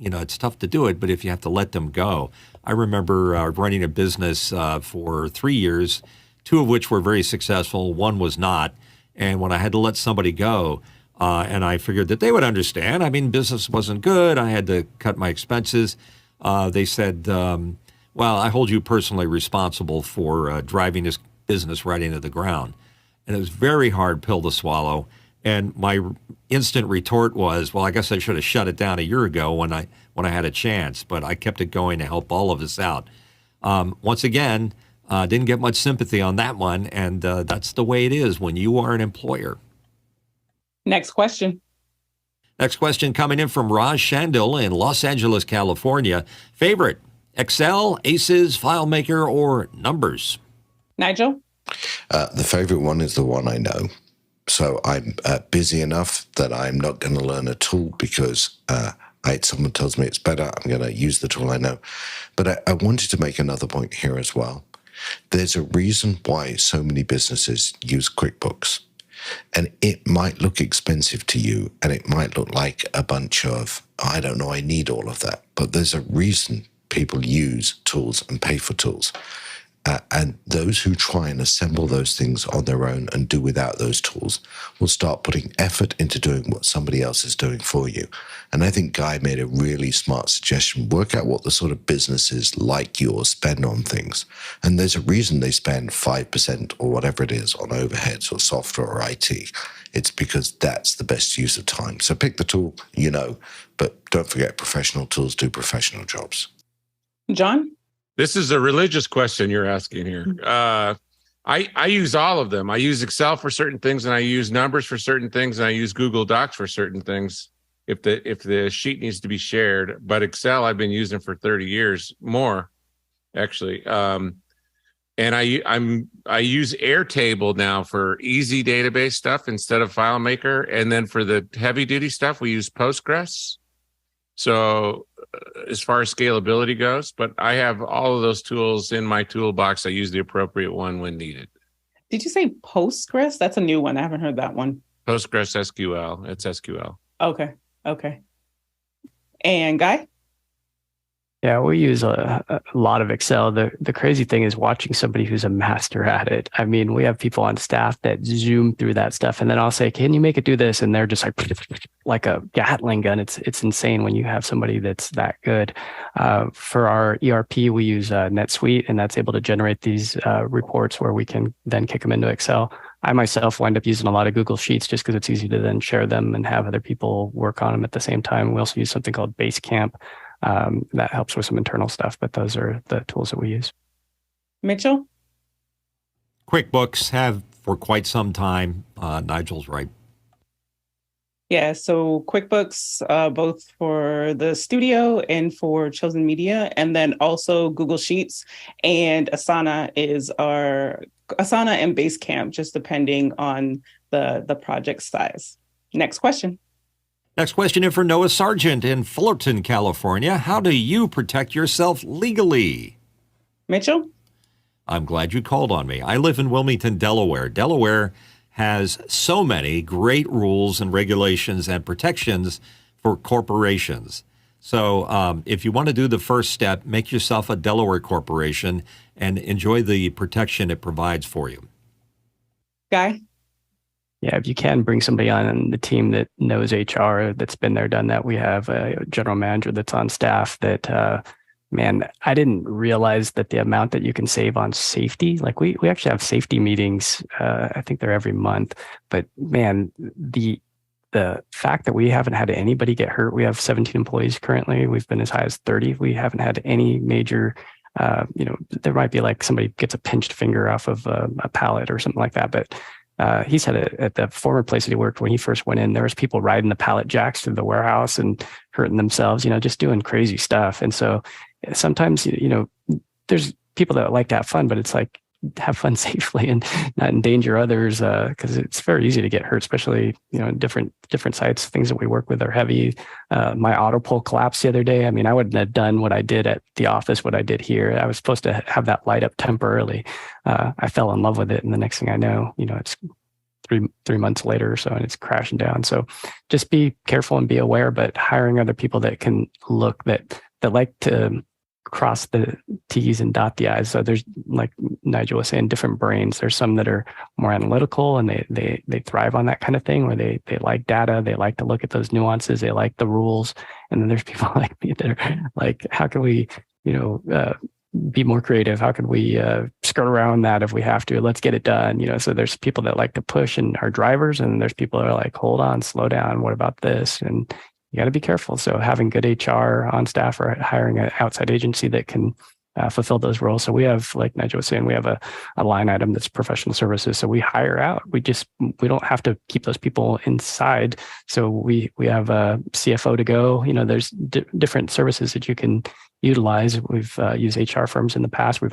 [SPEAKER 2] it's tough to do it, but if you have to let them go. I remember running a business for 3 years, 2 of which were very successful, 1 was not. And when I had to let somebody go, and I figured that they would understand, I mean, business wasn't good, I had to cut my expenses, they said, Well, I hold you personally responsible for driving this business right into the ground. And it was a very hard pill to swallow. And my instant retort was, well, I guess I should have shut it down a year ago when I had a chance. But I kept it going to help all of us out. Once again, didn't get much sympathy on that one. And that's the way it is when you are an employer.
[SPEAKER 1] Next question.
[SPEAKER 2] Next question coming in from Raj Shandil in Los Angeles, California. Favorite, Excel, Aces, FileMaker, or Numbers?
[SPEAKER 1] Nigel?
[SPEAKER 7] The favorite one is the one I know. So I'm busy enough that I'm not going to learn a tool because someone tells me it's better. I'm going to use the tool I know. But I wanted to make another point here as well. There's a reason why so many businesses use QuickBooks. And it might look expensive to you, and it might look like a bunch of, I don't know, I need all of that. But there's a reason people use tools and pay for tools. And those who try and assemble those things on their own and do without those tools will start putting effort into doing what somebody else is doing for you. And I think Guy made a really smart suggestion. Work out what the sort of businesses like yours spend on things. And there's a reason they spend 5% or whatever it is on overheads or software or IT. It's because that's the best use of time. So pick the tool, but don't forget professional tools do professional jobs.
[SPEAKER 1] John?
[SPEAKER 5] This is a religious question you're asking here. I use all of them. I use Excel for certain things, and I use Numbers for certain things, and I use Google Docs for certain things if the sheet needs to be shared. But Excel I've been using for 30 years more, actually. And I use Airtable now for easy database stuff instead of FileMaker, and then for the heavy duty stuff we use Postgres. So as far as scalability goes, but I have all of those tools in my toolbox. I use the appropriate one when needed.
[SPEAKER 1] Did you say Postgres? That's a new one. I haven't heard that one.
[SPEAKER 5] Postgres SQL. It's SQL.
[SPEAKER 1] Okay. And Guy?
[SPEAKER 3] Yeah, we use a lot of Excel. The crazy thing is watching somebody who's a master at it. I mean, we have people on staff that zoom through that stuff, and then I'll say, "Can you make it do this?" And they're just like a Gatling gun. It's insane when you have somebody that's that good. For our ERP, we use NetSuite, and that's able to generate these reports where we can then kick them into Excel. I myself wind up using a lot of Google Sheets just because it's easy to then share them and have other people work on them at the same time. We also use something called Basecamp. That helps with some internal stuff, but those are the tools that we use.
[SPEAKER 1] Mitchell?
[SPEAKER 2] QuickBooks have for quite some time. Nigel's right.
[SPEAKER 1] Yeah, so QuickBooks, both for the studio and for chosen media, and then also Google Sheets, and Asana and Basecamp, just depending on the project size. Next question.
[SPEAKER 2] Next question in for Noah Sargent in Fullerton, California. How do you protect yourself legally?
[SPEAKER 1] Mitchell?
[SPEAKER 2] I'm glad you called on me. I live in Wilmington, Delaware. Delaware has so many great rules and regulations and protections for corporations. So if you want to do the first step, make yourself a Delaware corporation and enjoy the protection it provides for you.
[SPEAKER 1] Guy?
[SPEAKER 3] Yeah, if you can bring somebody on the team that knows HR, that's been there, done that. We have a general manager that's on staff that, man, I didn't realize that the amount that you can save on safety. Like we actually have safety meetings. I think they're every month. But man, the fact that we haven't had anybody get hurt. We have 17 employees currently. We've been as high as 30. We haven't had any major. There might be like somebody gets a pinched finger off of a pallet or something like that, but. He said at the former place that he worked when he first went in, there was people riding the pallet jacks through the warehouse and hurting themselves, just doing crazy stuff. And so sometimes, there's people that like to have fun, but it's like have fun safely and not endanger others because it's very easy to get hurt, especially, different sites. Things that we work with are heavy. My auto pull collapsed the other day. I mean, I wouldn't have done what I did at the office, what I did here. I was supposed to have that light up temporarily. I fell in love with it. And the next thing I know, it's three months later or so, and it's crashing down. So just be careful and be aware, but hiring other people that can look, that like to cross the T's and dot the I's. So there's, like Nigel was saying, different brains. There's some that are more analytical and they thrive on that kind of thing, where they like data, they like to look at those nuances, they like the rules. And then there's people like me that are like, how can we, be more creative? How could we skirt around that if we have to? Let's get it done. So there's people that like to push and are drivers, and there's people that are like, hold on, slow down. What about this? And you got to be careful. So having good HR on staff or hiring an outside agency that can fulfill those roles. So we have, like Nigel was saying, we have a line item that's professional services. So we hire out. We don't have to keep those people inside. So we have a CFO to go. There's different services that you can utilize. We've used HR firms in the past. We've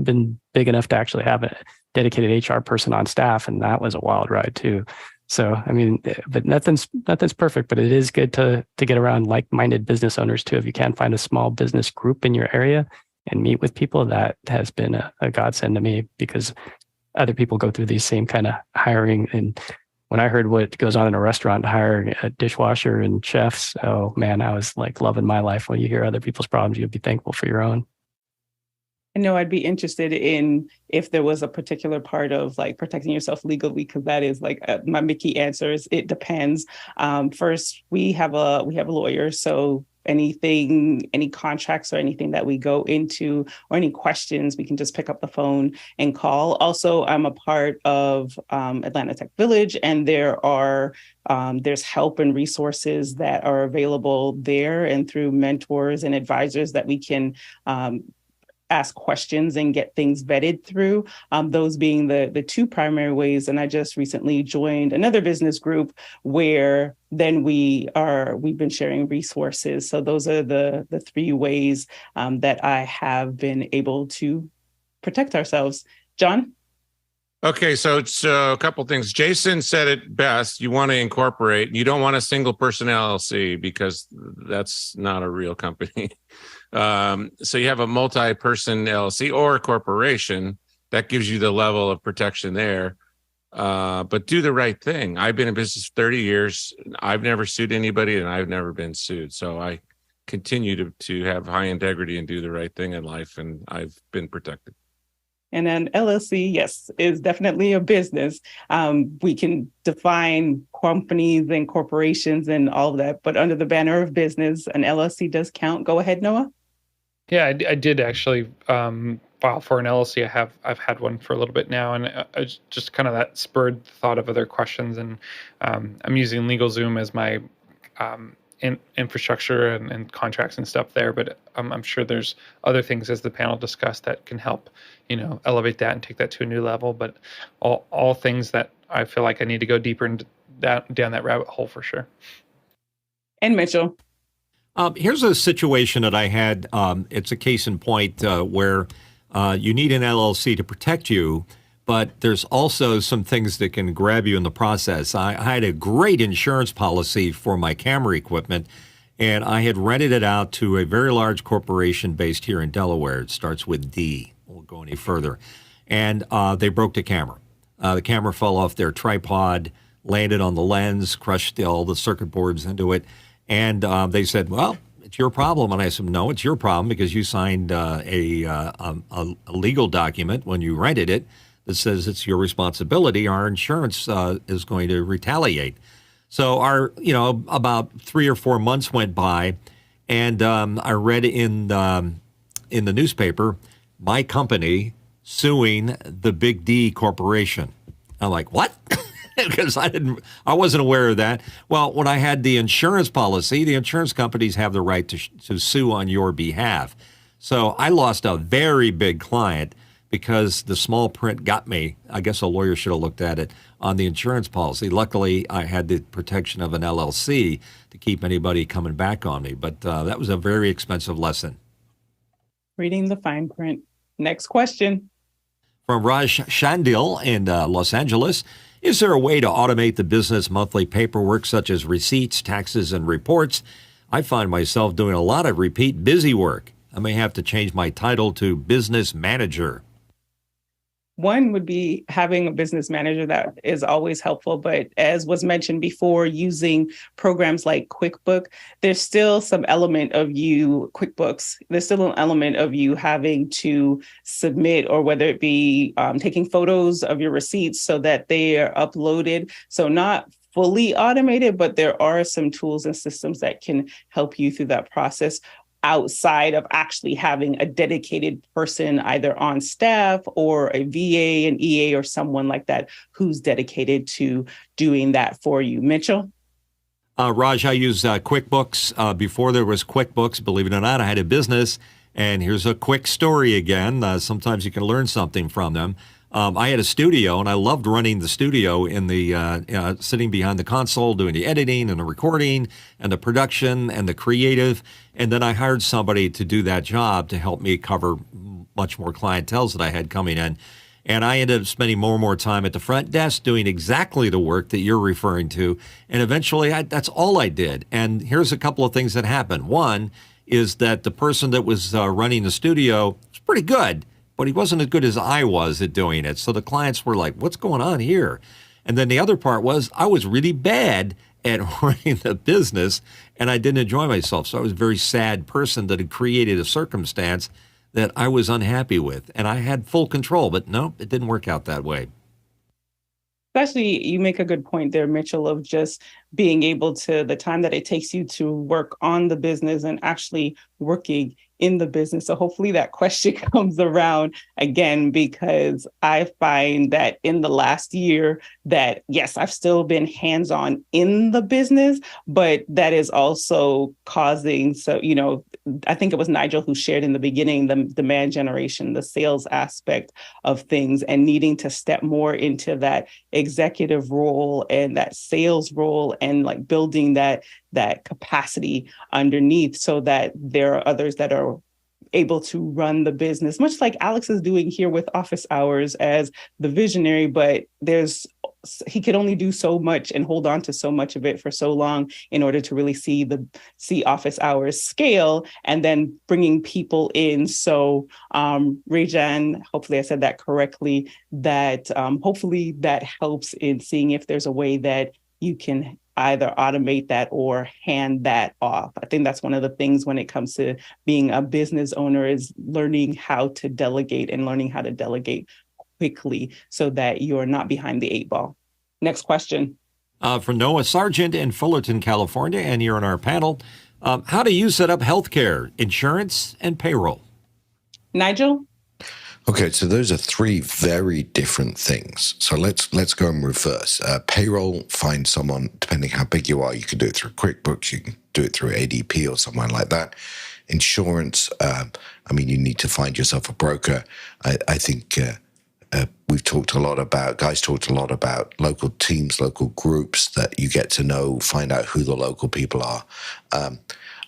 [SPEAKER 3] been big enough to actually have a dedicated HR person on staff, and that was a wild ride too. So, but nothing's perfect, but it is good to get around like-minded business owners too. If you can find a small business group in your area and meet with people, that has been a godsend to me, because other people go through these same kind of hiring. And when I heard what goes on in a restaurant, hiring a dishwasher and chefs, oh man, I was like loving my life. When you hear other people's problems, you'll be thankful for your own.
[SPEAKER 1] I know I'd be interested in if there was a particular part of like protecting yourself legally, because that is like my Mickey answer is it depends. First, we have a lawyer, so any contracts or anything that we go into or any questions, we can just pick up the phone and call. Also, I'm a part of Atlanta Tech Village, and there's help and resources that are available there, and through mentors and advisors that we can ask questions and get things vetted through, those being the two primary ways. And I just recently joined another business group where then we've been sharing resources. So those are the three ways that I have been able to protect ourselves. John?
[SPEAKER 5] Okay, so it's a couple things. Jason said it best. You want to incorporate. You don't want a single person LLC, because that's not a real company. So you have a multi-person LLC or a corporation. That gives you the level of protection there. But do the right thing. I've been in business 30 years. I've never sued anybody, and I've never been sued. So I continue to have high integrity and do the right thing in life, and I've been protected.
[SPEAKER 1] And an LLC, yes, is definitely a business. We can define companies and corporations and all of that, but under the banner of business, an LLC does count. Go ahead, Noah.
[SPEAKER 8] Yeah, I did actually file for an LLC. I've had one for a little bit now, and just kind of that spurred thought of other questions. And I'm using LegalZoom as my infrastructure and contracts and stuff there, but I'm sure there's other things, as the panel discussed, that can help elevate that and take that to a new level. But all things that I feel like I need to go deeper down that rabbit hole for sure.
[SPEAKER 1] And Mitchell.
[SPEAKER 2] Here's a situation that I had. It's a case in point where you need an LLC to protect you, but there's also some things that can grab you in the process. I had a great insurance policy for my camera equipment, and I had rented it out to a very large corporation based here in Delaware. It starts with D. Won't go any further. And they broke the camera. The camera fell off their tripod, landed on the lens, crushed all the circuit boards into it. And they said, well, it's your problem. And I said, no, it's your problem, because you signed a legal document when you rented it that says it's your responsibility. Our insurance is going to retaliate. So about 3 or 4 months went by, and I read in the newspaper, my company suing the Big D Corporation. I'm like, what? Because I wasn't aware of that. Well, when I had the insurance policy, the insurance companies have the right to sue on your behalf. So I lost a very big client because the small print got me. I guess a lawyer should have looked at it on the insurance policy. Luckily, I had the protection of an LLC to keep anybody coming back on me. But that was a very expensive lesson.
[SPEAKER 1] Reading the fine print. Next question.
[SPEAKER 2] From Raj Shandil in Los Angeles. Is there a way to automate the business monthly paperwork, such as receipts, taxes, and reports? I find myself doing a lot of repeat busy work. I may have to change my title to business manager.
[SPEAKER 1] One would be having a business manager. That is always helpful. But as was mentioned before, using programs like QuickBooks, there's still some element of QuickBooks, there's still an element of you having to submit, or whether it be taking photos of your receipts so that they are uploaded. So not fully automated, but there are some tools and systems that can help you through that process. outside of actually having a dedicated person either on staff or a VA, an EA, or someone like that who's dedicated to doing that for you. Mitchell?
[SPEAKER 2] Raj, I use QuickBooks. Before there was QuickBooks, believe it or not, I had a business. And here's a quick story again. Sometimes you can learn something from them. I had a studio, and I loved running the studio in the sitting behind the console, doing the editing and the recording and the production and the creative. And then I hired somebody to do that job to help me cover much more clientele that I had coming in. And I ended up spending more and more time at the front desk doing exactly the work that you're referring to. And eventually, that's all I did. And here's a couple of things that happened. One is that the person that was running the studio was pretty good, but he wasn't as good as I was at doing it. So the clients were like, what's going on here? And then the other part was I was really bad at running the business, and I didn't enjoy myself. So I was a very sad person that had created a circumstance that I was unhappy with, and I had full control, but no, it didn't work out that way.
[SPEAKER 1] Especially, you make a good point there, Mitchell, of just being able to, the time that it takes you to work on the business and actually working in the business. So hopefully that question comes around again, because I find that in the last year that, yes, I've still been hands-on in the business, but that is also causing, so, I think it was Nigel who shared in the beginning, the demand generation, the sales aspect of things, and needing to step more into that executive role and that sales role, and like building that capacity underneath so that there are others that are able to run the business, much like Alex is doing here with Office Hours as the visionary, but he could only do so much and hold on to so much of it for so long in order to really see Office Hours scale, and then bringing people in. So Rajan, hopefully I said that correctly, that hopefully that helps in seeing if there's a way that you can either automate that or hand that off. I think that's one of the things when it comes to being a business owner, is learning how to delegate and learning how to delegate quickly so that you're not behind the 8 ball. Next question.
[SPEAKER 2] From Noah Sargent in Fullerton, California, and you're on our panel. How do you set up healthcare, insurance, and payroll?
[SPEAKER 1] Nigel?
[SPEAKER 7] Okay, so those are 3 very different things. So let's go in reverse. Payroll, find someone, depending how big you are, you can do it through QuickBooks, you can do it through ADP or somewhere like that. Insurance, you need to find yourself a broker. I think guys talked a lot about local teams, local groups that you get to know, find out who the local people are.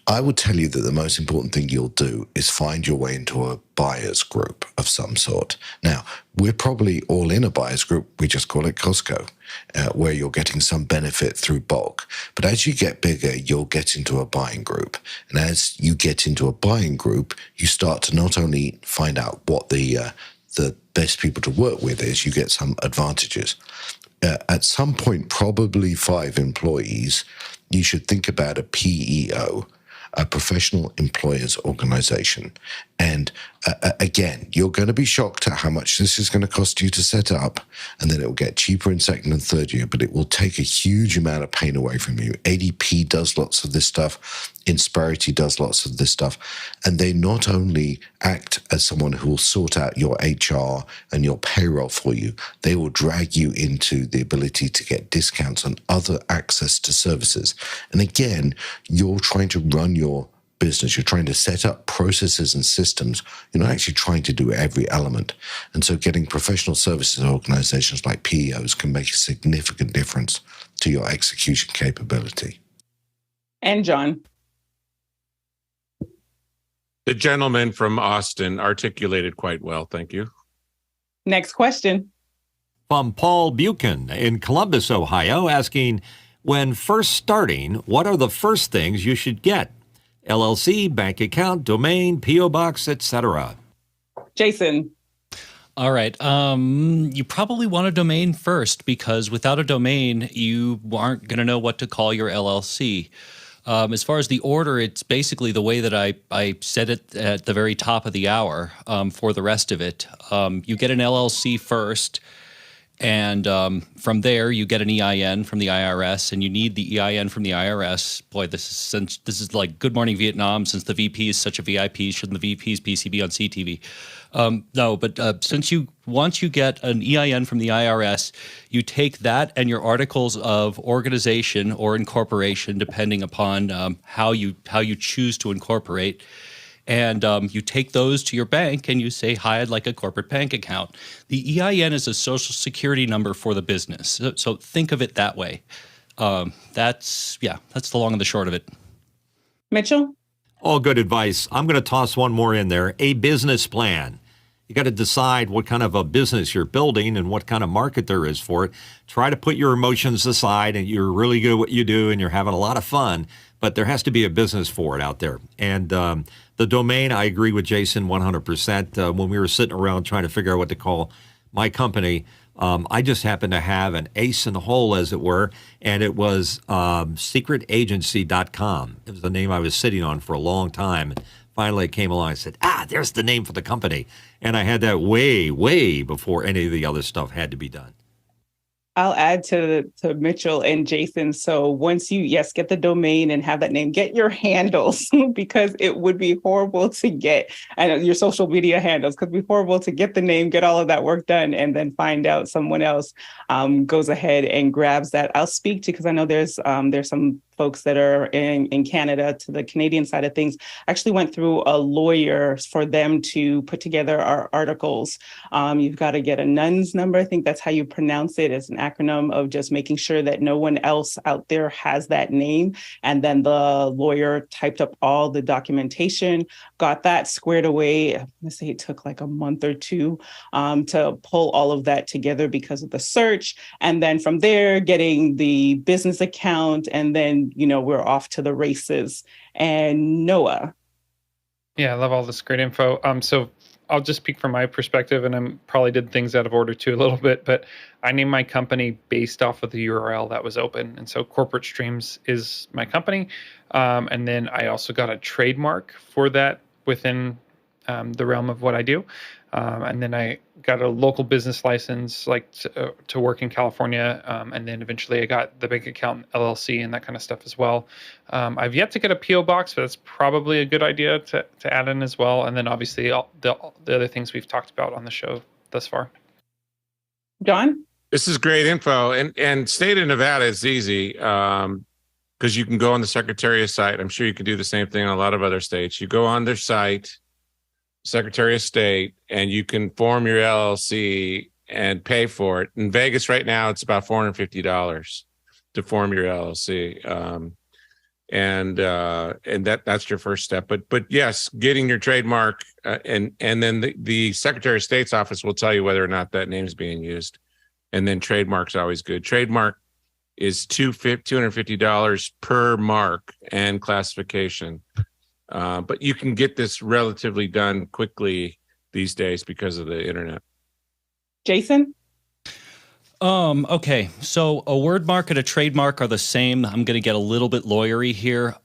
[SPEAKER 7] I would tell you that the most important thing you'll do is find your way into a buyer's group of some sort. Now, we're probably all in a buyer's group. We just call it Costco, where you're getting some benefit through bulk. But as you get bigger, you'll get into a buying group. And as you get into a buying group, you start to not only find out what the best people to work with is, you get some advantages. At some point, probably 5 employees, you should think about a PEO, a professional employers organization. And again, you're going to be shocked at how much this is going to cost you to set up, and then it will get cheaper in second and third year, but it will take a huge amount of pain away from you. ADP does lots of this stuff. Insperity does lots of this stuff. And they not only act as someone who will sort out your HR and your payroll for you, they will drag you into the ability to get discounts on other access to services. And again, you're trying to run your business. You're trying to set up processes and systems. You're not actually trying to do every element. And so getting professional services organizations like PEOs can make a significant difference to your execution capability.
[SPEAKER 1] And John.
[SPEAKER 5] The gentleman from Austin articulated quite well. Thank you.
[SPEAKER 1] Next question.
[SPEAKER 2] From Paul Buchan in Columbus, Ohio, asking, when first starting, what are the first things you should get? LLC, bank account, domain, P.O. box, etc.
[SPEAKER 1] Jason.
[SPEAKER 4] All right. You probably want a domain first, because without a domain, you aren't going to know what to call your LLC. As far as the order, it's basically the way that I said it at the very top of the hour for the rest of it. You get an LLC first, And from there, you get an EIN from the IRS, and you need the EIN from the IRS. Boy, this is like Good Morning Vietnam. Since the VP is such a VIP, shouldn't the VP's PCB on CTV? No, but once you get an EIN from the IRS, you take that and your articles of organization or incorporation, depending upon how you choose to incorporate. And you take those to your bank and you say, hi, I'd like a corporate bank account. The EIN is a social security number for the business. So think of it that way. That's the long and the short of it.
[SPEAKER 1] Mitchell?
[SPEAKER 2] All good advice. I'm going to toss one more in there. A business plan. You got to decide what kind of a business you're building and what kind of market there is for it. Try to put your emotions aside, and you're really good at what you do and you're having a lot of fun, but there has to be a business for it out there. And the domain, I agree with Jason 100%. When we were sitting around trying to figure out what to call my company, I just happened to have an ace in the hole, as it were, and it was secretagency.com. It was the name I was sitting on for a long time. Finally, it came along and said, there's the name for the company. And I had that way, way before any of the other stuff had to be done.
[SPEAKER 1] I'll add to Mitchell and Jason. So once you, get the domain and have that name, get your handles because it would be horrible to get, and your social media handles, because it'd be horrible to get the name, get all of that work done, and then find out someone else goes ahead and grabs that. I'll speak to, because I know there's some folks that are in Canada, to the Canadian side of things. I actually went through a lawyer for them to put together our articles. You've got to get a NUNS number. I think that's how you pronounce it. It's an acronym of just making sure that no one else out there has that name. And then the lawyer typed up all the documentation, got that squared away. I'm going to say it took like a month or two to pull all of that together because of the search. And then from there, getting the business account, and then we're off to the races. And Noah.
[SPEAKER 8] Yeah, I love all this great info. So I'll just speak from my perspective, and I probably did things out of order too a little bit, but I named my company based off of the URL that was open. And so Corporate Streams is my company. And then I also got a trademark for that within the realm of what I do. And then I got a local business license, like to work in California. And then eventually I got the bank account LLC and that kind of stuff as well. I've yet to get a PO box, but that's probably a good idea to add in as well. And then obviously all the other things we've talked about on the show thus far.
[SPEAKER 1] John?
[SPEAKER 5] This is great info. And state of Nevada is easy because you can go on the Secretariat site. I'm sure you can do the same thing in a lot of other states. You go on their site, Secretary of State, and you can form your LLC and pay for it. In Vegas right now, it's about $450 to form your LLC. And that's your first step. But yes, getting your trademark and then the Secretary of State's office will tell you whether or not that name is being used. And then trademark's always good. Trademark is $250 per mark and classification. But you can get this relatively done quickly these days because of the internet.
[SPEAKER 1] Jason?
[SPEAKER 4] Okay, so a word mark and a trademark are the same. I'm going to get a little bit lawyery here,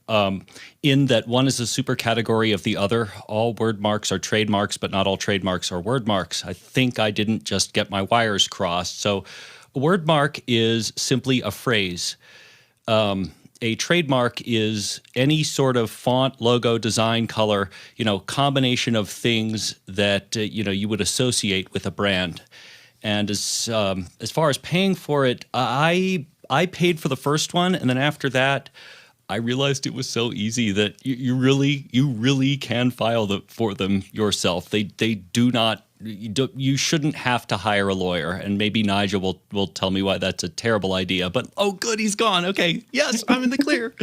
[SPEAKER 4] in that one is a super category of the other. All word marks are trademarks, but not all trademarks are word marks. I think I didn't just get my wires crossed. So a word mark is simply a phrase. A trademark is any sort of font, logo, design, color, combination of things that, you would associate with a brand. And as far as paying for it, I paid for the first one. And then after that, I realized it was so easy that you really can file for them yourself. They do not. You shouldn't have to hire a lawyer, and maybe Nigel will tell me why that's a terrible idea. But oh, good, he's gone. Okay, yes, I'm in the clear.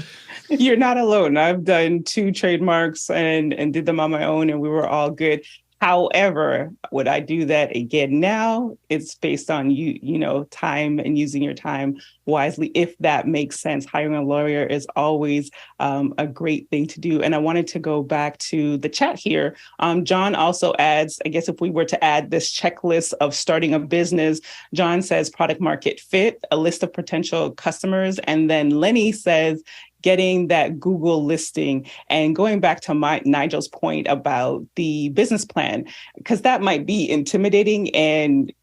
[SPEAKER 1] You're not alone. I've done 2 trademarks and did them on my own, and we were all good. However, would I do that again now? It's based on time and using your time wisely. If that makes sense, hiring a lawyer is always a great thing to do. And I wanted to go back to the chat here. John also adds, I guess if we were to add this checklist of starting a business, John says product market fit, a list of potential customers. And then Lenny says, getting that Google listing, and going back to Nigel's point about the business plan, because that might be intimidating, and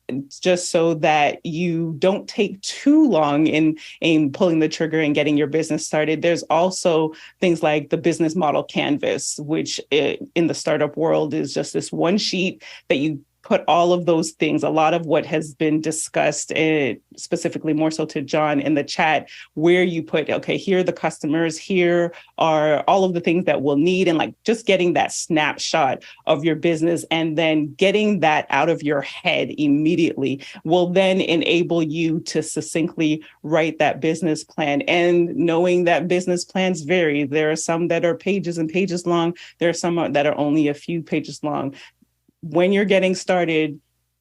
[SPEAKER 1] just so that you don't take too long in pulling the trigger and getting your business started. There's also things like the business model canvas, which in the startup world is just this one sheet that you put all of those things, a lot of what has been discussed, specifically more so to John in the chat, where you put, okay, here are the customers, here are all of the things that we'll need, and like just getting that snapshot of your business and then getting that out of your head immediately will then enable you to succinctly write that business plan. And knowing that business plans vary, there are some that are pages and pages long, there are some that are only a few pages long. When you're getting started,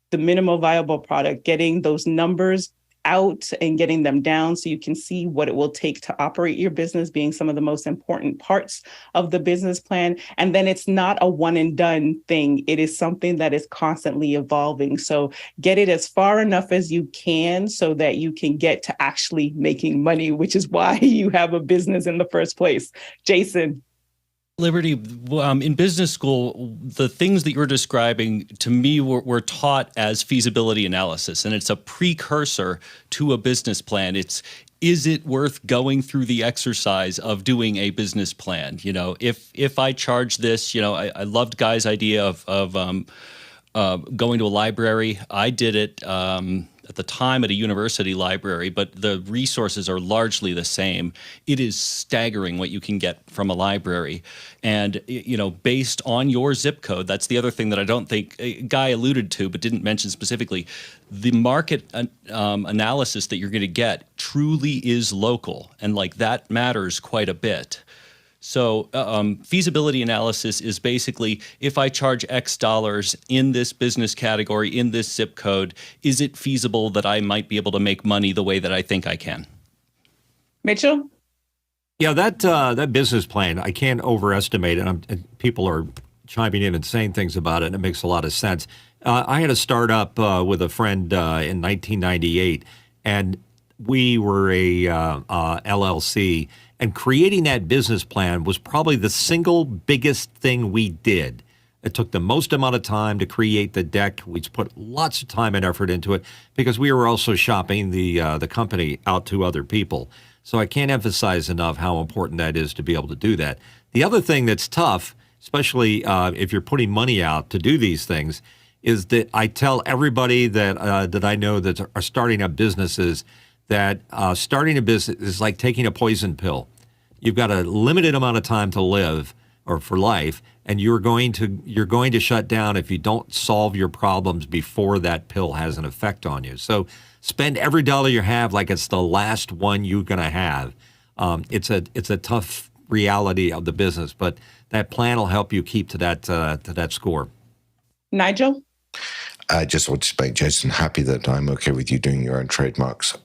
[SPEAKER 1] the minimal viable product, getting those numbers out and getting them down so you can see what it will take to operate your business being some of the most important parts of the business plan. And then it's not a one and done thing. It is something that is constantly evolving. So get it as far enough as you can so that you can get to actually making money, which is why you have a business in the first place. Jason.
[SPEAKER 4] Liberty, in business school, the things that you're describing to me were taught as feasibility analysis, and it's a precursor to a business plan. Is it worth going through the exercise of doing a business plan? You know, if I charge this, you know, I loved Guy's idea of going to a library. I did it at the time at a university library, but the resources are largely the same. It is staggering what you can get from a library. And, you know, based on your zip code, that's the other thing that I don't think Guy alluded to, but didn't mention specifically. The market analysis that you're going to get truly is local, and like that matters quite a bit. So feasibility analysis is basically, if I charge X dollars in this business category, in this zip code, is it feasible that I might be able to make money the way that I think I can?
[SPEAKER 1] Mitchell?
[SPEAKER 2] Yeah, that business plan, I can't overestimate it. And people are chiming in and saying things about it, and it makes a lot of sense. I had a startup with a friend in 1998, and we were a LLC. And creating that business plan was probably the single biggest thing we did. It took the most amount of time to create the deck. We put lots of time and effort into it because we were also shopping the company out to other people. So I can't emphasize enough how important that is to be able to do that. The other thing that's tough, especially if you're putting money out to do these things, is that I tell everybody that I know that are starting up businesses that starting a business is like taking a poison pill. You've got a limited amount of time to live or for life, and you're going to shut down if you don't solve your problems before that pill has an effect on you. So spend every dollar you have like it's the last one you're going to have. It's a tough reality of the business, but that plan will help you keep to that score.
[SPEAKER 1] Nigel?
[SPEAKER 7] I just want to make Jason happy that I'm okay with you doing your own trademarks.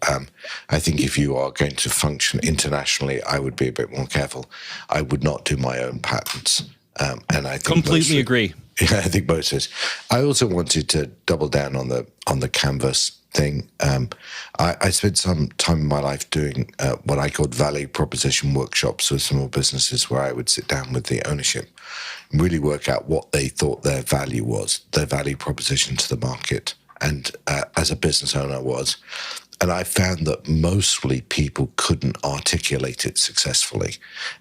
[SPEAKER 7] I think if you are going to function internationally, I would be a bit more careful. I would not do my own patents. And I think
[SPEAKER 4] completely agree.
[SPEAKER 7] Yeah, I think most is. I also wanted to double down on the canvas thing. I spent some time in my life doing what I called value proposition workshops with small businesses, where I would sit down with the ownership and really work out what they thought their value was, their value proposition to the market, and as a business owner was. And I found that mostly people couldn't articulate it successfully.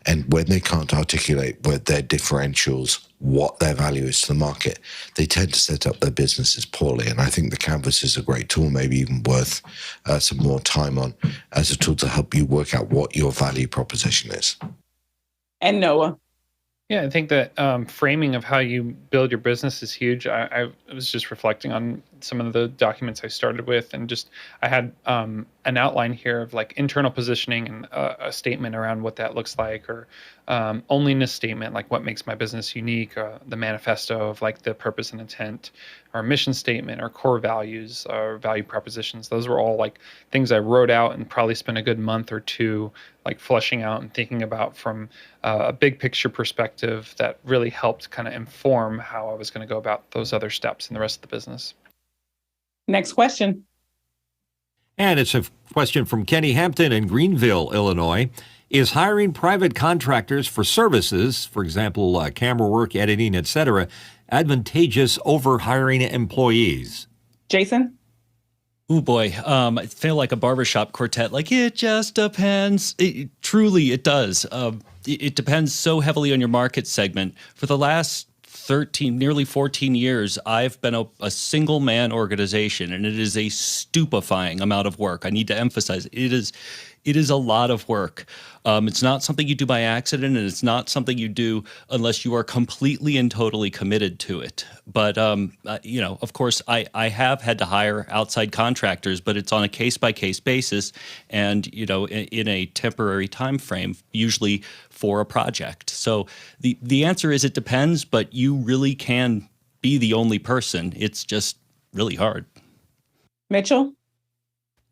[SPEAKER 7] And when they can't articulate what their differentials, what their value is to the market, they tend to set up their businesses poorly. And I think the Canvas is a great tool, maybe even worth some more time on as a tool to help you work out what your value proposition is.
[SPEAKER 1] And Noah.
[SPEAKER 8] Yeah, I think that framing of how you build your business is huge. I was just reflecting on some of the documents I started with, and just I had an outline here of like internal positioning and a statement around what that looks like, or onlyness statement, like what makes my business unique, the manifesto of like the purpose and intent, our mission statement, our core values, our value propositions. Those were all like things I wrote out and probably spent a good month or two like fleshing out and thinking about from a big picture perspective that really helped kind of inform how I was going to go about those other steps in the rest of the business.
[SPEAKER 1] Next question.
[SPEAKER 2] And it's a question from Kenny Hampton in Greenville, Illinois. Is hiring private contractors for services, for example, camera work, editing, etc., advantageous over hiring employees?
[SPEAKER 1] Jason?
[SPEAKER 4] Oh boy, I feel like a barbershop quartet. Like, it just depends. Truly, it does. It depends so heavily on your market segment. For the last 13, nearly 14 years, I've been a single man organization, and it is a stupefying amount of work. I need to emphasize it is a lot of work. It's not something you do by accident, and it's not something you do unless you are completely and totally committed to it. But, of course, I have had to hire outside contractors, but it's on a case-by-case basis and, in a temporary time frame, usually for a project. So the answer is it depends, but you really can be the only person. It's just really hard.
[SPEAKER 1] Mitchell?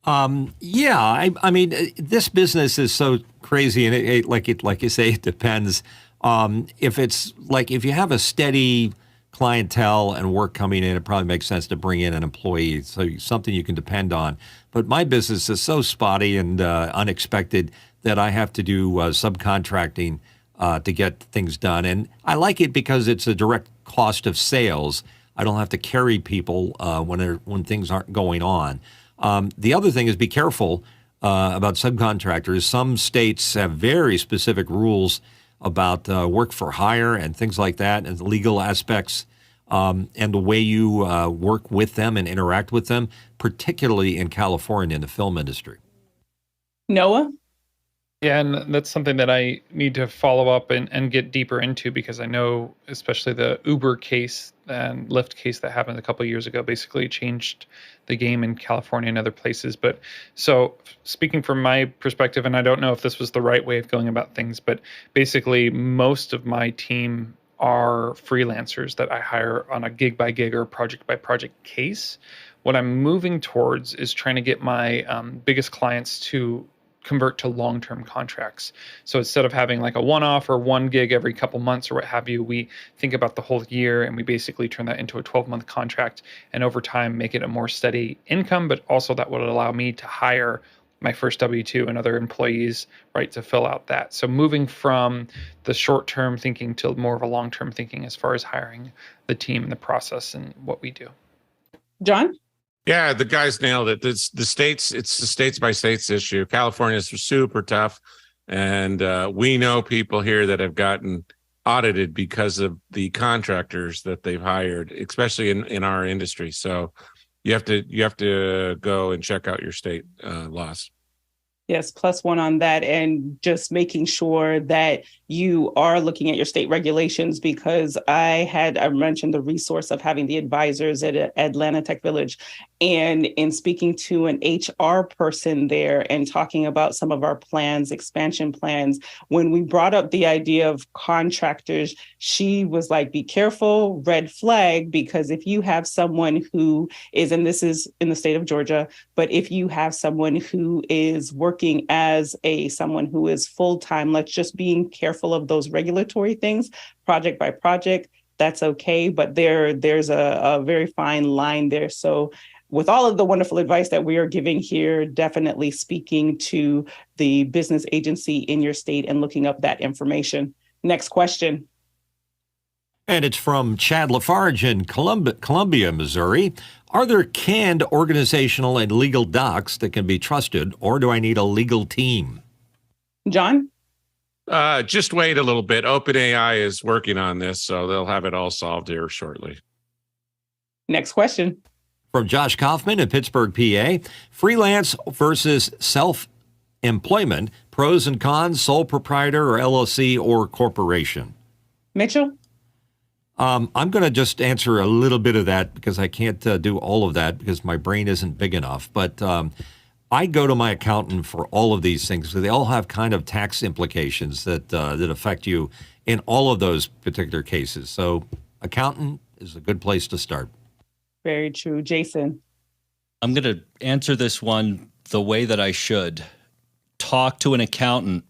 [SPEAKER 2] I mean, this business is so crazy, and like you say, it depends. If you have a steady clientele and work coming in, it probably makes sense to bring in an employee, so something you can depend on. But my business is so spotty and unexpected that I have to do subcontracting to get things done, and I like it because it's a direct cost of sales. I don't have to carry people when things aren't going on. The other thing is be careful about subcontractors. Some states have very specific rules about work for hire and things like that, and the legal aspects and the way you work with them and interact with them, particularly in California in the film industry.
[SPEAKER 1] Noah?
[SPEAKER 8] Yeah, and that's something that I need to follow up and get deeper into, because I know especially the Uber case and Lyft case that happened a couple of years ago basically changed the game in California and other places. But so speaking from my perspective, and I don't know if this was the right way of going about things, but basically most of my team are freelancers that I hire on a gig by gig or project by project case. What I'm moving towards is trying to get my biggest clients to convert to long-term contracts. So instead of having like a one-off or one gig every couple months or what have you, we think about the whole year, and we basically turn that into a 12-month contract, and over time make it a more steady income, but also that would allow me to hire my first W-2 and other employees, right, to fill out that. So moving from the short-term thinking to more of a long-term thinking as far as hiring the team and the process and what we do.
[SPEAKER 1] John?
[SPEAKER 5] Yeah, the guys nailed it. It's the states by states issue. California is super tough. And we know people here that have gotten audited because of the contractors that they've hired, especially in our industry. So you have to go and check out your state laws.
[SPEAKER 1] Yes, +1 on that, and just making sure that you are looking at your state regulations, because I mentioned the resource of having the advisors at Atlanta Tech Village, and in speaking to an HR person there and talking about some of our plans, expansion plans, when we brought up the idea of contractors, she was like, be careful, red flag, because if you have someone who is, and this is in the state of Georgia, but if you have someone who is working as someone who is full-time, let's just being careful of those regulatory things, project by project, that's okay. But there's a very fine line there. So with all of the wonderful advice that we are giving here, definitely speaking to the business agency in your state and looking up that information. Next question.
[SPEAKER 2] And it's from Chad Lafarge in Columbia, Missouri. Are there canned organizational and legal docs that can be trusted, or do I need a legal team?
[SPEAKER 1] John?
[SPEAKER 5] Just wait a little bit. OpenAI is working on this, so they'll have it all solved here shortly.
[SPEAKER 1] Next question.
[SPEAKER 2] From Josh Kaufman in Pittsburgh, PA. Freelance versus self-employment, pros and cons, sole proprietor or LLC or corporation.
[SPEAKER 1] Mitchell?
[SPEAKER 2] I'm going to just answer a little bit of that because I can't do all of that because my brain isn't big enough. But I go to my accountant for all of these things. So they all have kind of tax implications that affect you in all of those particular cases. So accountant is a good place to start.
[SPEAKER 1] Very true. Jason?
[SPEAKER 4] I'm going to answer this one the way that I should. Talk to an accountant.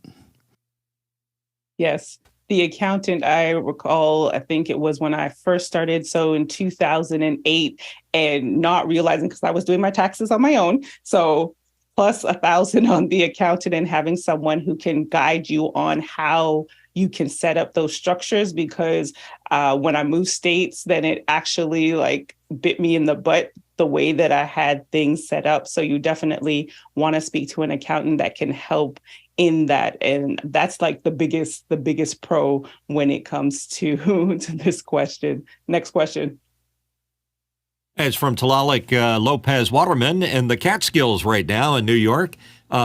[SPEAKER 1] Yes. The accountant, I recall, I think it was when I first started, so in 2008, and not realizing, because I was doing my taxes on my own. So plus 1,000 on the accountant and having someone who can guide you on how you can set up those structures. Because when I moved states, then it actually like bit me in the butt the way that I had things set up. So you definitely want to speak to an accountant that can help in that. And that's like the biggest pro when it comes to this question. Next question.
[SPEAKER 2] It's from Talalik Lopez Waterman in the Catskills right now in New York.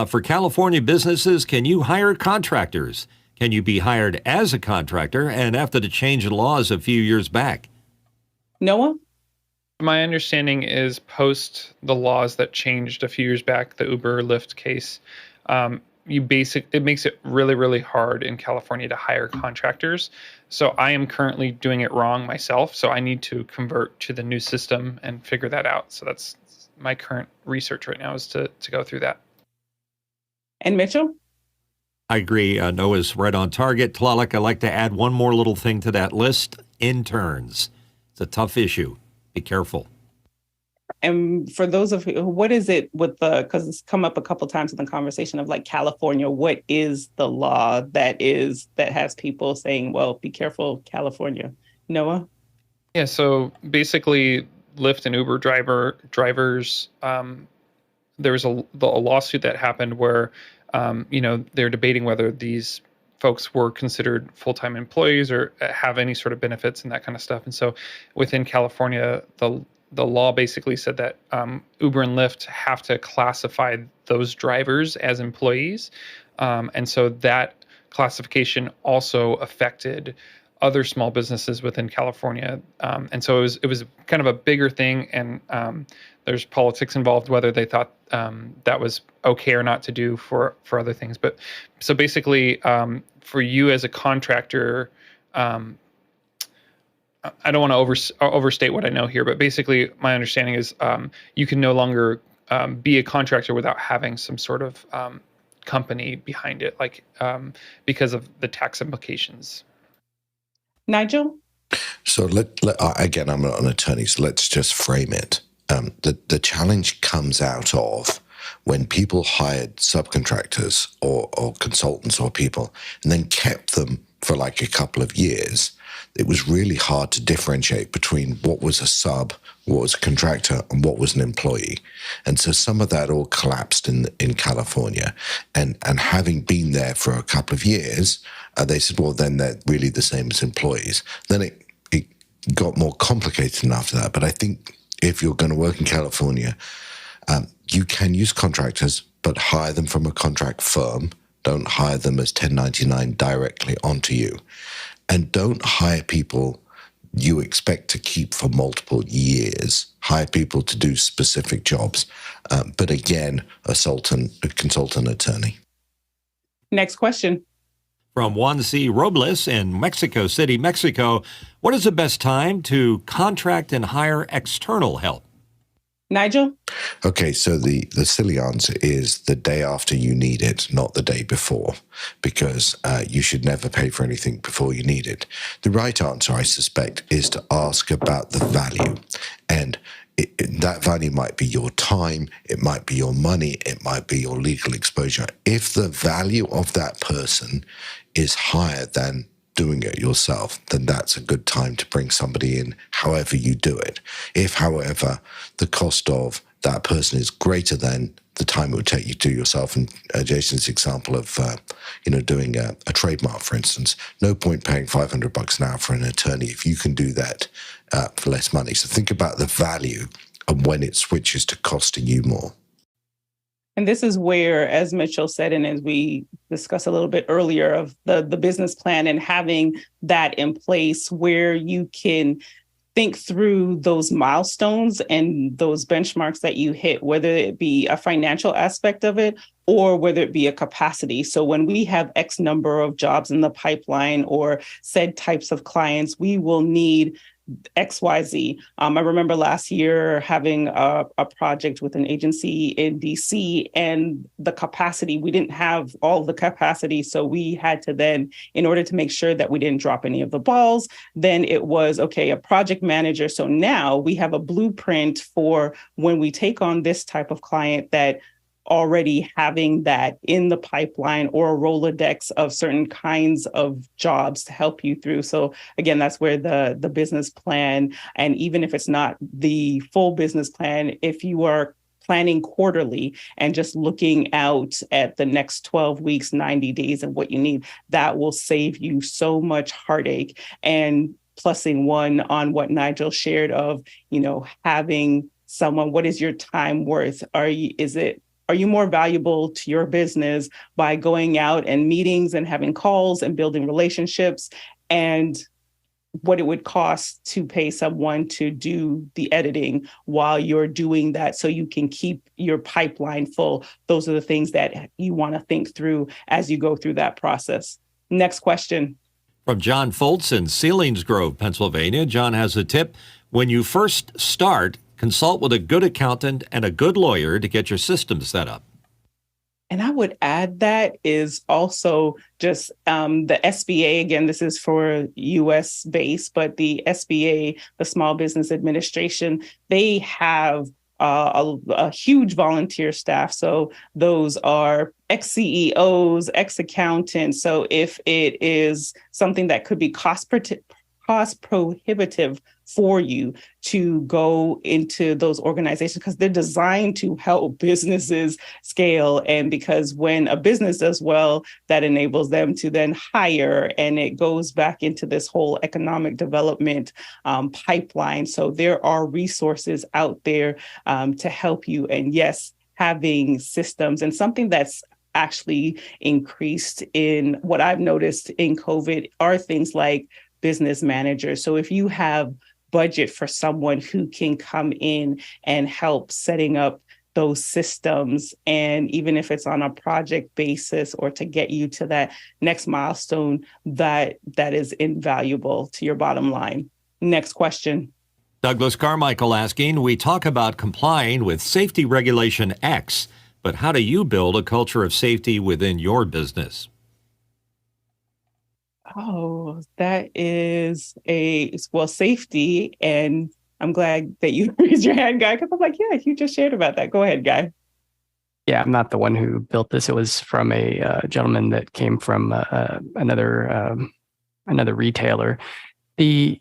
[SPEAKER 2] For California businesses, can you hire contractors? Can you be hired as a contractor? And after the change in laws a few years back?
[SPEAKER 1] Noah?
[SPEAKER 8] My understanding is post the laws that changed a few years back, the Uber Lyft case, it makes it really, really hard in California to hire contractors. So I am currently doing it wrong myself. So I need to convert to the new system and figure that out. So that's my current research right now, is to go through that.
[SPEAKER 1] And Mitchell?
[SPEAKER 2] I agree. Noah's right on target. Tlaloc, I'd like to add one more little thing to that list. Interns. It's a tough issue. Be careful.
[SPEAKER 1] And for those of you, what is it with because it's come up a couple times in the conversation of like California, what is the law that has people saying, well, be careful, California? Noah?
[SPEAKER 8] Yeah, so basically Lyft and Uber drivers, there was a lawsuit that happened where, they're debating whether these folks were considered full-time employees or have any sort of benefits and that kind of stuff. And so within California, the law basically said that Uber and Lyft have to classify those drivers as employees. And so that classification also affected other small businesses within California. And so it was kind of a bigger thing. And there's politics involved, whether they thought that was okay or not to do for other things. But so basically, for you as a contractor, I don't want to overstate what I know here, but basically my understanding is you can no longer be a contractor without having some sort of company behind it, like because of the tax implications.
[SPEAKER 1] Nigel?
[SPEAKER 7] So again, I'm not an attorney, so let's just frame it. The challenge comes out of when people hired subcontractors or consultants or people and then kept them for like a couple of years. It was really hard to differentiate between what was a sub, what was a contractor, and what was an employee. And so some of that all collapsed in California. And having been there for a couple of years, they said, well, then they're really the same as employees. Then it got more complicated after that. But I think if you're going to work in California, you can use contractors, but hire them from a contract firm. Don't hire them as 1099 directly onto you. And don't hire people you expect to keep for multiple years. Hire people to do specific jobs. But again, a consultant attorney.
[SPEAKER 1] Next question.
[SPEAKER 2] From Juan C. Robles in Mexico City, Mexico. What is the best time to contract and hire external help?
[SPEAKER 1] Nigel?
[SPEAKER 7] Okay, so the silly answer is the day after you need it, not the day before, because you should never pay for anything before you need it. The right answer, I suspect, is to ask about the value. And that value might be your time, it might be your money, it might be your legal exposure. If the value of that person is higher than doing it yourself, then that's a good time to bring somebody in, however you do it. If, however, the cost of that person is greater than the time it would take you to do yourself, and Jason's example of doing a trademark, for instance, no point paying $500 an hour for an attorney if you can do that for less money. So think about the value and when it switches to costing you more.
[SPEAKER 1] And this is where, as Mitchell said, and as we discussed a little bit earlier, of the business plan and having that in place where you can think through those milestones and those benchmarks that you hit, whether it be a financial aspect of it or whether it be a capacity. So when we have X number of jobs in the pipeline or said types of clients, we will need XYZ. I remember last year having a project with an agency in DC, and the capacity, we didn't have all the capacity. So we had to then, in order to make sure that we didn't drop any of the balls, then it was, okay, a project manager. So now we have a blueprint for when we take on this type of client that already having that in the pipeline or a Rolodex of certain kinds of jobs to help you through. So again, that's where the business plan, and even if it's not the full business plan, if you are planning quarterly and just looking out at the next 12 weeks, 90 days and what you need, that will save you so much heartache. And plussing one on what Nigel shared of, having someone, what is your time worth? Are you more valuable to your business by going out and meetings and having calls and building relationships, and what it would cost to pay someone to do the editing while you're doing that so you can keep your pipeline full? Those are the things that you want to think through as you go through that process. Next question.
[SPEAKER 2] From John Foltz in Selinsgrove, Pennsylvania. John has a tip. When you first start, consult with a good accountant and a good lawyer to get your system set up.
[SPEAKER 1] And I would add that is also just the SBA. Again, this is for US based, but the SBA, the Small Business Administration, they have a huge volunteer staff. So those are ex-CEOs, ex-accountants. So if it is something that could be cost prohibitive for you to go into those organizations, because they're designed to help businesses scale. And because when a business does well, that enables them to then hire, and it goes back into this whole economic development pipeline. So there are resources out there to help you. And yes, having systems, and something that's actually increased in what I've noticed in COVID are things like business managers. So if you have budget for someone who can come in and help setting up those systems, and even if it's on a project basis or to get you to that next milestone, that is invaluable to your bottom line. Next question.
[SPEAKER 2] Douglas Carmichael asking, we talk about complying with Safety Regulation X, but how do you build a culture of safety within your business?
[SPEAKER 1] Oh, that is safety. And I'm glad that you raised your hand, Guy, because I'm like, yeah, you just shared about that. Go ahead, Guy.
[SPEAKER 3] Yeah, I'm not the one who built this. It was from a gentleman that came from another retailer. The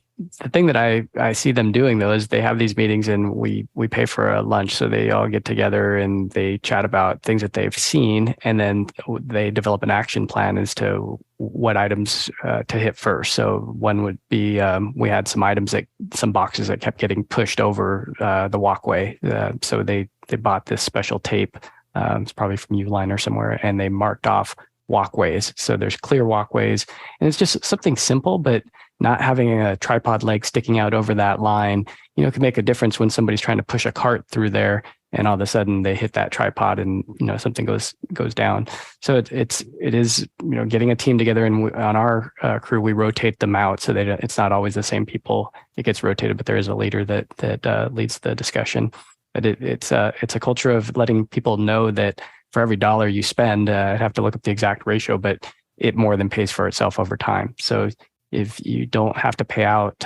[SPEAKER 3] thing that I see them doing, though, is they have these meetings and we pay for a lunch. So they all get together and they chat about things that they've seen. And then they develop an action plan as to what items to hit first. So one would be, we had some boxes that kept getting pushed over the walkway. So they bought this special tape. It's probably from Uline or somewhere. And they marked off walkways. So there's clear walkways. And it's just something simple, but not having a tripod leg sticking out over that line, can make a difference when somebody's trying to push a cart through there and all of a sudden they hit that tripod and, something goes down. So it is, getting a team together, and on our crew, we rotate them out so that it's not always the same people. It gets rotated, but there is a leader that leads the discussion. But it's a culture of letting people know that for every dollar you spend, I'd have to look up the exact ratio, but it more than pays for itself over time. So if you don't have to pay out,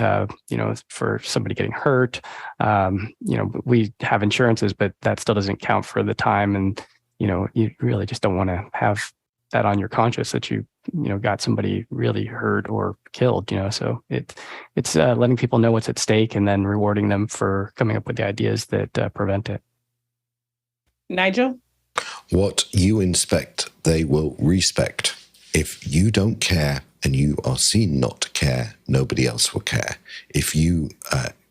[SPEAKER 3] for somebody getting hurt, we have insurances, but that still doesn't count for the time. And, you really just don't want to have that on your conscience that you got somebody really hurt or killed, So it's letting people know what's at stake and then rewarding them for coming up with the ideas that prevent it.
[SPEAKER 1] Nigel?
[SPEAKER 7] What you inspect, they will respect. If you don't care and you are seen not to care, nobody else will care. If you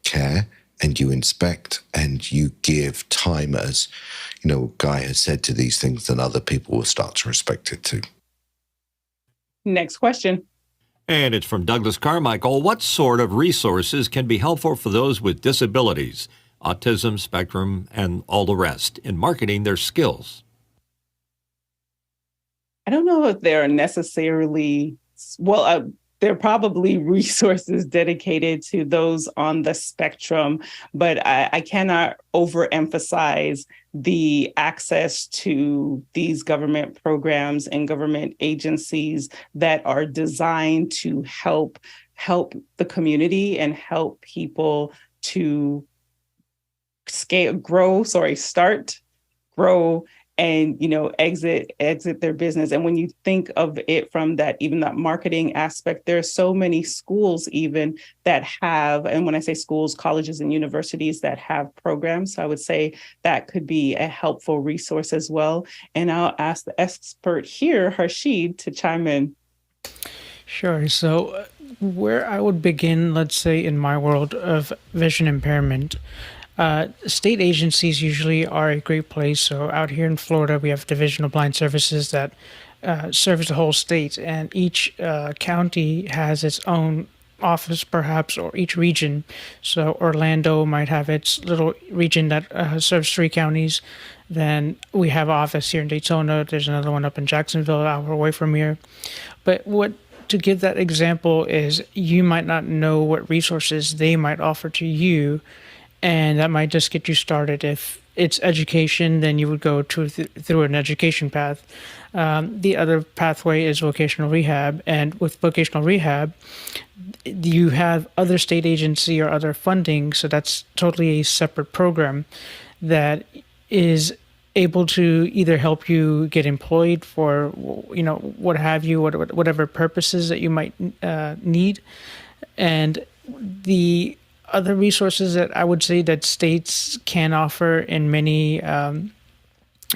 [SPEAKER 7] care and you inspect and you give time, as Guy has said, to these things, then other people will start to respect it too.
[SPEAKER 1] Next question.
[SPEAKER 2] And it's from Douglas Carmichael. What sort of resources can be helpful for those with disabilities, autism, spectrum, and all the rest in marketing their skills?
[SPEAKER 1] I don't know if there are necessarily, there are probably resources dedicated to those on the spectrum, but I cannot overemphasize the access to these government programs and government agencies that are designed to help the community and help people to start, grow, and exit their business. And when you think of it from that, even that marketing aspect, there are so many schools even that have, and when I say schools, colleges and universities that have programs. So I would say that could be a helpful resource as well. And I'll ask the expert here, Harshid, to chime in.
[SPEAKER 9] Sure. So, where I would begin, let's say in my world of vision impairment, state agencies usually are a great place. So, out here in Florida, we have Division of Blind Services that serves the whole state, and each county has its own office, perhaps, or each region. So, Orlando might have its little region that serves 3 counties. Then we have an office here in Daytona. There's another one up in Jacksonville, an hour away from here. But to give that example is you might not know what resources they might offer to you, and that might just get you started. If it's education, then you would go through an education path. The other pathway is vocational rehab, and with vocational rehab, you have other state agency or other funding, so that's totally a separate program that is able to either help you get employed for what have you, whatever purposes that you might need. And the other resources that I would say that states can offer in many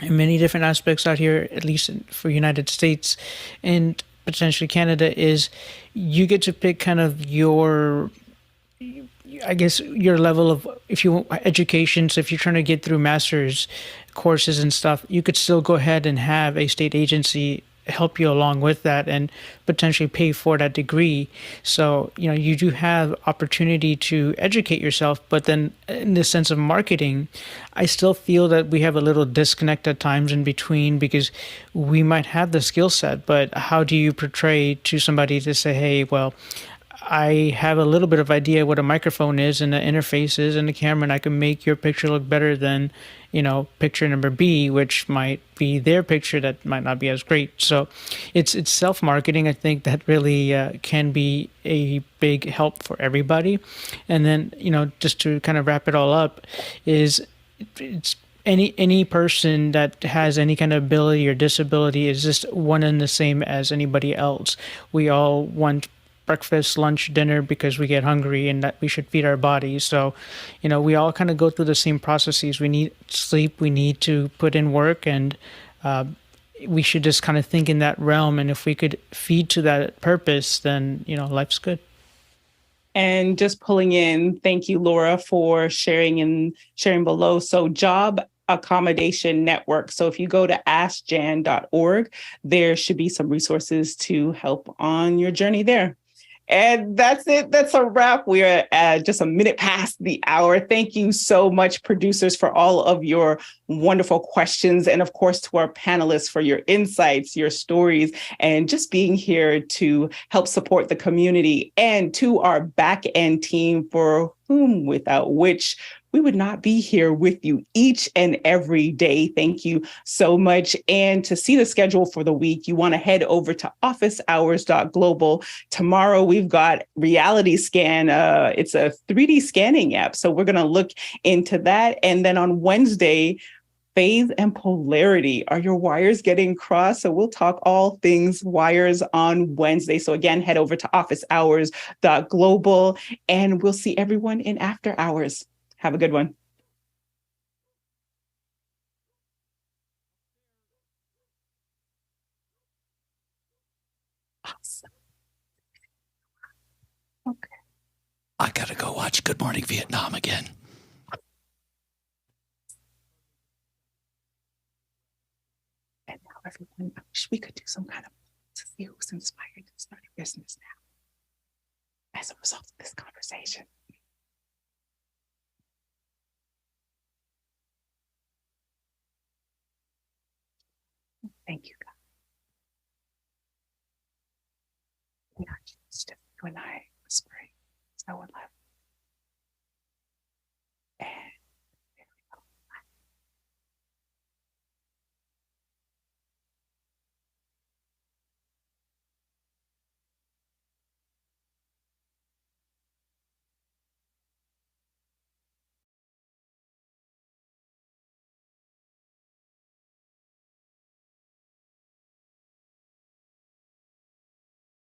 [SPEAKER 9] different aspects out here, at least for United States and potentially Canada, is you get to pick kind of your level of, if you want education. So if you're trying to get through master's courses and stuff, you could still go ahead and have a state agency help you along with that and potentially pay for that degree. So, you do have opportunity to educate yourself, but then in the sense of marketing, I still feel that we have a little disconnect at times in between, because we might have the skill set, but how do you portray to somebody to say, hey, well, I have a little bit of idea what a microphone is and the interface is and the camera, and I can make your picture look better than, picture number B, which might be their picture that might not be as great. So it's self-marketing, I think, that really can be a big help for everybody. And then, just to kind of wrap it all up, is it's any person that has any kind of ability or disability is just one and the same as anybody else. We all want breakfast, lunch, dinner, because we get hungry and that we should feed our bodies. So, we all kind of go through the same processes. We need sleep, we need to put in work, and we should just kind of think in that realm. And if we could feed to that purpose, then, life's good.
[SPEAKER 1] And just pulling in, thank you, Laura, for sharing below. So Job Accommodation Network. So if you go to askjan.org, there should be some resources to help on your journey there. And that's it. That's a wrap. We're at just a minute past the hour. Thank you so much, producers, for all of your wonderful questions. And of course, to our panelists for your insights, your stories, and just being here to help support the community, and to our back end team, for whom, without which, we would not be here with you each and every day. Thank you so much. And to see the schedule for the week, you want to head over to officehours.global. Tomorrow, we've got Reality Scan. It's a 3D scanning app. So we're going to look into that. And then on Wednesday, phase and polarity. Are your wires getting crossed? So we'll talk all things wires on Wednesday. So again, head over to officehours.global, and we'll see everyone in after hours. Have a good one. Awesome. Okay.
[SPEAKER 4] I gotta go watch Good Morning Vietnam again.
[SPEAKER 1] And now everyone, I wish we could do some kind of to see who's inspired to start a business now as a result of this conversation. Thank you, God. We are just you and I whispering. No one left.